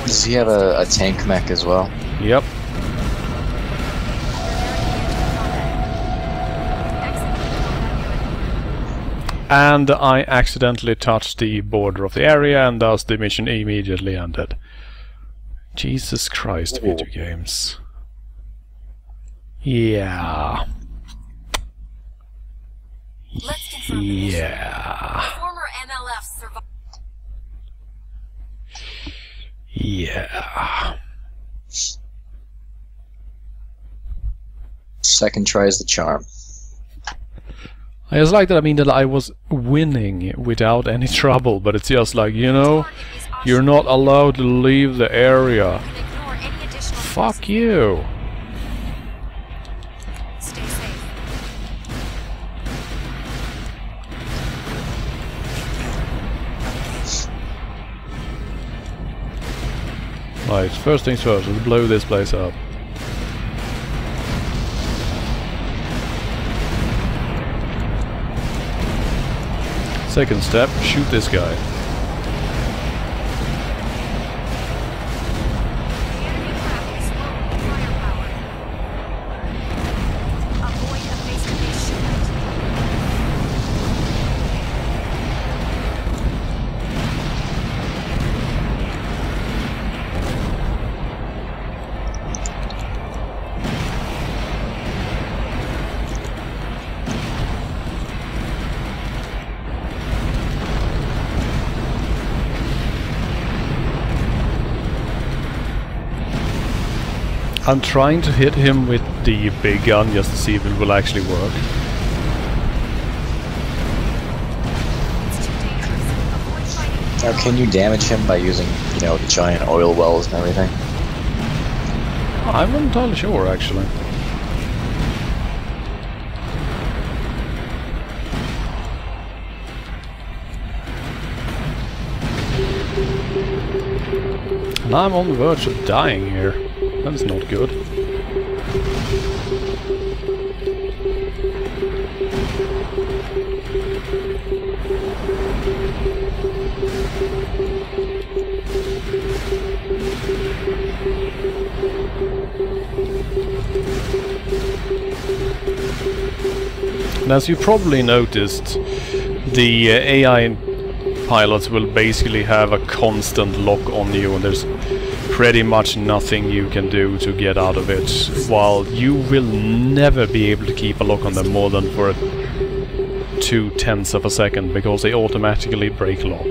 Does he have a tank mech as well? Yep. And I accidentally touched the border of the area, and thus the mission immediately ended. Jesus Christ, video games. Yeah. Let's confirm the mission. Yeah. Former MLF survived. Yeah. Second try is the charm. I just like that, I mean, that I was winning without any trouble, but it's just like, you know, you're not allowed to leave the area. Fuck you. Stay safe. Right, first things first, let's blow this place up. Second step, shoot this guy. I'm trying to hit him with the big gun just to see if it will actually work. Now, can you damage him by using, you know, the giant oil wells and everything? I'm not entirely sure, actually. And I'm on the verge of dying here. That is not good. And as you probably noticed, the AI pilots will basically have a constant lock on you, and there's pretty much nothing you can do to get out of it, while you will never be able to keep a lock on them more than for 0.2 of a second, because they automatically break lock.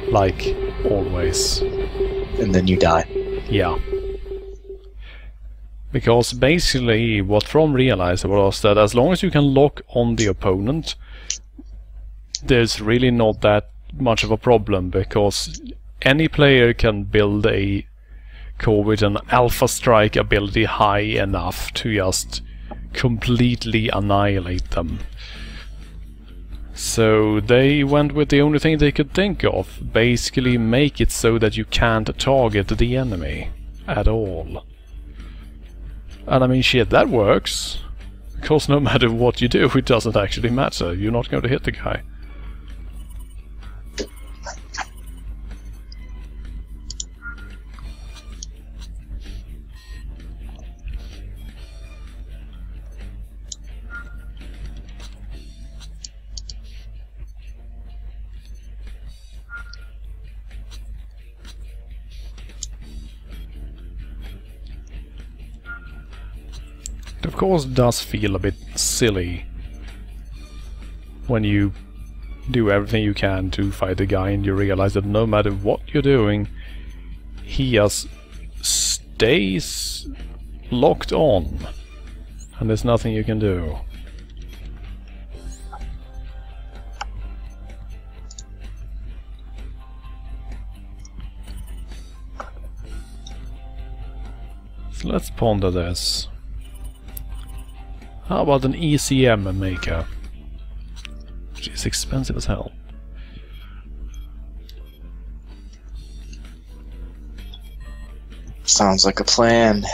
Like, always. And then you die. Yeah. Because basically what From realized was that as long as you can lock on the opponent, there's really not that much of a problem, because any player can build a core with an alpha strike ability high enough to just completely annihilate them. So they went with the only thing they could think of, basically make it so that you can't target the enemy at all. And I mean, shit, that works. Because no matter what you do, it doesn't actually matter. You're not going to hit the guy. It of course does feel a bit silly when you do everything you can to fight the guy and you realize that no matter what you're doing, he just stays locked on and there's nothing you can do. So let's ponder this. How about an ECM maker? Which is expensive as hell. Sounds like a plan.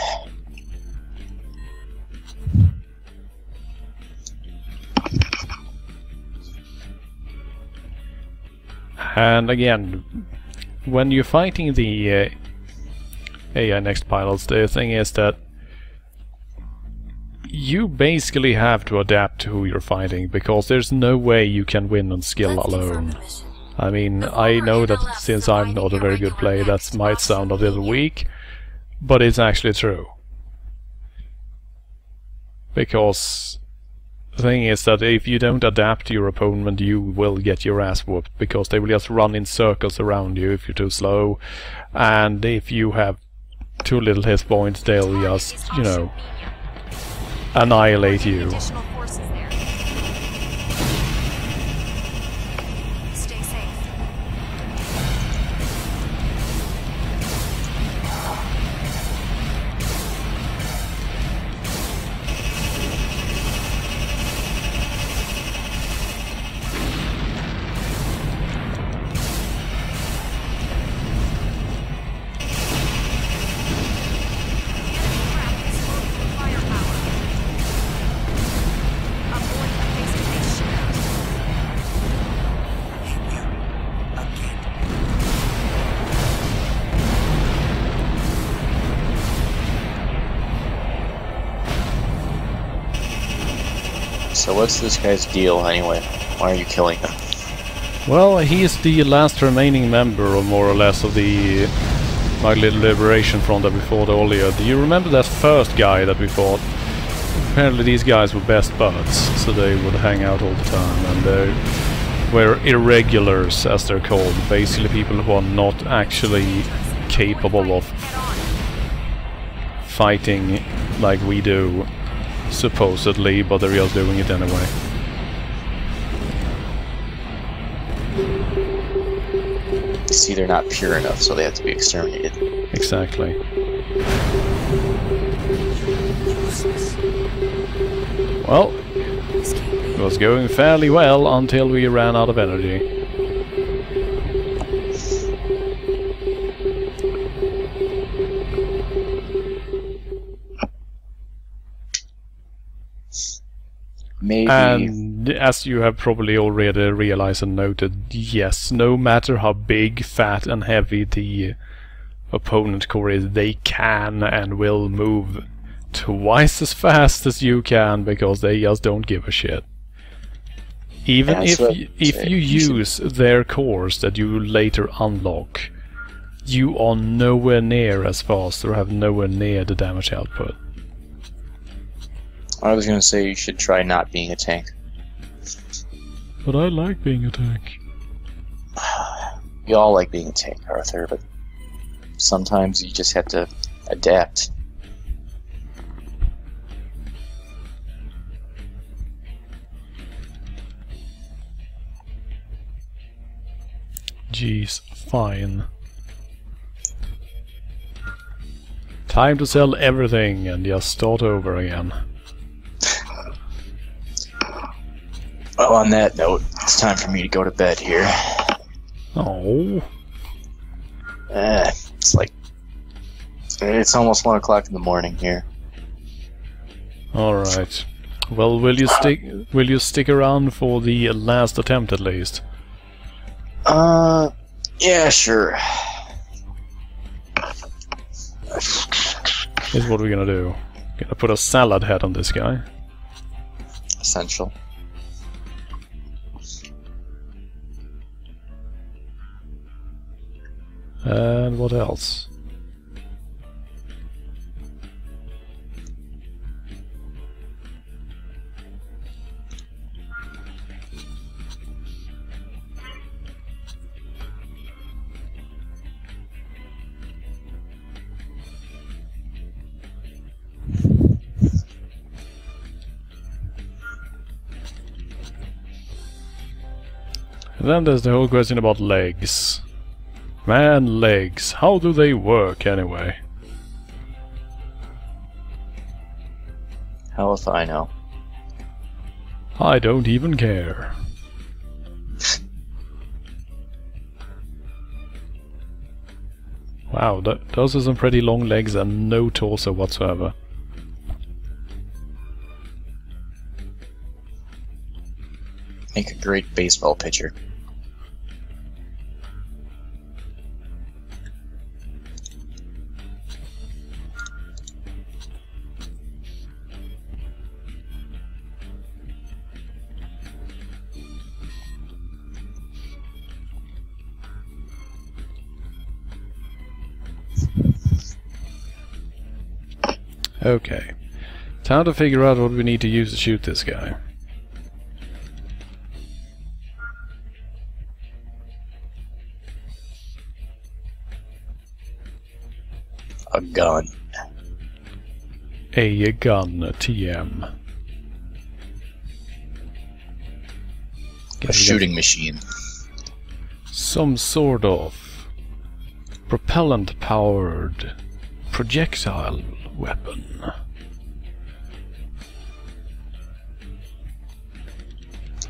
And again, when you're fighting the AI next pilots, the thing is that you basically have to adapt to who you're fighting, because there's no way you can win on skill alone. I mean, I know that since I'm not a very good player, that might sound a little weak, but it's actually true. Because the thing is that if you don't adapt to your opponent, you will get your ass whooped, because they will just run in circles around you if you're too slow, and if you have too little hit points, they'll just, you know, annihilate you. So what's this guy's deal anyway? Why are you killing him? Well, he's the last remaining member, or more or less, of the my little liberation front that we fought earlier. Do you remember that first guy that we fought? Apparently these guys were best buds, so they would hang out all the time, and they were irregulars, as they're called. Basically people who are not actually capable of fighting like we do, supposedly, but they're just doing it anyway. See, they're not pure enough, so they have to be exterminated. Exactly. Well, it was going fairly well until we ran out of energy. Maybe. And as you have probably already realized and noted, yes, no matter how big, fat and heavy the opponent core is, they can and will move twice as fast as you can, because they just don't give a shit. Even if you use their cores that you later unlock, you are nowhere near as fast or have nowhere near the damage output. I was gonna say you should try not being a tank. But I like being a tank. You all like being a tank, Arthur, but sometimes you just have to adapt. Jeez, fine. Time to sell everything and just start over again. Well, on that note, it's time for me to go to bed here. Oh. It's almost 1 o'clock in the morning here. All right. Well, will you stick around for the last attempt at least? Yeah, sure. Here's what we're gonna do. Gonna put a salad head on this guy. Essential. And what else? And then there's the whole question about legs. Man, legs. How do they work anyway? Hell if I know. I don't even care. Wow, those are some pretty long legs and no torso whatsoever. Make a great baseball pitcher. Okay. Time to figure out what we need to use to shoot this guy. A gun. A gun, TM. A shooting machine. Some sort of propellant-powered projectile weapon.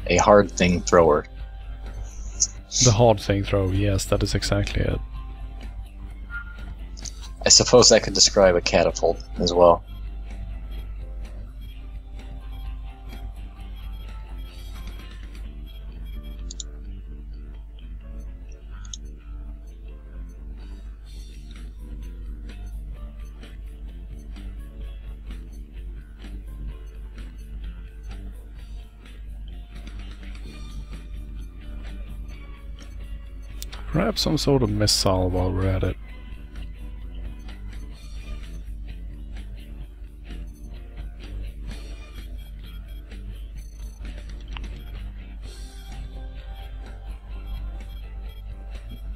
A hard thing thrower. The hard thing throw, yes, that is exactly it. I suppose I could describe a catapult as well. Perhaps some sort of missile while we're at it.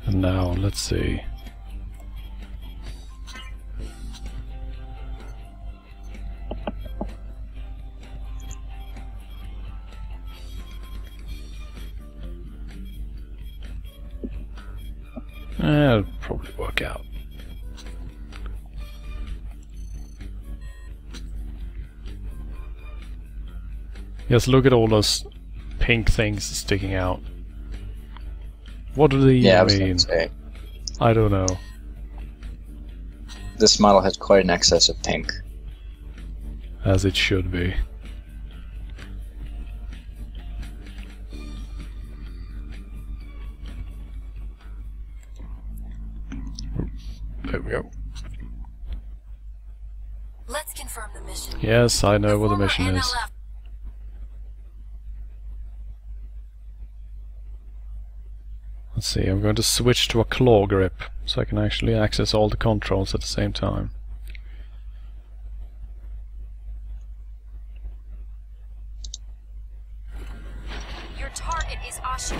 And now, let's see. It'll probably work out. Just look at all those pink things sticking out. What do they Yeah, I was even gonna mean? say. I don't know. This model has quite an excess of pink. As it should be. There we go. Let's confirm the mission. Yes, I know what the former mission is. NLF Let's see, I'm going to switch to a claw grip, so I can actually access all the controls at the same time. Your target is Ashu.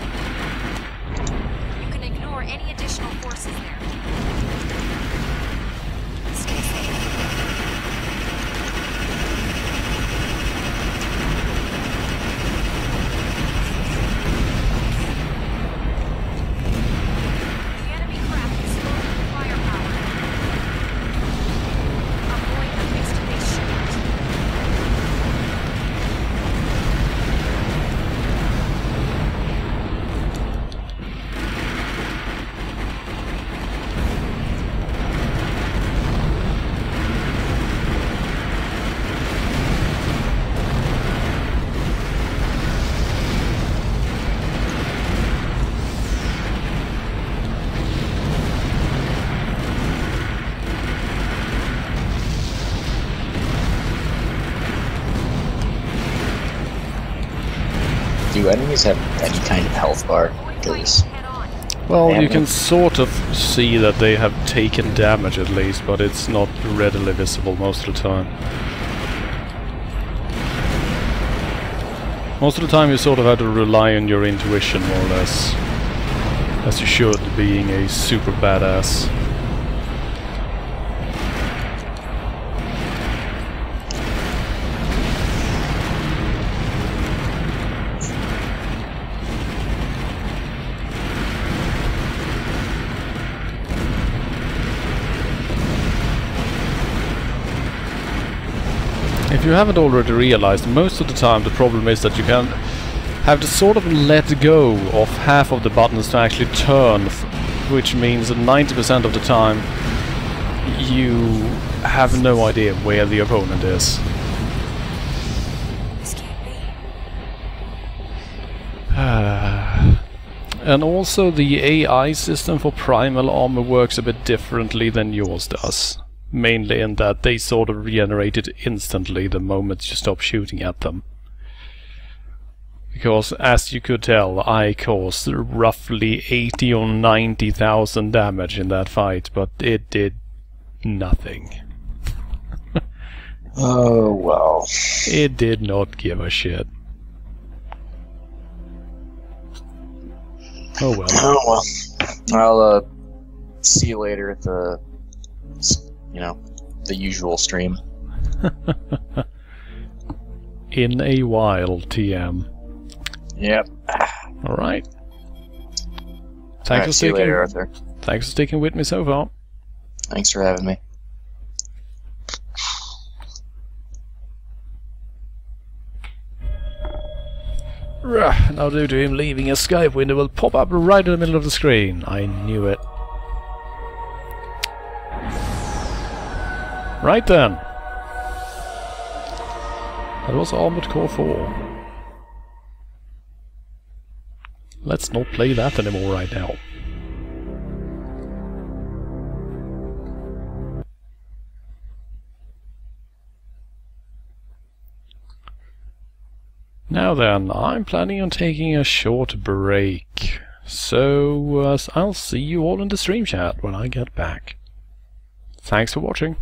You can ignore any additional forces there. Stay safe. The enemy craft is loaded with firepower. Avoid the face-to-face shoot. Do enemies have any kind of health bar? Because Well, you Damn can it. sort of see that they have taken damage at least, but it's not readily visible most of the time. Most of the time you sort of have to rely on your intuition more or less. As you should, being a super badass. if you haven't already realized, most of the time the problem is that you can have to sort of let go of half of the buttons to actually turn, which means that 90% of the time you have no idea where the opponent is. This can't be. And also the AI system for primal armor works a bit differently than yours does. Mainly in that they sort of regenerate it instantly the moment you stop shooting at them. Because, as you could tell, I caused roughly 80 or 90,000 damage in that fight, but it did nothing. Oh, well. It did not give a shit. Oh well. Oh, well. I'll, see you later at the, the usual stream. In a while, TM. Yep. Alright. Alright, see you later, Arthur. Thanks for sticking with me so far. Thanks for having me. Now due to him leaving, a Skype window will pop up right in the middle of the screen. I knew it. Right then. That was Armored Core 4. Let's not play that anymore right now. Now then, I'm planning on taking a short break, so I'll see you all in the stream chat when I get back. Thanks for watching.